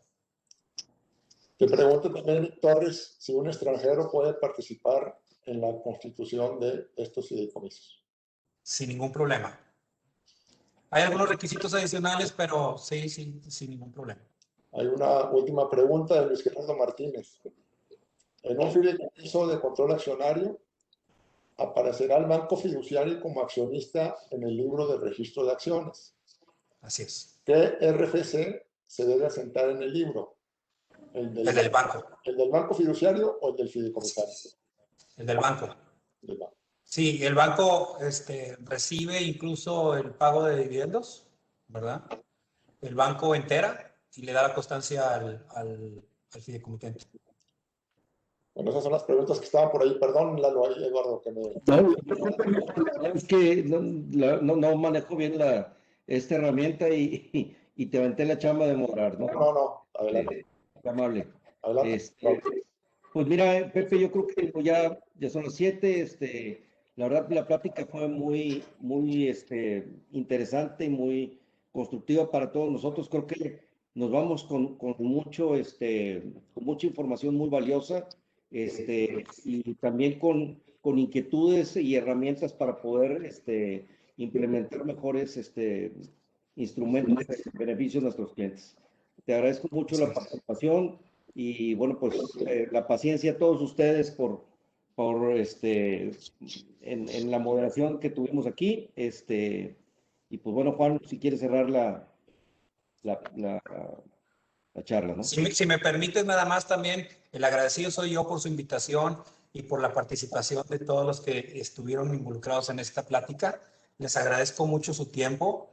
Te pregunto también, Torres, si un extranjero puede participar en la constitución de estos fideicomisos. Sin ningún problema. Hay algunos requisitos adicionales, pero sí, sin ningún problema. Hay una última pregunta de Luis Gerardo Martínez. En un fideicomiso de control accionario, aparecerá el banco fiduciario como accionista en el libro de registro de acciones. Así es. ¿Qué RFC se debe asentar en el libro? ¿El del banco? ¿El del banco fiduciario o el del fideicomisario? El del banco. Sí, el banco recibe incluso el pago de dividendos, ¿verdad? El banco entera y le da la constancia al fideicomitente. Bueno, esas son las preguntas que estaban por ahí. Perdón, Lalo, ahí, Eduardo, que me... No, es que no manejo bien esta herramienta y te aventé la chamba de moderar, ¿no? No, adelante. Amable. Adelante. Pues mira, Pepe, yo creo que ya son las 7. La verdad, la plática fue muy interesante y muy constructiva para todos nosotros. Creo que nos vamos con mucha información muy valiosa, y también con inquietudes y herramientas para poder implementar mejores instrumentos de beneficio a nuestros clientes. Te agradezco mucho la participación y bueno, pues la paciencia a todos ustedes por en la moderación que tuvimos aquí. Y pues bueno, Juan, si quieres cerrar la charla, ¿no? Si me permites nada más también, el agradecido soy yo por su invitación y por la participación de todos los que estuvieron involucrados en esta plática. Les agradezco mucho su tiempo.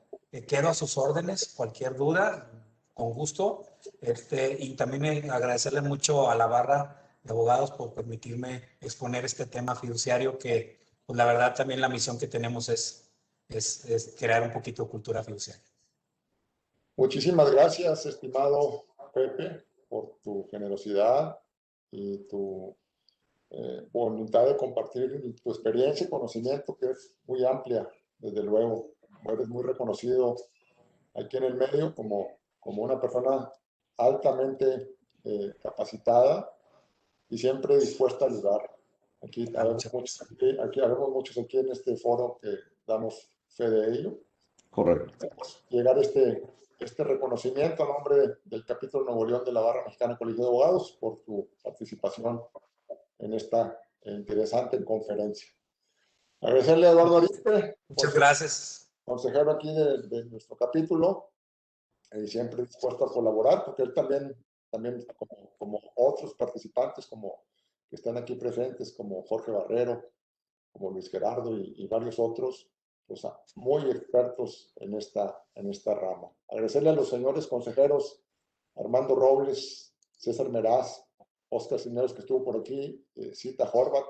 Quedo a sus órdenes, cualquier duda, con gusto. Y también agradecerle mucho a la barra de abogados por permitirme exponer este tema fiduciario que, pues la verdad, también la misión que tenemos es crear un poquito de cultura fiduciaria. Muchísimas gracias, estimado Pepe, por tu generosidad y tu voluntad de compartir tu experiencia y conocimiento, que es muy amplia, desde luego. Eres muy reconocido aquí en el medio como una persona altamente capacitada y siempre dispuesta a ayudar. Aquí habemos muchos aquí en este foro que damos fe de ello. Correcto. Llegar este reconocimiento a nombre del capítulo Nuevo León de la Barra Mexicana Colegio de Abogados por tu participación en esta interesante conferencia. Agradecerle a Eduardo Arizpe. Muchas gracias. Consejero aquí de nuestro capítulo, siempre dispuesto a colaborar, porque él también como otros participantes, como que están aquí presentes, como Jorge Barrero, como Luis Gerardo y varios otros, pues muy expertos en esta rama. Agradecerle a los señores consejeros Armando Robles, César Meraz, Oscar Cisneros, que estuvo por aquí, Cita Horvath,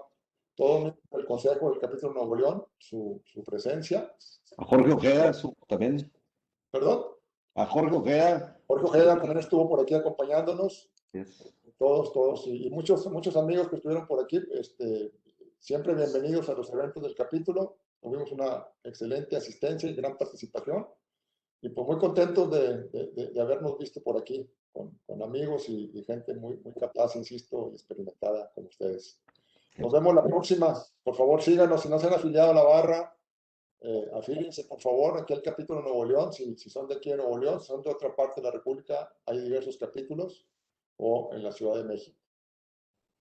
todo el consejo del capítulo Nuevo León, su presencia. A Jorge Ojeda también. ¿Perdón? A Jorge Ojeda. Jorge Ojeda también estuvo por aquí acompañándonos. Yes. Todos, y muchos amigos que estuvieron por aquí, siempre bienvenidos a los eventos del capítulo. Tuvimos una excelente asistencia y gran participación. Y pues muy contentos de habernos visto por aquí, con amigos y gente muy capaz, insisto, y experimentada como ustedes. Nos vemos la próxima. Por favor, síganos. Si no se han afiliado a la barra, afíliense, por favor, aquí al capítulo Nuevo León. Si son de aquí de Nuevo León, si son de otra parte de la República, hay diversos capítulos, o en la Ciudad de México.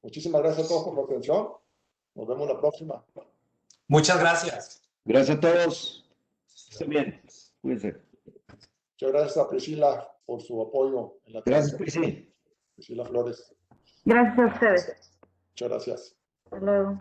Muchísimas gracias a todos por su atención. Nos vemos la próxima. Muchas gracias. Gracias a todos. Estén bien. Cuídense. Muchas gracias a Priscila por su apoyo en la Gracias, Priscila. Priscila Flores. Gracias a ustedes. Muchas gracias. Hasta luego.